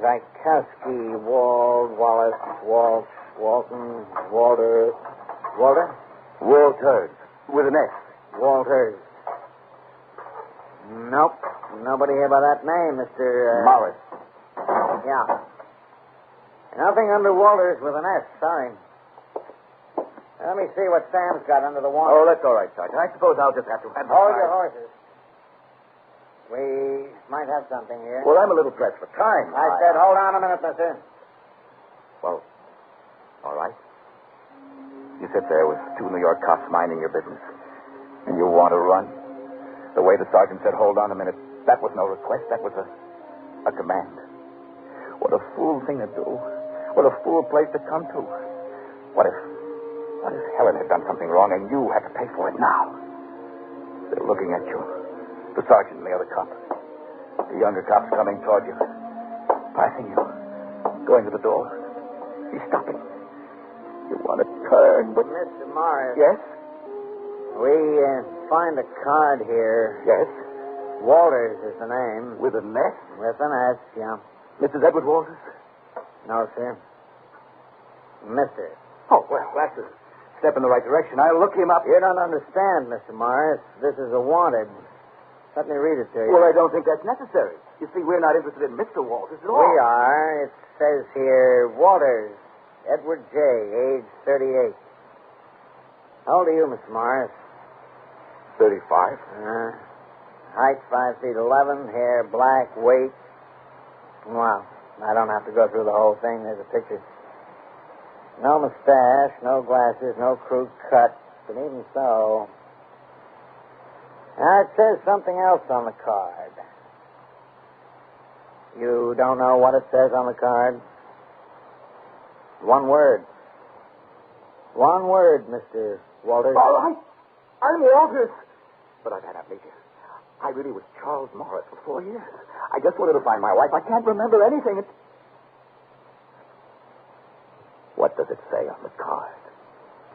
Vikowski, Wald, Wallace, Walsh, Walton, Walter... Walter? Walters. With an S. Walters. Nope. Nobody here by that name, Mr. Morris. Yeah. Nothing under Walters with an S. Sorry. Let me see what Sam's got under the warrant. Oh, that's all right, Sergeant. I suppose I'll just have to... Hold your horses. We might have something here. Well, I'm a little pressed for time. I said, hold on a minute, mister. Well, all right. You sit there with two New York cops minding your business, and you want to run. The way the sergeant said, hold on a minute, that was no request. That was a command. What a fool thing to do. What a fool place to come to. What if Helen had done something wrong and you had to pay for it now? They're looking at you. The sergeant and the other cop. The younger cop's coming toward you. Passing you. Going to the door. He's stopping. You want to turn, but... Mr. Morris. Yes? We find a card here. Yes? Walters is the name. With an S? With an S, yeah. Mrs. Edward Walters? No, sir. Mr. Oh, well, that's a step in the right direction. I'll look him up. You don't understand, Mr. Morris. This is a wanted. Let me read it to you. Well, I don't think that's necessary. You see, we're not interested in Mr. Walters at all. We are. It says here, Walters, Edward J., age 38. How old are you, Mr. Morris? 35. Height 5 feet 11, hair black, weight. Well, I don't have to go through the whole thing. There's a picture. No mustache, no glasses, no crew cut. But even so... Now, it says something else on the card. You don't know what it says on the card? One word. One word, Mr. Walters. All right. I'm Walters. But I've had amnesia. I really was Charles Morris for 4 years. I just wanted to find my wife. I can't remember anything. What does it say on the card?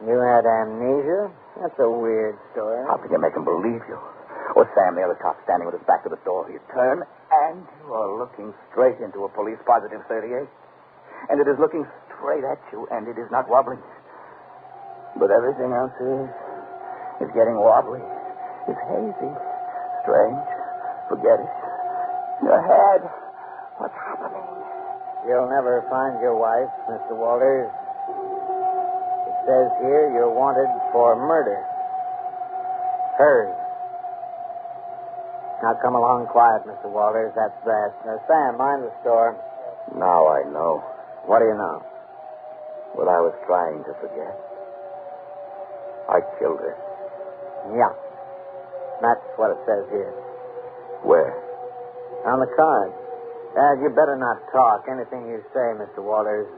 You had amnesia? That's a weird story. How can you make him believe you? Or Sam, the other cop, standing with his back to the door. You turn, and you are looking straight into a police positive 38. And it is looking straight at you, and it is not wobbling. But everything else is getting wobbly. It's hazy, strange, forget-it. Your head, what's happening? You'll never find your wife, Mr. Walters. It says here you're wanted for murder. Hers. Now come along quiet, Mr. Walters. That's best. Now, Sam, mind the store. Now I know. What do you know? What I was trying to forget. I killed her. Yeah. That's what it says here. Where? On the card. You better not talk. Anything you say, Mr. Walters.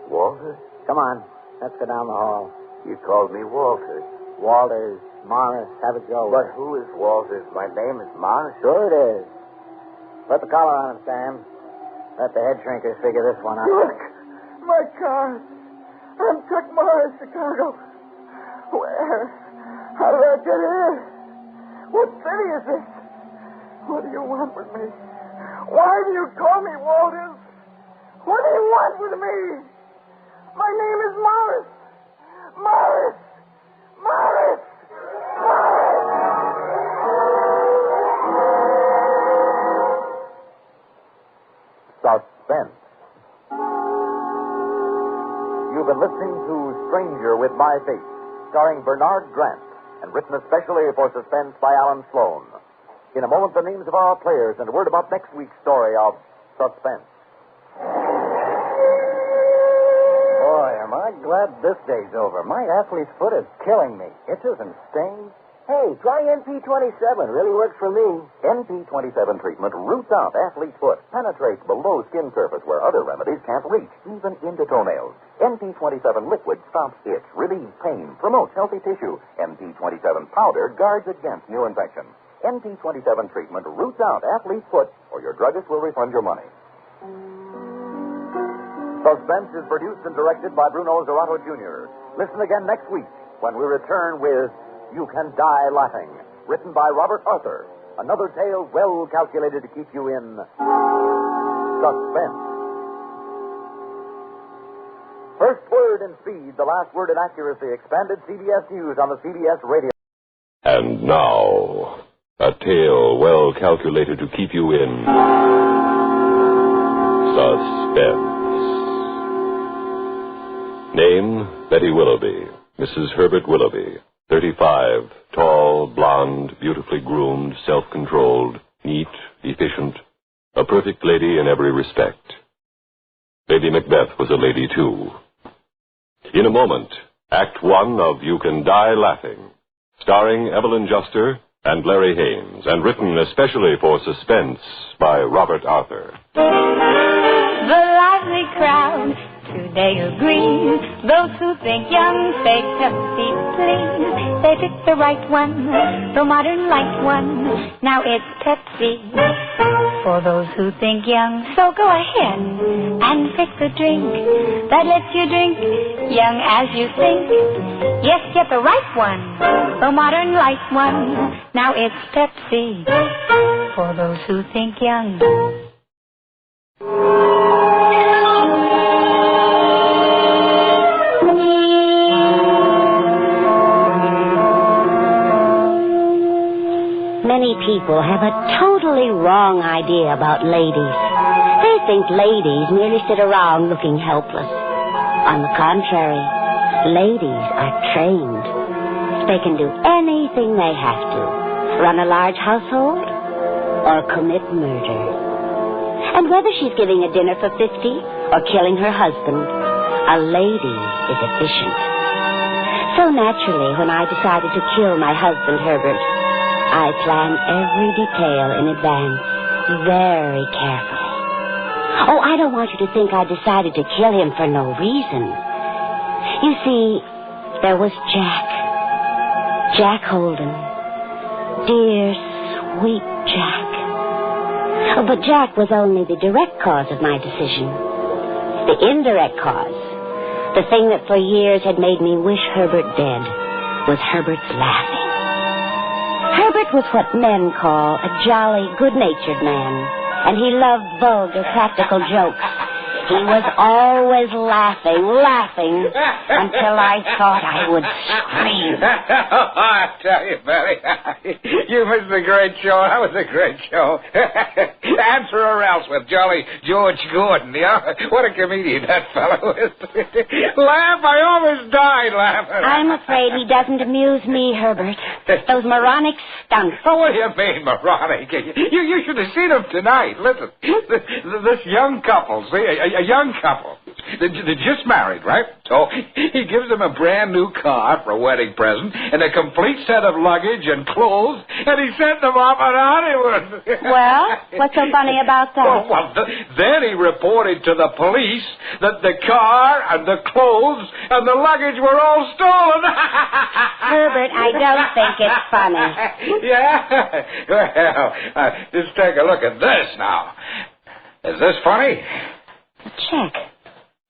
Walters? Come on. Let's go down the hall. You called me Walters. Walters, Morris, have it go. But who is Walters? My name is Morris. Sure it is. Put the collar on him, Sam. Let the head shrinkers figure this one out. Look! My car. I'm Chuck Morris, Chicago. Where? How did I get here? What city is this? What do you want with me? Why do you call me Walters? What do you want with me? My name is Morris. Morris! Morris! Suspense. You've been listening to Stranger with My Face, starring Bernard Grant, and written especially for Suspense by Alan Sloan. In a moment, the names of our players and a word about next week's story of Suspense. Boy, am I glad this day's over. My athlete's foot is killing me. Itches and stings. Hey, try NP27. Really works for me. NP27 treatment roots out athlete's foot, penetrates below skin surface where other remedies can't reach, even into toenails. NP27 liquid stops itch, relieves pain, promotes healthy tissue. NP27 powder guards against new infection. NP27 treatment roots out athlete's foot, or your druggist will refund your money. Suspense is produced and directed by Bruno Zerato Jr. Listen again next week when we return with You Can Die Laughing, written by Robert Arthur. Another tale well calculated to keep you in suspense. First word in speed, the last word in accuracy. Expanded CBS News on the CBS radio. And now, A tale well calculated to keep you in suspense. Name, Betty Willoughby, Mrs. Herbert Willoughby, 35, tall, blonde, beautifully groomed, self-controlled, neat, efficient, a perfect lady in every respect. Lady Macbeth was a lady, too. In a moment, Act One of You Can Die Laughing, starring Evelyn Juster and Larry Haynes, and written especially for Suspense by Robert Arthur. The lively crowd today agree. Those who think young, fake, healthy, clean, they picked the right one, the modern light one. Now it's Pepsi for those who think young. So go ahead and pick the drink that lets you drink young as you think. Yes, get the right one, the modern light one. Now it's Pepsi for those who think young. Many people have a totally wrong idea about ladies. They think ladies merely sit around looking helpless. On the contrary, ladies are trained. They can do anything they have to. Run a large household or commit murder. And whether she's giving a dinner for 50 or killing her husband, a lady is efficient. So naturally, when I decided to kill my husband, Herbert, I planned every detail in advance, very carefully. Oh, I don't want you to think I decided to kill him for no reason. You see, there was Jack Holden. Dear, sweet Jack. Oh, but Jack was only the direct cause of my decision. The indirect cause, the thing that for years had made me wish Herbert dead, was Herbert's laughing. Herbert was what men call a jolly, good-natured man, and he loved vulgar, practical jokes. He was always laughing, until I thought I would scream. I tell you, Betty, you missed a great show. That was a great show. Answer or else with Jolly George Gordon, yeah? What a comedian that fellow is. Laugh, I almost died laughing. I'm afraid he doesn't amuse me, Herbert. Those moronic stunts. Oh, what do you mean, moronic? You should have seen them tonight. Listen, this young couple, see, a young couple. They're just married, right? So he gives them a brand new car for a wedding present and a complete set of luggage and clothes, and he sent them off on honeymoon. Well, what's so funny about that? Then he reported to the police that the car and the clothes and the luggage were all stolen. Herbert, I don't think it's funny. Yeah? Well, just take a look at this now. Is this funny? A check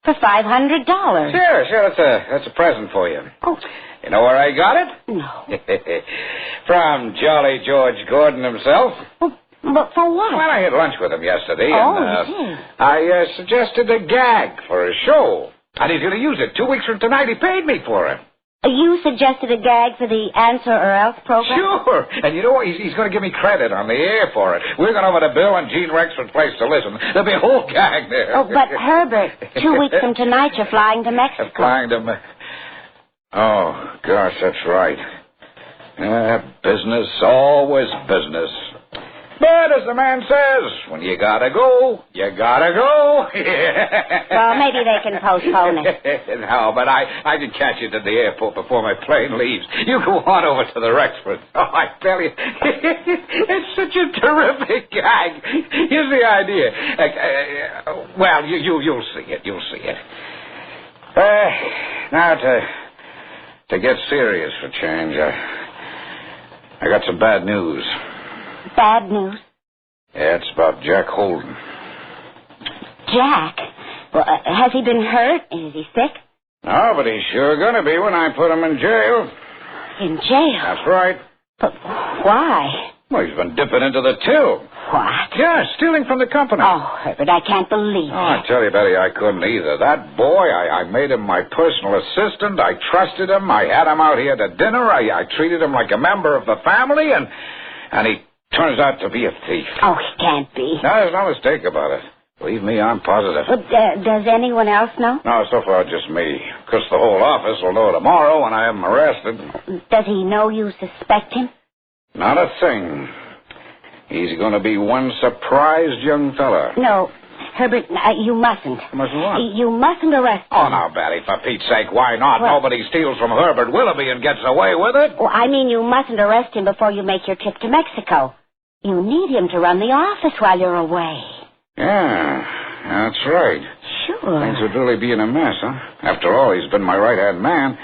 for $500. Sure. That's a present for you. Oh. You know where I got it? No. From Jolly George Gordon himself. But for what? Well, I had lunch with him yesterday, and you did. I suggested a gag for a show. And he's going to use it 2 weeks from tonight. He paid me for it. You suggested a gag for the Answer or Else program? Sure. And you know what? He's going to give me credit on the air for it. We're going over to Bill and Gene Rexford's place to listen. There'll be a whole gag there. Oh, but Herbert, 2 weeks from tonight you're flying to Mexico. Oh, gosh, that's right. Business, always business. But as the man says, when you gotta go, you gotta go. Well, maybe they can postpone it. No, but I can catch you to the airport before my plane leaves. You go on over to the Rexford. Oh, I tell you, it's such a terrific gag. Here's the idea. Well, you'll see it. You'll see it. Now to get serious for change, I got some bad news. Bad news? Yeah, it's about Jack Holden. Jack? Well, has he been hurt? Is he sick? No, but he's sure going to be when I put him in jail. In jail? That's right. But why? Well, he's been dipping into the till. What? Yeah, stealing from the company. Oh, Herbert, I can't believe it. I tell you, Betty, I couldn't either. That boy, I made him my personal assistant. I trusted him. I had him out here to dinner. I treated him like a member of the family, and and he turns out to be a thief. Oh, he can't be. No, there's no mistake about it. Believe me, I'm positive. Well, does anyone else know? No, so far just me. Because the whole office will know tomorrow when I have him arrested. Does he know you suspect him? Not a thing. He's going to be one surprised young fella. No, Herbert, you mustn't. Mustn't what? You mustn't arrest him. Oh, now, Betty, for Pete's sake, why not? Well, nobody steals from Herbert Willoughby and gets away with it. Well, I mean you mustn't arrest him before you make your trip to Mexico. You need him to run the office while you're away. Yeah, that's right. Sure. Things would really be in a mess, huh? After all, he's been my right-hand man.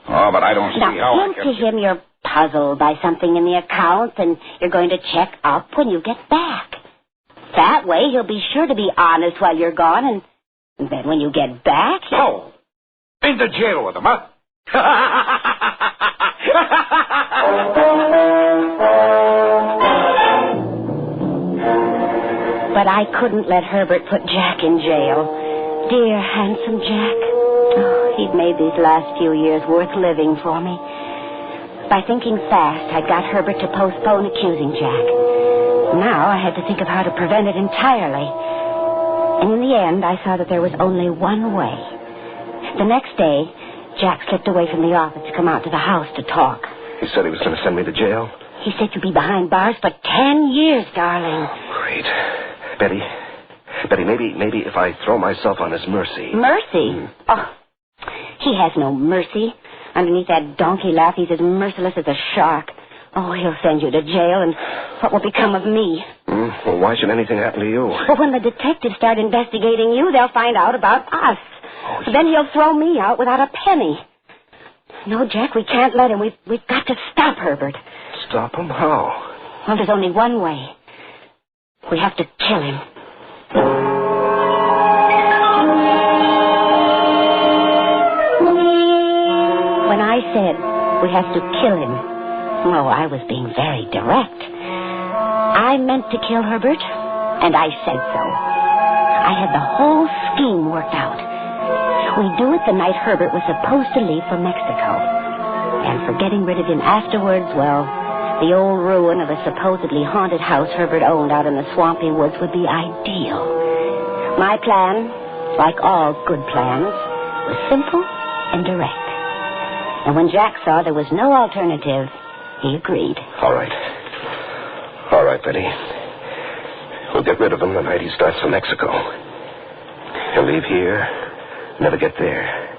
Oh, but I don't see how I hint can... to him you're puzzled by something in the accounts and you're going to check up when you get back. That way, he'll be sure to be honest while you're gone, and then when you get back... Oh! Into jail with him, huh? But I couldn't let Herbert put Jack in jail. Dear, handsome Jack. Oh, he'd made these last few years worth living for me. By thinking fast, I got Herbert to postpone accusing Jack. Now I had to think of how to prevent it entirely. And in the end, I saw that there was only one way. The next day, Jack slipped away from the office to come out to the house to talk. He said he was going to send me to jail? He said you'd be behind bars for 10 years, darling. Great. Betty, maybe if I throw myself on his mercy. Mercy? Oh, he has no mercy. Underneath that donkey laugh, he's as merciless as a shark. Oh, he'll send you to jail, and what will become of me? Well, why should anything happen to you? Well, when the detectives start investigating you, they'll find out about us. Oh, then he'll throw me out without a penny. No, Jack, we can't let him. We've got to stop Herbert. Stop him? How? Well, there's only one way. We have to kill him. When I said we have to kill him, oh, I was being very direct. I meant to kill Herbert, and I said so. I had the whole scheme worked out. We'd do it the night Herbert was supposed to leave for Mexico. And for getting rid of him afterwards, well, the old ruin of a supposedly haunted house Herbert owned out in the swampy woods would be ideal. My plan, like all good plans, was simple and direct. And when Jack saw there was no alternative, he agreed. All right. All right, Betty. We'll get rid of him the night he starts for Mexico. He'll leave here, never get there.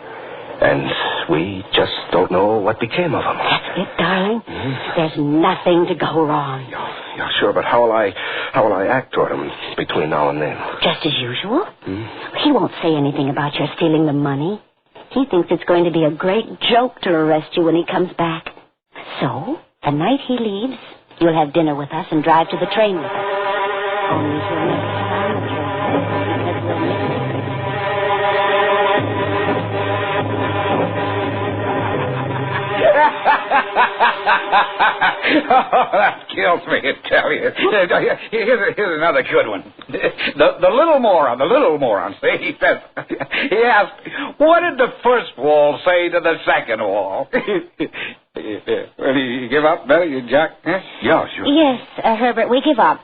And we just don't know what became of him. That's it, darling. Mm-hmm. There's nothing to go wrong. Yeah, sure, but how will I act toward him between now and then? Just as usual. He won't say anything about your stealing the money. He thinks it's going to be a great joke to arrest you when he comes back. So, the night he leaves, you'll have dinner with us and drive to the train with us. Only he'll never get on the train because we'll miss him. Oh, that kills me, I tell you. Here's another good one. The little moron, see, he asked, what did the first wall say to the second wall? Will you give up, Betty, Jack? Huh? Yeah, sure. Yes, Herbert, we give up.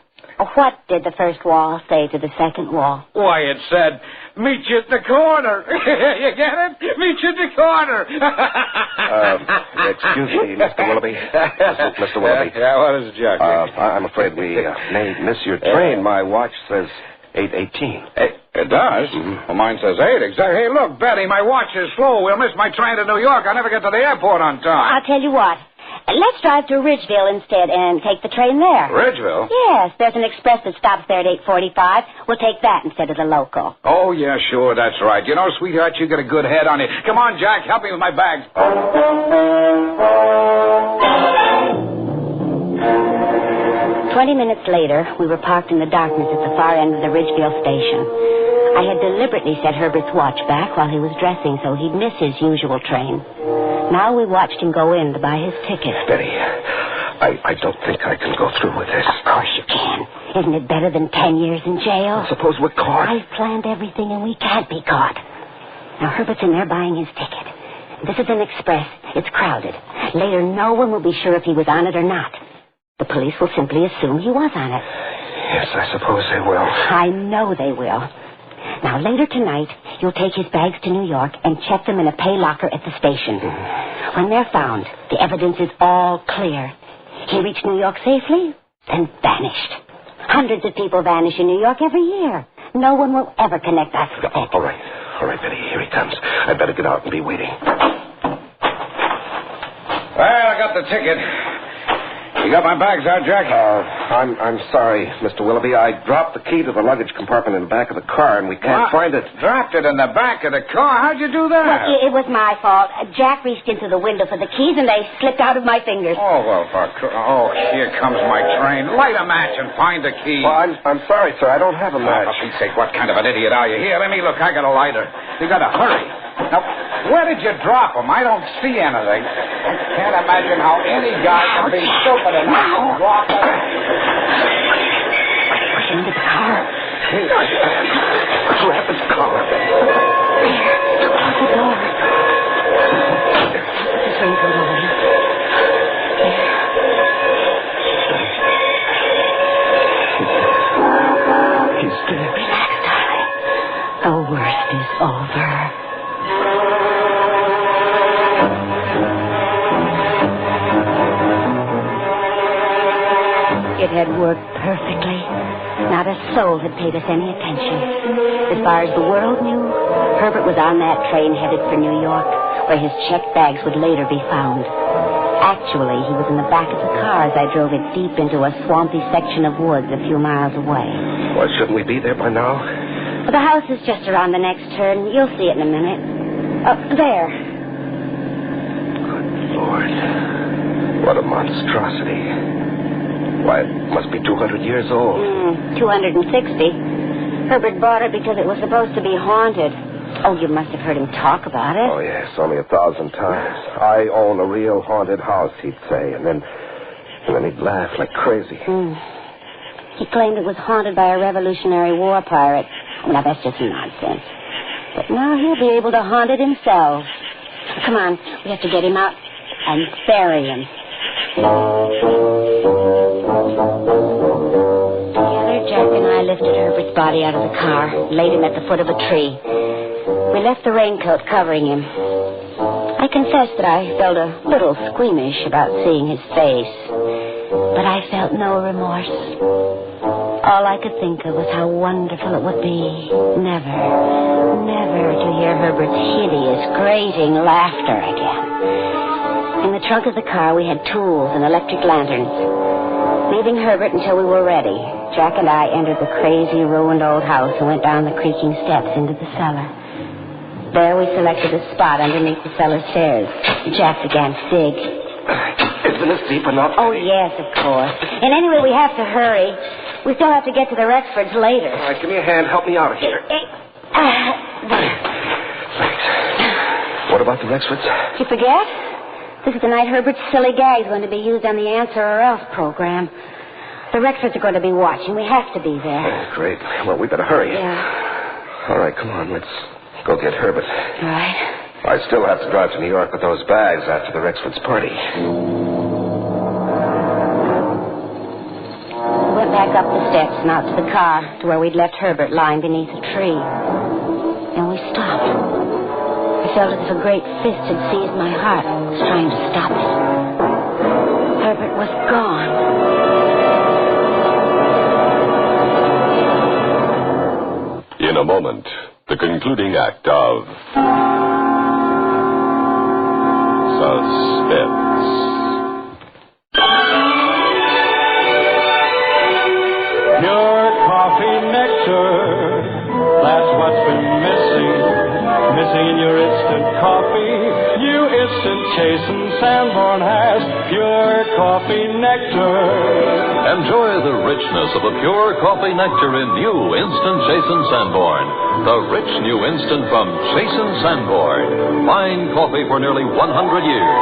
What did the first wall say to the second wall? Why, it said, meet you at the corner. You get it? Meet you at the corner. Excuse me, Mr. Willoughby. Mr. Willoughby. Yeah, what is it, Jack? I'm afraid we may miss your train. My watch says 8:18. It does? Mm-hmm. Well, mine says 8 exactly. Hey, look, Betty, my watch is slow. We'll miss my train to New York. I'll never get to the airport on time. I'll tell you what. Let's drive to Ridgeville instead and take the train there. Ridgeville? Yes, there's an express that stops there at 8:45. We'll take that instead of the local. Oh, yeah, sure, that's right. You know, sweetheart, you got a good head on you. Come on, Jack, help me with my bags. 20 minutes later, we were parked in the darkness at the far end of the Ridgeville station. I had deliberately set Herbert's watch back while he was dressing so he'd miss his usual train. Now we watched him go in to buy his ticket. Betty, I don't think I can go through with this. Of course you can. Isn't it better than 10 years in jail? Well, suppose we're caught. I've planned everything and we can't be caught. Now Herbert's in there buying his ticket. This is an express. It's crowded. Later, no one will be sure if he was on it or not. The police will simply assume he was on it. Yes, I suppose they will. I know they will. Now, later tonight, you'll take his bags to New York and check them in a pay locker at the station. When they're found, the evidence is all clear. He reached New York safely, then vanished. Hundreds of people vanish in New York every year. No one will ever connect us with it. All right, Betty, here he comes. I'd better get out and be waiting. Well, I got the ticket. You got my bags out, Jack? I'm sorry, Mr. Willoughby. I dropped the key to the luggage compartment in the back of the car, and we can't find it. Dropped it in the back of the car? How'd you do that? Well, it was my fault. Jack reached into the window for the keys, and they slipped out of my fingers. Oh, well, here comes my train. Light a match and find the key. Well, I'm sorry, sir. I don't have a match. For Pete's sake, what kind of an idiot are you? Here, let me look. I got a lighter. You got to hurry. Now, where did you drop them? I don't see anything. I can't imagine how any guy can be stupid enough to drop them. Push him into the car. Grab his collar. Close the door. The train comes over here. He's dead. Relax, darling. The worst is over. It had worked perfectly. Not a soul had paid us any attention. As far as the world knew, Herbert was on that train headed for New York, where his checked bags would later be found. Actually, he was in the back of the car as I drove it deep into a swampy section of woods a few miles away. Well, shouldn't we be there by now? Well, the house is just around the next turn. You'll see it in a minute. There. Good Lord. What a monstrosity. Why, it must be 200 years old. 260. Herbert bought it because it was supposed to be haunted. Oh, you must have heard him talk about it. Oh, yes, only 1,000 times. I own a real haunted house, he'd say, and then he'd laugh like crazy. He claimed it was haunted by a Revolutionary War pirate. Now, that's just nonsense. But now he'll be able to haunt it himself. Come on, we have to get him out and bury him. Together, Jack and I lifted Herbert's body out of the car, laid him at the foot of a tree. We left the raincoat covering him. I confess that I felt a little squeamish about seeing his face, but I felt no remorse. All I could think of was how wonderful it would be never to hear Herbert's hideous, grating laughter again. In the trunk of the car, we had tools and electric lanterns. Leaving Herbert until we were ready, Jack and I entered the crazy, ruined old house and went down the creaking steps into the cellar. There we selected a spot underneath the cellar stairs. Jack began to dig. Isn't this deep enough? Oh, yes, of course. And anyway, we have to hurry. We still have to get to the Rexfords later. All right, give me a hand. Help me out of here. Thanks. What about the Rexfords? Did you forget? This is the night Herbert's silly gag is going to be used on the Answer or Else program. The Rexfords are going to be watching. We have to be there. Oh, great. Well, we better hurry. Yeah. All right, come on. Let's go get Herbert. All right. I still have to drive to New York with those bags after the Rexfords' party. We went back up the steps and out to the car to where we'd left Herbert lying beneath a tree. Then we stopped. I felt as if a great fist had seized my heart. I was trying to stop it. Herbert was gone. In a moment, the concluding act of Suspense. Pure coffee nectar, that's what's been missing in your instant coffee. New Instant Chasen Sanborn has pure coffee nectar. Enjoy the richness of a pure coffee nectar in new Instant Chasen Sanborn. The rich new instant from Chasen Sanborn. Fine coffee for nearly 100 years.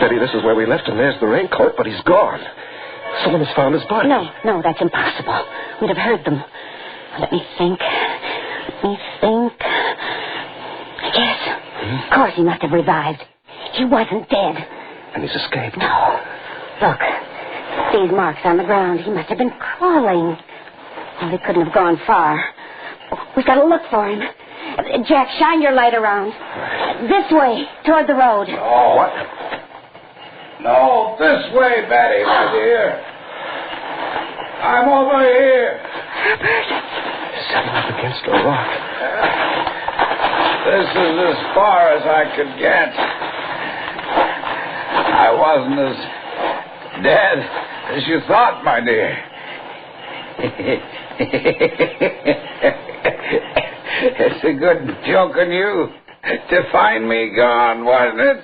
Betty, this is where we left him. There's the raincoat, but he's gone. Someone has found his body. No, that's impossible. We'd have heard them. Let me think. Of course he must have revived. He wasn't dead. And he's escaped. No. Look. These marks on the ground. He must have been crawling. Well, he couldn't have gone far. We've got to look for him. Jack, shine your light around. This way, toward the road. Oh. What? No, this way, Betty, my dear. I'm over here. Herbert. Setting up against a rock. This is as far as I could get. I wasn't as dead as you thought, my dear. It's a good joke on you to find me gone, wasn't it?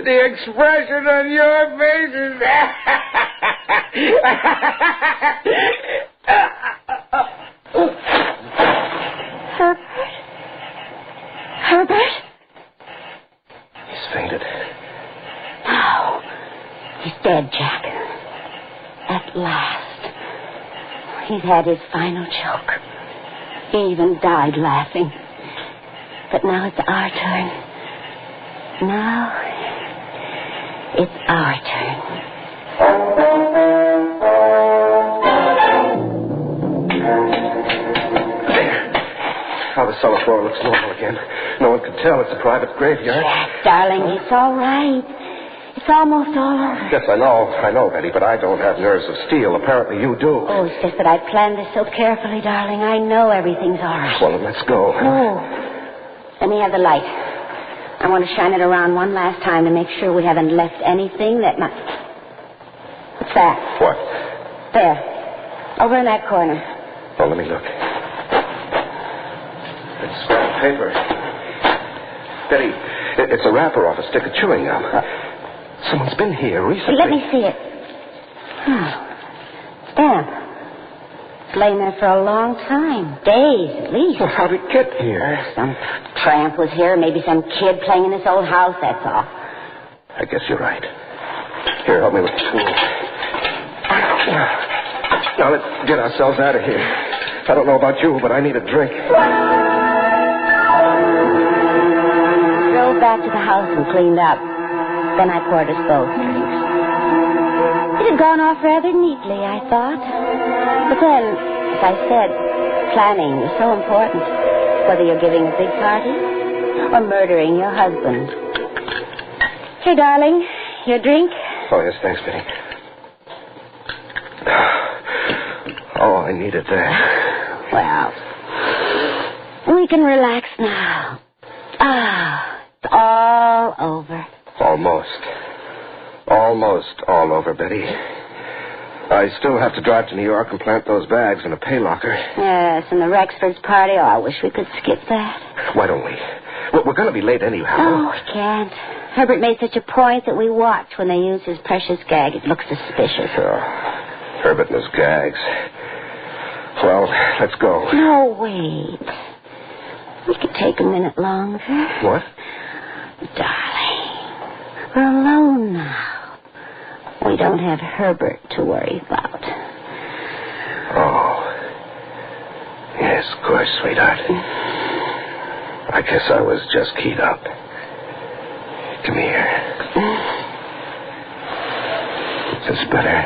The expression on your faces. Herbert? Herbert? He's fainted. No. He's dead, Jack. At last. He's had his final choke. He even died laughing. But now it's our turn. Now it's our turn. How the cellar floor looks normal again. No one can tell it's a private graveyard. Jack, darling, it's all right. It's almost all over. Yes, I know, Betty, but I don't have nerves of steel. Apparently you do. Oh, it's just that I planned this so carefully, darling. I know everything's all right. Well, then let's go. Oh, let me have the light. I want to shine it around one last time to make sure we haven't left anything that might... What's that? What? There. Over in that corner. Oh, let me look. It's paper. Betty, it's a wrapper off a stick of chewing gum. Someone's been here recently. Let me see it. Oh. Stamp. It's lain there for a long time. Days, at least. Well, how'd it get here? Oh, some tramp was here. Maybe some kid playing in this old house, that's all. I guess you're right. Here, help me with the tool. Now, let's get ourselves out of here. I don't know about you, but I need a drink. Drove back to the house and cleaned up. Then I poured us both drinks. It had gone off rather neatly, I thought. But then, as I said, planning was so important. Whether you're giving a big party or murdering your husband. Here, darling, your drink. Oh, yes, thanks, Betty. Oh, I needed that. Well, we can relax now. It's all over. Almost all over, Betty. I still have to drive to New York and plant those bags in a pay locker. Yes, and the Rexford's party. Oh, I wish we could skip that. Why don't we? We're going to be late anyhow. Oh, we can't. Herbert made such a point that we watch when they use his precious gag. It looks suspicious. Oh, Herbert and his gags. Well, let's go. No, wait. We could take a minute longer. What? Darling, we're alone now. We don't have Herbert to worry about. Oh. Yes, of course, sweetheart. I guess I was just keyed up. Come here. Is this better?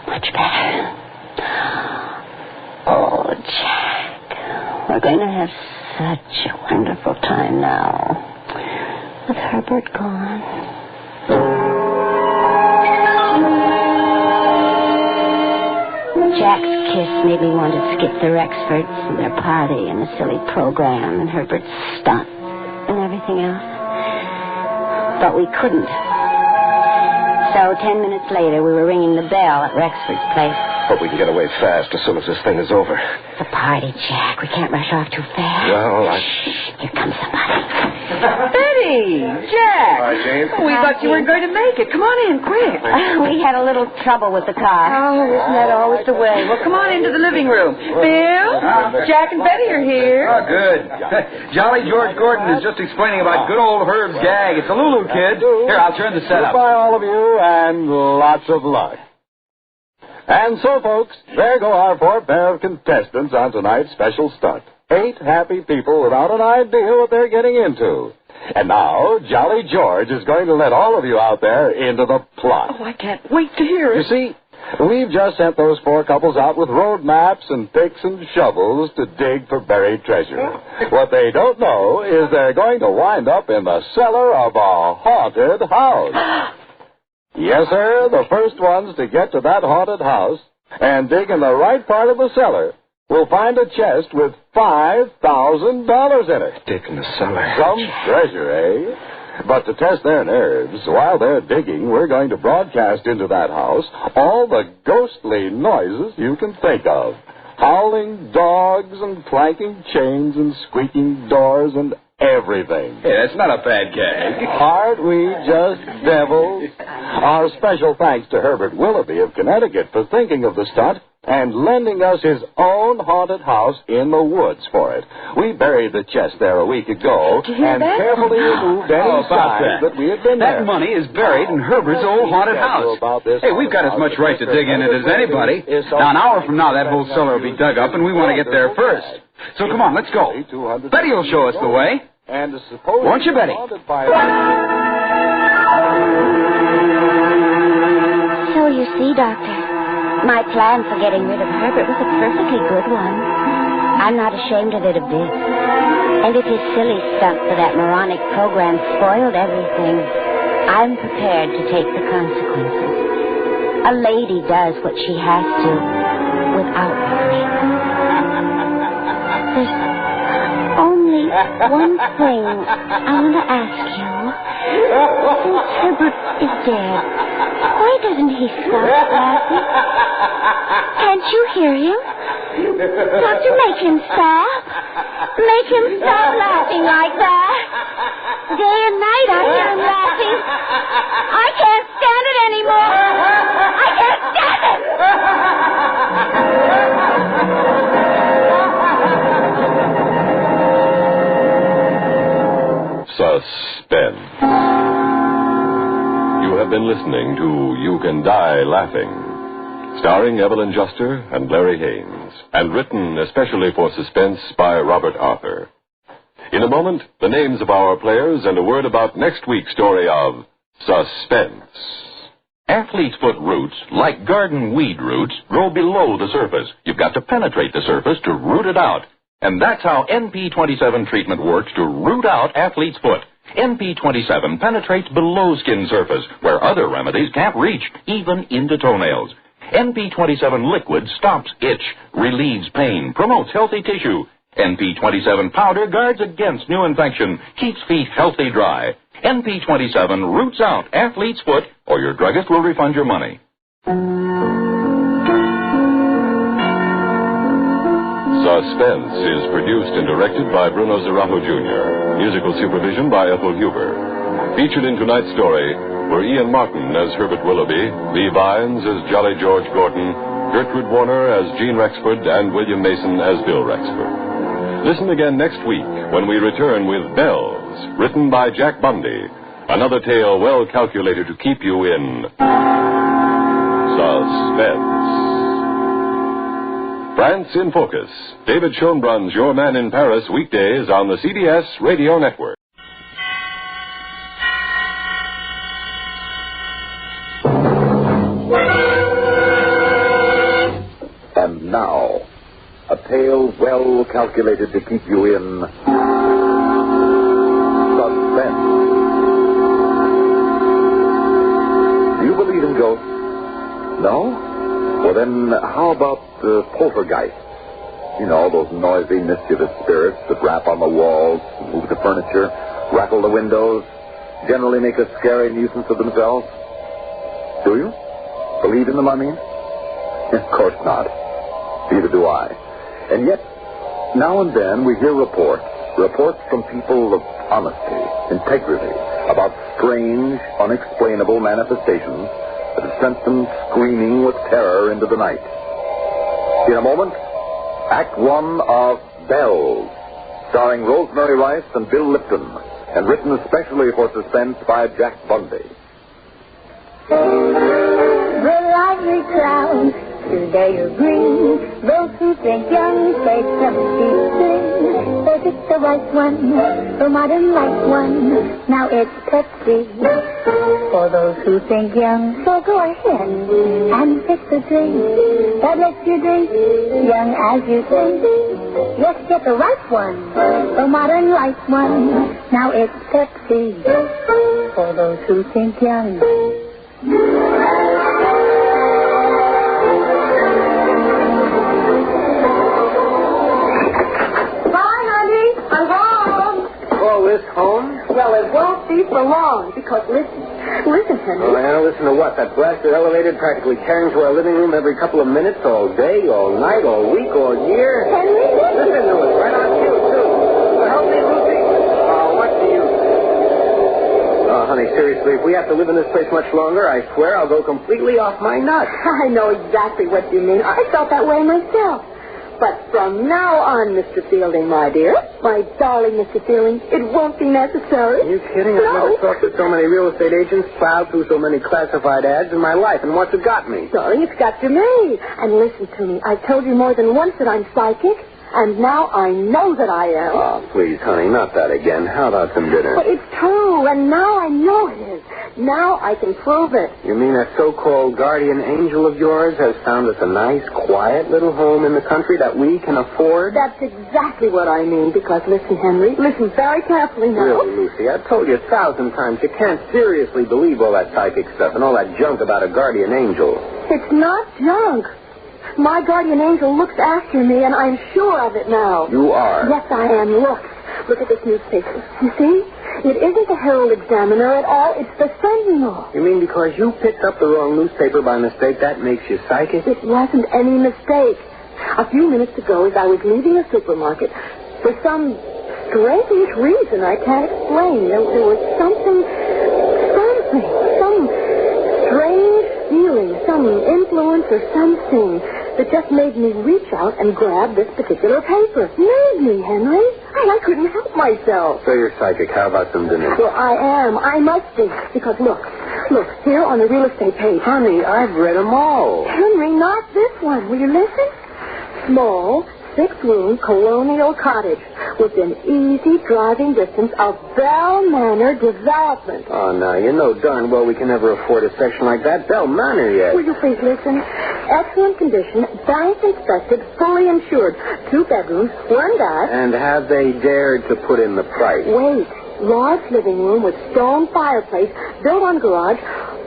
Much better. Oh, Jack. We're going to have such a wonderful time now. With Herbert gone. Jack's kiss made me want to skip the Rexfords and their party and the silly program and Herbert's stunt and everything else. But we couldn't. So 10 minutes later, we were ringing the bell at Rexford's place. Hope we can get away fast as soon as this thing is over. It's a party, Jack. We can't rush off too fast. Well, Shh, here comes somebody. Betty! Jack! Hi, Jane. We thought you weren't going to make it. Come on in, quick. We had a little trouble with the car. Oh, isn't that always the way? Well, come on into the living room. Bill, Jack and Betty are here. Oh, good. Jolly George Gordon is just explaining about good old Herb's gag. It's a Lulu kid. Here, I'll turn the set up. Goodbye, all of you, and lots of luck. And so, folks, there go our 4 pair of contestants on tonight's special stunt. 8 happy people without an idea what they're getting into. And now, Jolly George is going to let all of you out there into the plot. Oh, I can't wait to hear it. You see, we've just sent those 4 couples out with road maps and picks and shovels to dig for buried treasure. What they don't know is they're going to wind up in the cellar of a haunted house. Yes, sir, the first ones to get to that haunted house and dig in the right part of the cellar will find a chest with $5,000 in it. Dig in the cellar. Some treasure, eh? But to test their nerves, while they're digging, we're going to broadcast into that house all the ghostly noises you can think of. Howling dogs and clanking chains and squeaking doors and everything. Hey, that's not a bad gag. Aren't we just devils? Our special thanks to Herbert Willoughby of Connecticut for thinking of the stunt and lending us his own haunted house in the woods for it. We buried the chest there a week ago and carefully removed any signs that we had been there. That money is buried in Herbert's old haunted house. Hey, we've got as much right to dig in it as anybody. Now, an hour from now, that whole cellar will be dug up, and we want to get there first. So come on, let's go. Betty will show us the way. Won't you, Betty? So you see, Doctor, my plan for getting rid of Herbert was a perfectly good one. I'm not ashamed of it a bit. And if his silly stunt for that moronic program spoiled everything, I'm prepared to take the consequences. A lady does what she has to without money. There's only one thing I want to ask you. Since Herbert is dead, why doesn't he stop laughing? Can't you hear him? Doctor, make him stop. Make him stop laughing like that. Day and night I hear him laughing. I can't stand it anymore. I can't stand it. Suspense. You have been listening to You Can Die Laughing, starring Evelyn Juster and Larry Haynes, and written especially for Suspense by Robert Arthur. In a moment, the names of our players and a word about next week's story of Suspense. Athlete's foot roots, like garden weed roots, grow below the surface. You've got to penetrate the surface to root it out. And that's how NP27 treatment works to root out athlete's foot. NP27 penetrates below skin surface, where other remedies can't reach, even into toenails. NP27 liquid stops itch, relieves pain, promotes healthy tissue. NP27 powder guards against new infection, keeps feet healthy dry. NP27 roots out athlete's foot, or your druggist will refund your money. Suspense is produced and directed by Bruno Zarajo Jr. Musical supervision by Ethel Huber. Featured in tonight's story were Ian Martin as Herbert Willoughby, Lee Vines as Jolly George Gordon, Gertrude Warner as Jean Rexford, and William Mason as Bill Rexford. Listen again next week when we return with Bells, written by Jack Bundy. Another tale well calculated to keep you in suspense. France in Focus. David Schoenbrun's Your Man in Paris weekdays on the CBS Radio Network. And now, a tale well calculated to keep you in suspense. Do you believe in ghosts? No? Well, then, how about poltergeists? You know, those noisy, mischievous spirits that rap on the walls, move the furniture, rattle the windows, generally make a scary nuisance of themselves. Do you? Believe in them, I mean? Of course not. Neither do I. And yet, now and then we hear reports from people of honesty, integrity, about strange, unexplainable manifestations that have sent them screaming with terror into the night. In a moment, Act One of Bells, starring Rosemary Rice and Bill Lipton, and written especially for Suspense by Jack Bundy. The lively crowd yesterday are green. Those who think young say Pepsi sing. They pick the right one, the modern light one. Now it's Pepsi. For those who think young, so go ahead and pick the drink that lets you drink young as you think. Yes, get the right one, the modern light one. Now it's Pepsi. For those who think young. Bye, honey. I'm home. Oh, this home? Well, it won't be for long, because listen, Henry. Oh, yeah, listen to what? That blasted elevator practically tearing through our living room every couple of minutes, all day, all night, all week, all year. Henry, listen to it. Right on cue, too. Help me, Lucy. Oh, what do you... Oh, honey, seriously, if we have to live in this place much longer, I swear I'll go completely off my nut. I know exactly what you mean. I felt that way myself. But from now on, Mr. Fielding, my dear, my darling Mr. Fielding, it won't be necessary. Are you kidding? I've never talked to so many real estate agents, plowed through so many classified ads in my life, and what's it got me? Darling, it's got to me. And listen to me. I've told you more than once that I'm psychic, and now I know that I am. Oh, please, honey, not that again. How about some dinner? But it's true, and now I know it is. Now I can prove it. You mean that so-called guardian angel of yours has found us a nice, quiet little home in the country that we can afford? That's exactly what I mean, because listen, Henry, listen very carefully now. Really, Lucy, I've told you 1,000 times you can't seriously believe all that psychic stuff and all that junk about a guardian angel. It's not junk. My guardian angel looks after me, and I'm sure of it now. You are? Yes, I am. Look at this newspaper. You see? It isn't the Herald Examiner at all. It's the Sentinel. You mean because you picked up the wrong newspaper by mistake, that makes you psychic? It wasn't any mistake. A few minutes ago, as I was leaving a supermarket, for some strange reason I can't explain, there was some strange feeling, some influence or something that just made me reach out and grab this particular paper. Made me, Henry. I couldn't help myself. So you're psychic. How about some dinner? Well, I am. I must be. Because look, here on the real estate page. Honey, I've read them all. Henry, not this one. Will you listen? Small, 6-room colonial cottage within easy driving distance of Bell Manor development. Oh, now, you know darn well we can never afford a section like that. Bell Manor yet. Will you please listen? Excellent condition, bank inspected, fully insured. 2 bedrooms, 1 bath. And have they dared to put in the price? Wait. Large living room with stone fireplace, built on garage,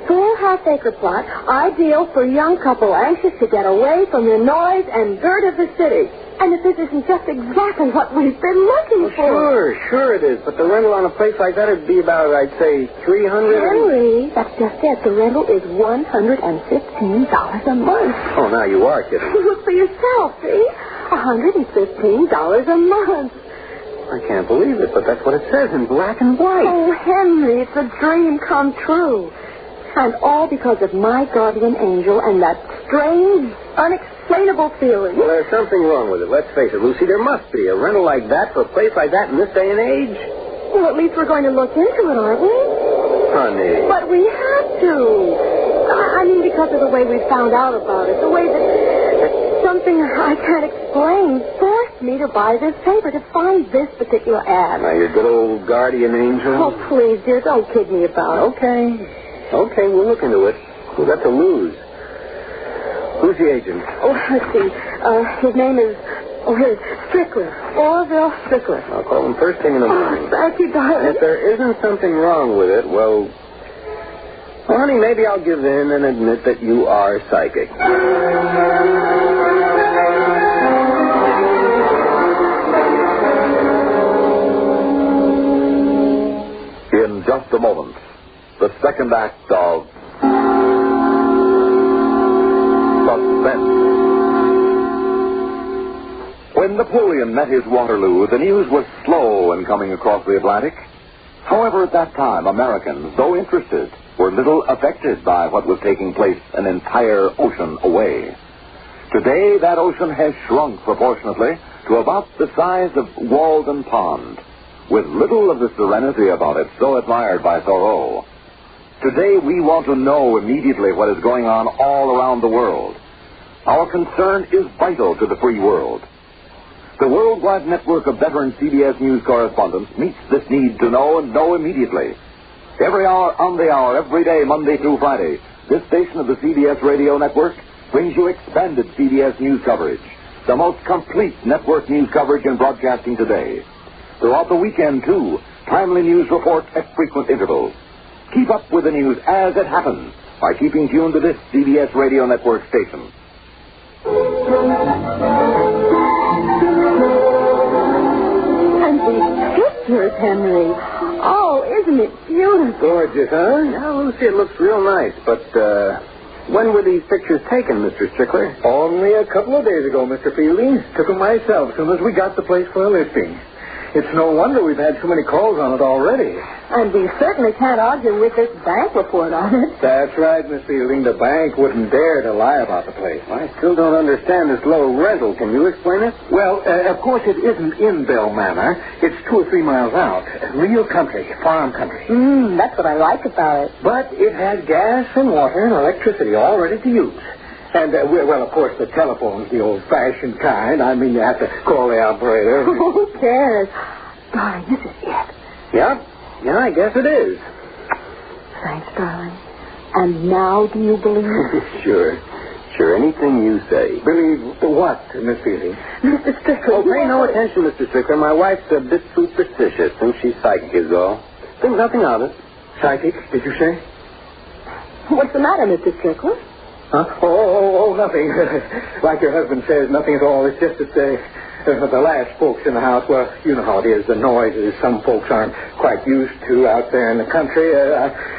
full half-acre plot, ideal for a young couple anxious to get away from the noise and dirt of the city. And if this isn't just exactly what we've been looking for. Sure it is. But the rental on a place like that would be about, I'd say, $300. Henry, that's just it. The rental is $115 a month. Oh, now you are kidding. Look for yourself, see? $115 a month. I can't believe it, but that's what it says in black and white. Oh, Henry, it's a dream come true. And all because of my guardian angel and that strange, unexplainable feeling. Well, there's something wrong with it. Let's face it, Lucy. There must be. A rental like that for a place like that in this day and age? Well, at least we're going to look into it, aren't we? Honey. But we have to. I mean, because of the way we found out about it. The way that something I can't explain forced me to buy this paper, to find this particular ad. Now, your good old guardian angel. Oh, please, dear, don't kid me about it. Okay, we'll look into it. We've got to lose. Who's the agent? Oh, let's see. His name is... Oh, here's Strickler. Orville Strickler. I'll call him first thing in the morning. Thank you, darling. If there isn't something wrong with it, well, honey, maybe I'll give in and admit that you are psychic. In just a moment, the second act of Suspense. When Napoleon met his Waterloo, the news was slow in coming across the Atlantic. However, at that time, Americans, though interested, were little affected by what was taking place an entire ocean away. Today, that ocean has shrunk proportionately to about the size of Walden Pond, with little of the serenity about it so admired by Thoreau. Today, we want to know immediately what is going on all around the world. Our concern is vital to the free world. The worldwide network of veteran CBS News correspondents meets this need to know and know immediately. Every hour, on the hour, every day, Monday through Friday, this station of the CBS radio network brings you expanded CBS News coverage, the most complete network news coverage in broadcasting today. Throughout the weekend, too, timely news reports at frequent intervals. Keep up with the news as it happens by keeping tuned to this CBS radio network station. And these pictures, Henry. Oh, isn't it beautiful? Gorgeous, huh? Yeah, Lucy, it looks real nice. But, when were these pictures taken, Mr. Strickler? Only a couple of days ago, Mr. Fielding. Took them myself as soon as we got the place for a listing. It's no wonder we've had so many calls on it already. And we certainly can't argue with this bank report on it. That's right, Miss Fielding. The bank wouldn't dare to lie about the place. I still don't understand this low rental. Can you explain it? Well, of course it isn't in Bell Manor. It's 2 or 3 miles out. Real country, farm country. That's what I like about it. But it has gas and water and electricity all ready to use. And, well, of course, the telephone's the old-fashioned kind. I mean, you have to call the operator. Who cares? Darling, this is it. Yeah, I guess it is. Thanks, darling. And now do you believe? Sure, anything you say. Believe what, Miss Fielding? Mr. Strickler. Oh, pay no attention, Mr. Strickler. My wife's a bit superstitious. Thinks she's psychic is all. Think nothing of it. Psychic, did you say? What's the matter, Mr. Strickler? Huh? Oh, nothing. Like your husband says, nothing at all. It's just that the last folks in the house, well, you know how it is, the noises some folks aren't quite used to out there in the country,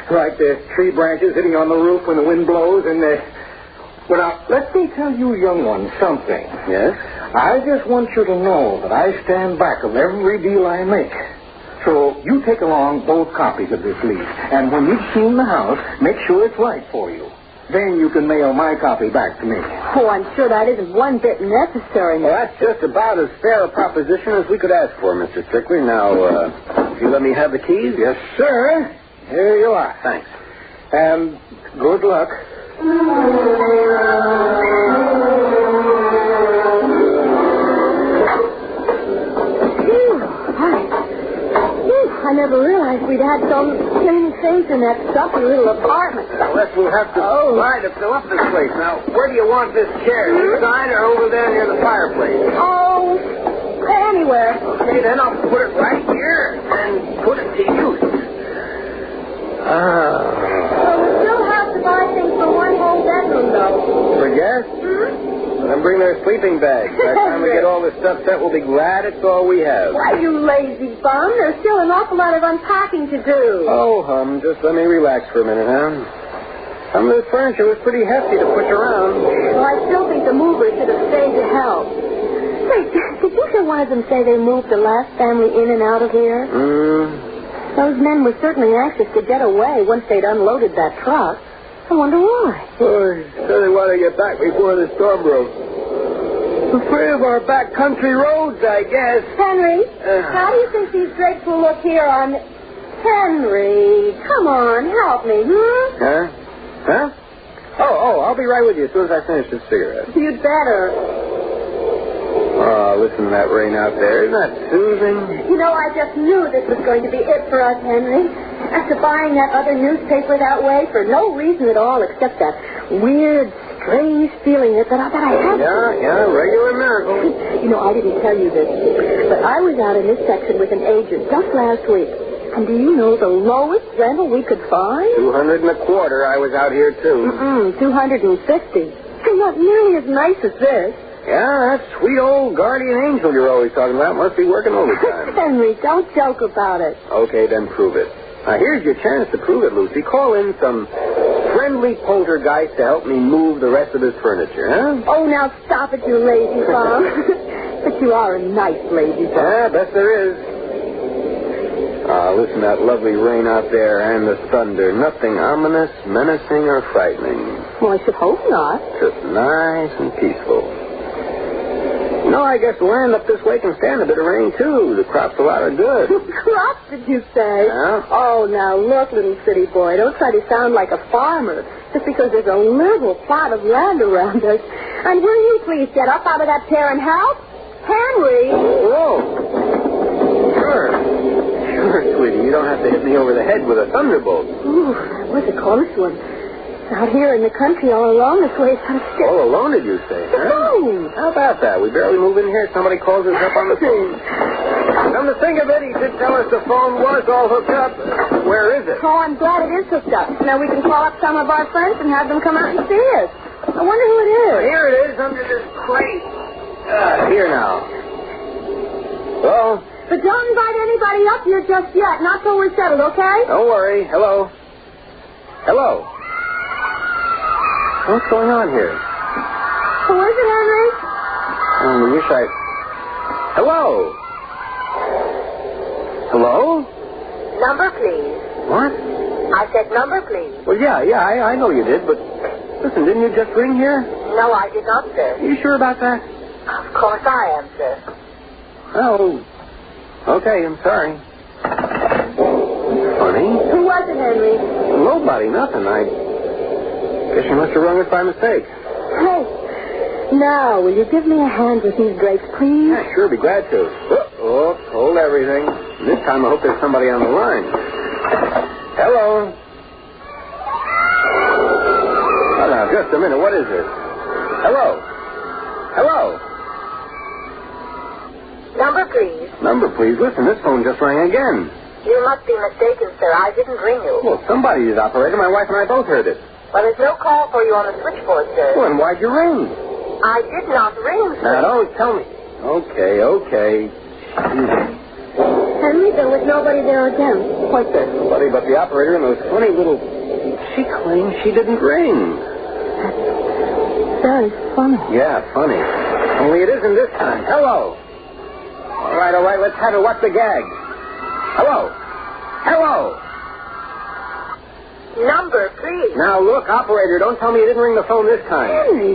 like the tree branches hitting on the roof when the wind blows, and well, now, let me tell you young ones something. Yes? I just want you to know that I stand back of every deal I make. So you take along both copies of this lease, and when you've seen the house, make sure it's right for you. Then you can mail my copy back to me. Oh, I'm sure that isn't one bit necessary. Well, that's just about as fair a proposition as we could ask for, Mr. Strickler. Now, if you let me have the keys? Yes, sir. Here you are. Thanks. And good luck. I never realized we'd had so many things in that stuffy little apartment. Unless we'll have to buy to fill up this place. Now, where do you want this chair? Inside or over there near the fireplace? Oh, anywhere. Okay, then I'll put it right here and put it to use. So we still have to buy things for one whole bedroom, though. For guests? Then bring their sleeping bags. By the time we get all this stuff set, we'll be glad it's all we have. Why, you lazy bum. There's still an awful lot of unpacking to do. Oh, just let me relax for a minute, huh? Some of this furniture was pretty hefty to push around. Well, I still think the movers should have stayed to help. Say, did you hear one of them say they moved the last family in and out of here? Those men were certainly anxious to get away once they'd unloaded that truck. I wonder why. Oh, so they want to get back before the storm broke. Afraid of our backcountry roads, I guess. Henry, how do you think these drapes will look here on... Henry, come on, help me, Huh? Oh, I'll be right with you as soon as I finish this cigarette. You'd better. Oh, listen to that rain out there. Isn't that soothing? You know, I just knew this was going to be it for us, Henry. After buying that other newspaper that way for no reason at all except that weird, strange feeling that I had. Yeah, regular miracle. You know, I didn't tell you this, but I was out in this section with an agent just last week. And do you know the lowest rental we could find? $200 and a quarter. I was out here, too. $250. And not nearly as nice as this. Yeah, that sweet old guardian angel you're always talking about must be working overtime. Henry, don't joke about it. Okay, then prove it. Now, here's your chance to prove it, Lucy. Call in some friendly poltergeist to help me move the rest of this furniture, huh? Oh, now stop it, you lazy bum. But you are a nice lazy bum. Yeah, best there is. Listen to that lovely rain out there and the thunder. Nothing ominous, menacing, or frightening. Well, I should hope not. Just nice and peaceful. No, I guess the land up this way can stand a bit of rain, too. The crops a lot are good. Crops, did you say? Yeah. Oh, now, look, little city boy, don't try to sound like a farmer just because there's a little plot of land around us. And will you please get up out of that chair and help? Henry! Whoa. Sure, sweetie. You don't have to hit me over the head with a thunderbolt. Ooh, that was a close one. Out here in the country all alone this way, so still. All alone, did you say, huh? Alone. How about that? We barely move in here. Somebody calls us up on the phone. Come to think of it, he did tell us the phone was all hooked up. Where is it? Oh, I'm glad it is hooked up. Now we can call up some of our friends and have them come out and see us. I wonder who it is. Well, here it is under this crate. Here now. Hello? But don't invite anybody up here just yet. Not till we're settled, okay? Don't worry. Hello? Hello? What's going on here? Who is it, Henry? I wish I... Hello? Hello? Number, please. What? I said number, please. Well, yeah, I know you did, but... Listen, didn't you just ring here? No, I did not, sir. Are you sure about that? Of course I am, sir. Oh, okay, I'm sorry. Funny. Who was it, Henry? Nobody, nothing. I guess you must have rung it by mistake. Hey, now, will you give me a hand with these grapes, please? Yeah, sure, be glad to. Oh, hold everything. This time I hope there's somebody on the line. Hello? Oh, now, just a minute. What is this? Hello? Hello? Number, please. Number, please. Listen, this phone just rang again. You must be mistaken, sir. I didn't ring you. Well, somebody did, operator. My wife and I both heard it. Well, there's no call for you on the switchboard, sir. Well, then why'd you ring? I did not ring, sir. Now, don't tell me. Okay. Henry, there was nobody there again. What, there's nobody but the operator and those funny little... She claims she didn't ring. That's very funny. Yeah, funny. Only it isn't this time. Hello. All right, let's have it. What's the gag? Hello. Number, please. Now, look, operator, don't tell me you didn't ring the phone this time. Henry.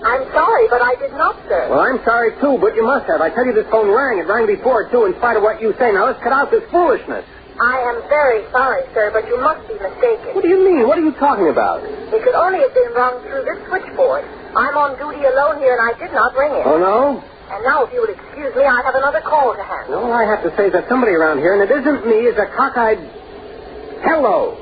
I'm sorry, but I did not, sir. Well, I'm sorry, too, but you must have. I tell you, this phone rang. It rang before, too, in spite of what you say. Now, let's cut out this foolishness. I am very sorry, sir, but you must be mistaken. What do you mean? What are you talking about? It could only have been rung through this switchboard. I'm on duty alone here, and I did not ring it. Oh, no? And now, if you will excuse me, I have another call to handle. All I have to say is that somebody around here, and it isn't me, is a cockeyed... Hello.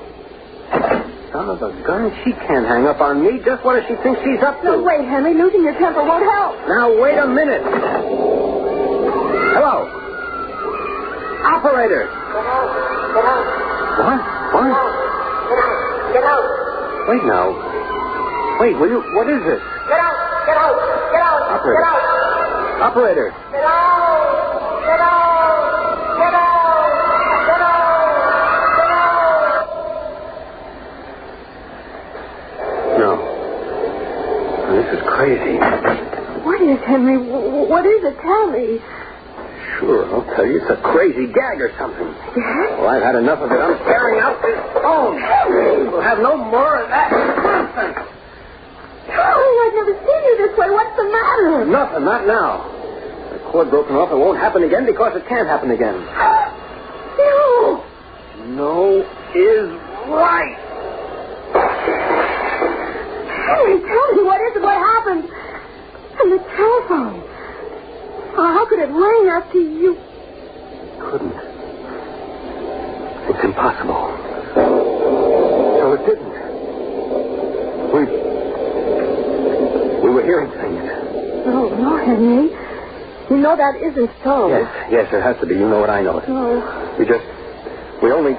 Son of a gun, she can't hang up on me. Just what does she think she's up to? No, wait, Henry. Losing your temper won't help. Now, wait a minute. Hello. Operator. Get out. What? Get out. Wait now. Wait, will you... What is this? Get out. Operator. Get out. Operator. Get out. No. This is crazy. What is, Henry? What is it? Tell me. Sure, I'll tell you. It's a crazy gag or something. Yes? Well, I've had enough of it. I'm tearing out this phone. We'll have no more of that nonsense. Charlie, I've never seen you this way. What's the matter? Nothing, not now. The cord broken off. It won't happen again because it can't happen again. No. No is right. Henry, tell me, what is it? What happened? And the telephone. How could it ring after you? Couldn't. It's impossible. So it didn't. We were hearing things. No, Henry. You know that isn't so. Yes, it has to be. You know it, I know it. No. We only...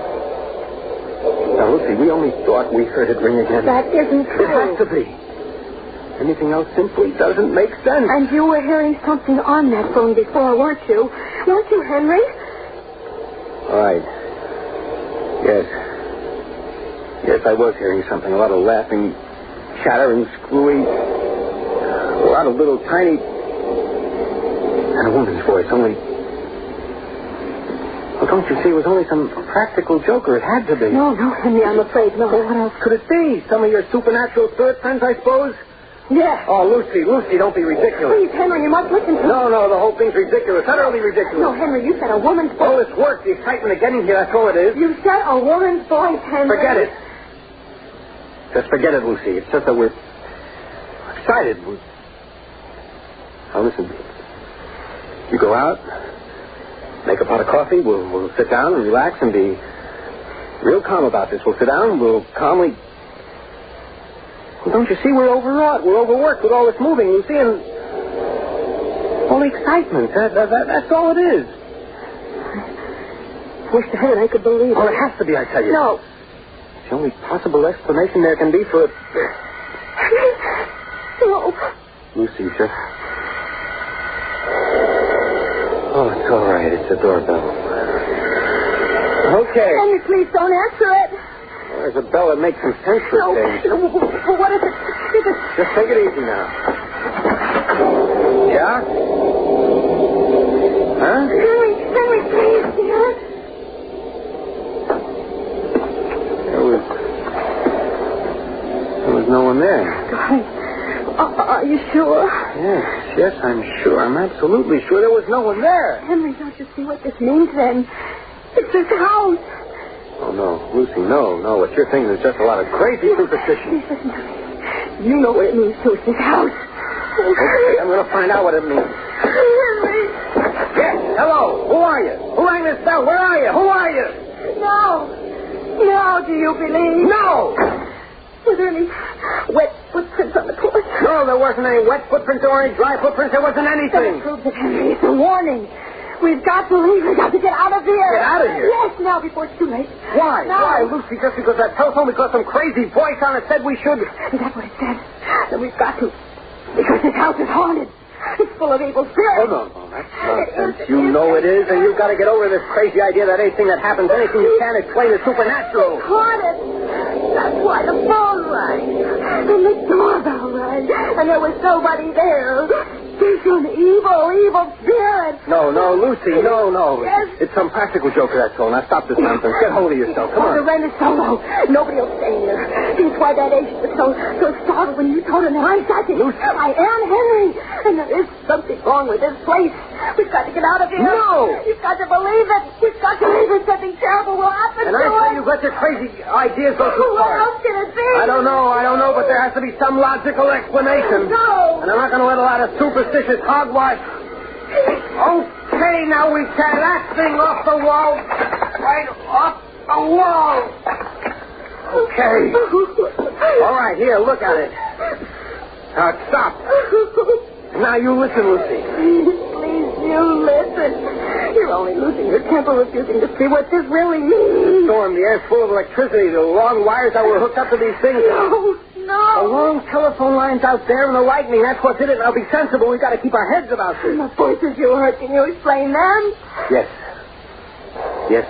Now, Lucy, we only thought we heard it ring again. That isn't true. It has to be. Anything else simply doesn't make sense. And you were hearing something on that phone before, weren't you? Weren't you, Henry? All right. Yes, I was hearing something. A lot of laughing, chattering, screwy. A lot of little tiny... And a woman's voice, only... Well, don't you see, it was only some practical joker. It had to be. No, Henry, I'm afraid no. Well, what else could it be? Some of your supernatural spirit friends, I suppose? Yes. Oh, Lucy, don't be ridiculous. Please, Henry, you must listen to me. No, the whole thing's ridiculous. Utterly ridiculous. No, Henry, you said a woman's voice. All this work, the excitement of getting here, that's all it is. You said a woman's voice, Henry. Forget it. Just forget it, Lucy. It's just that we're excited. Now, listen. You go out, make a pot of coffee, we'll sit down and relax and be real calm about this. We'll sit down, we'll calmly... Well, don't you see we're overwrought? We're overworked with all this moving, Lucy, and all the excitement. That's all it is. I wish to heaven I could believe it. Oh, it has to be, I tell you. No. It's the only possible explanation there can be for it. No. Lucy, just... Oh, it's all right. It's a doorbell. Okay. Henry, please don't answer it. Well, there's a bell that makes some sense for a change. No, what is it? Just take it easy now. Yeah? Huh? Henry, please, dear. There was no one there. Darling, are you sure? Yes, I'm sure. I'm absolutely sure there was no one there. Henry, don't you see what this means then? It's this house. Oh, no, Lucy, no. What you're thinking is just a lot of crazy superstition. Please listen to me. You know what it means to us, this house. Okay, I'm going to find out what it means. Henry. Yes, hello. Who are you? Who rang this bell? Where are you? Who are you? Now, do you believe? No! Were there any wet footprints on the porch? No, there wasn't any wet footprints or any dry footprints. There wasn't anything. That proves it, Henry. It's a warning. We've got to leave. We've got to get out of here. Get out of here? Yes, now, before it's too late. Why? Now. Why, Lucy? Just because that telephone, because some crazy voice on it said we should... Is that what it said? Then we've got to. Because this house is haunted. It's full of evil spirits. Oh, no, that's nonsense. You know it is, and you've got to get over this crazy idea that anything that happens, anything you can't explain is supernatural. It's haunted. That's why the phone rang. And the doorbell rang. And there was nobody there. There's an evil spirit. No, Lucy, no. Yes. It's some practical joke, that's all. Now stop this nonsense. Get hold of yourself. Come on. The rent is so low. Nobody will stay here. That's why that agent was so startled when you told him that I'm psychic. Lucy. I am Henry. And there is something wrong with this place. We've got to get out of here. No. You've got to believe it. We've got to believe it. Something terrible will happen And to I us. say you've let your crazy ideas go too What far. else can it be? I don't know, but there has to be some logical explanation. No. And I'm not going to let a lot of superstitious hogwash. Okay, now we tear that thing off the wall. Right off the wall. Okay. All right, here, look at it. Now, stop. Now, you listen, Lucy. Please, you listen. You're only losing your temper, refusing to see what this really means. The storm, the air's full of electricity, the long wires that were hooked up to these things. No. The long telephone lines out there and the lightning, that's what did it. Now, be sensible. We've got to keep our heads about this. The voices you heard, can you explain them? Yes,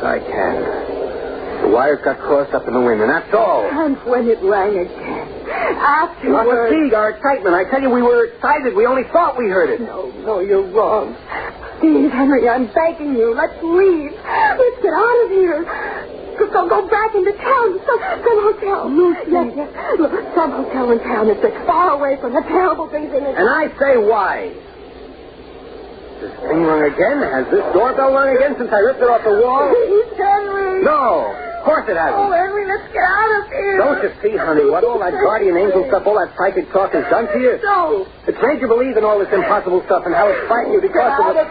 I can. The wires got crossed up in the wind, and that's all. And when it rang again, afterwards... Not fatigue, our excitement. I tell you, we were excited. We only thought we heard it. No, you're wrong. Please, Henry, I'm begging you. Let's leave. Let's get out of here. Go back into town. Some hotel. Yes. Look, some hotel in town that's far away from the terrible things in it. And I say why. This thing rung again? Has this doorbell rung again since I ripped it off the wall? Please, Henry. No, of course it hasn't. Oh, Henry, let's get out of here. Don't you see, honey, what all that guardian angel stuff, all that psychic talk has done to you? No. It's made you believe in all this impossible stuff and how it's frightened you because of it.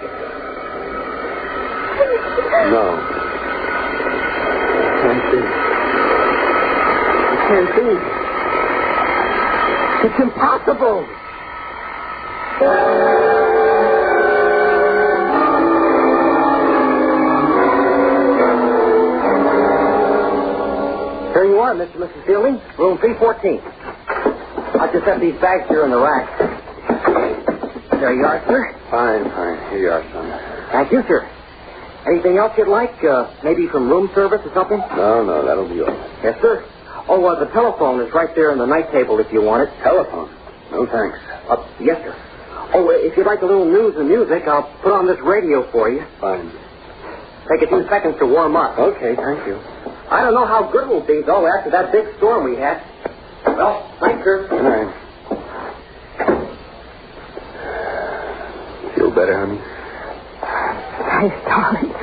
No. Can't be. It can't be. It's impossible. Here you are, Mr. and Mrs. Fielding. Room 314. I just set these bags here in the rack. There you are, sir. Fine. Here you are, son. Thank you, sir. Anything else you'd like? Maybe from room service or something? No, that'll be all. Yes, sir. Oh, the telephone is right there on the night table if you want it. Telephone? No, thanks. Yes, sir. Oh, if you'd like a little news and music, I'll put on this radio for you. Fine. Take a few seconds to warm up. Okay, thank you. I don't know how good it will be, though, after that big storm we had. Well, thanks, sir. Good night. better, honey? Thanks, darling.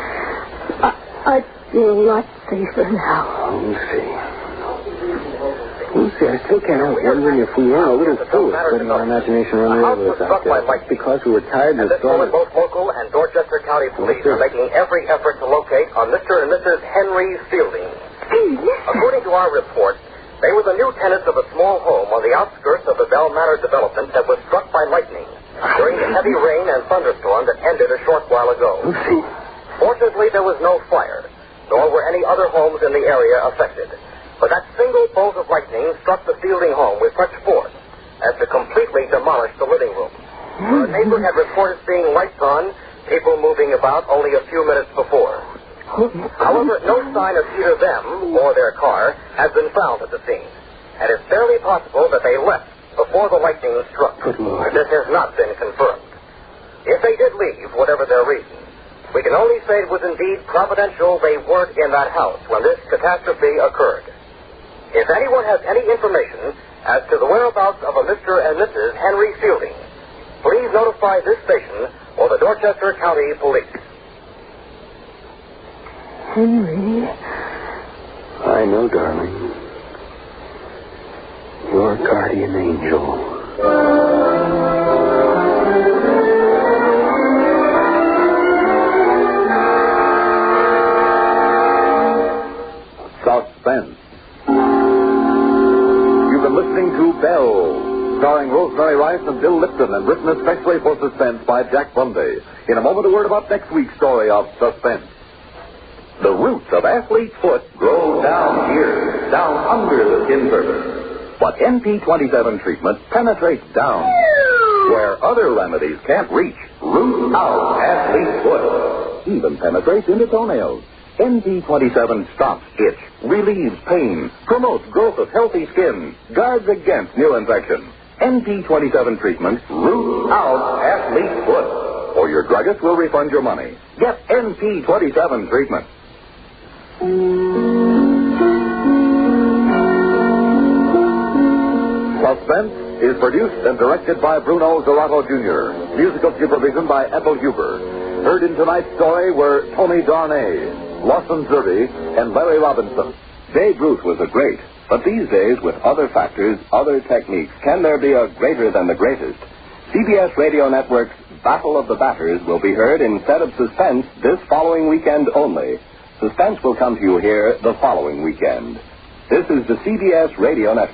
I feel a lot safer now. Lucy, I still can't help wondering if we weren't a little foolish letting our imagination run over us out there. Because we were tired and At this moment, both local and Dorchester County police are making every effort to locate on Mr. and Mrs. Henry Fielding. According to our report, they were the new tenants of a small home on the outskirts of the Bell Manor development that was struck by lightning during the heavy rain and thunderstorm that ended a short while ago. Fortunately, there was no fire, nor were any other homes in the area affected. But that single bolt of lightning struck the Fielding home with such force as to completely demolish the living room. A neighbor had reported seeing lights on, people moving about only a few minutes before. However, no sign of either them or their car has been found at the scene, and it's barely possible that they left before the lightning struck. This has not been confirmed. If they did leave, whatever their reason, we can only say it was indeed providential they weren't in that house when this catastrophe occurred. If anyone has any information as to the whereabouts of a Mr. and Mrs. Henry Fielding, please notify this station or the Dorchester County Police. Henry? I know, darling. Your guardian angel. Suspense. You've been listening to Belle, starring Rosemary Rice and Bill Lipton, and written especially for Suspense by Jack Bundy. In a moment, a word about next week's story of Suspense. The roots of athlete's foot grow down here, down under the skin surface. But NP27 treatment penetrates down where other remedies can't reach. Roots out athlete's foot. Even penetrates into toenails. NP27 stops itch, relieves pain, promotes growth of healthy skin, guards against new infection. NP27 treatment roots out athlete's foot. Or your druggist will refund your money. Get NP27 treatment. Suspense is produced and directed by Bruno Zerato Jr. Musical supervision by Ethel Huber. Heard in tonight's story were Tony Darnay, Lawson Zerby, and Larry Robinson. Babe Ruth was a great, but these days, with other factors, other techniques, can there be a greater than the greatest? CBS Radio Network's Battle of the Batters will be heard instead of Suspense this following weekend only. Suspense will come to you here the following weekend. This is the CBS Radio Network.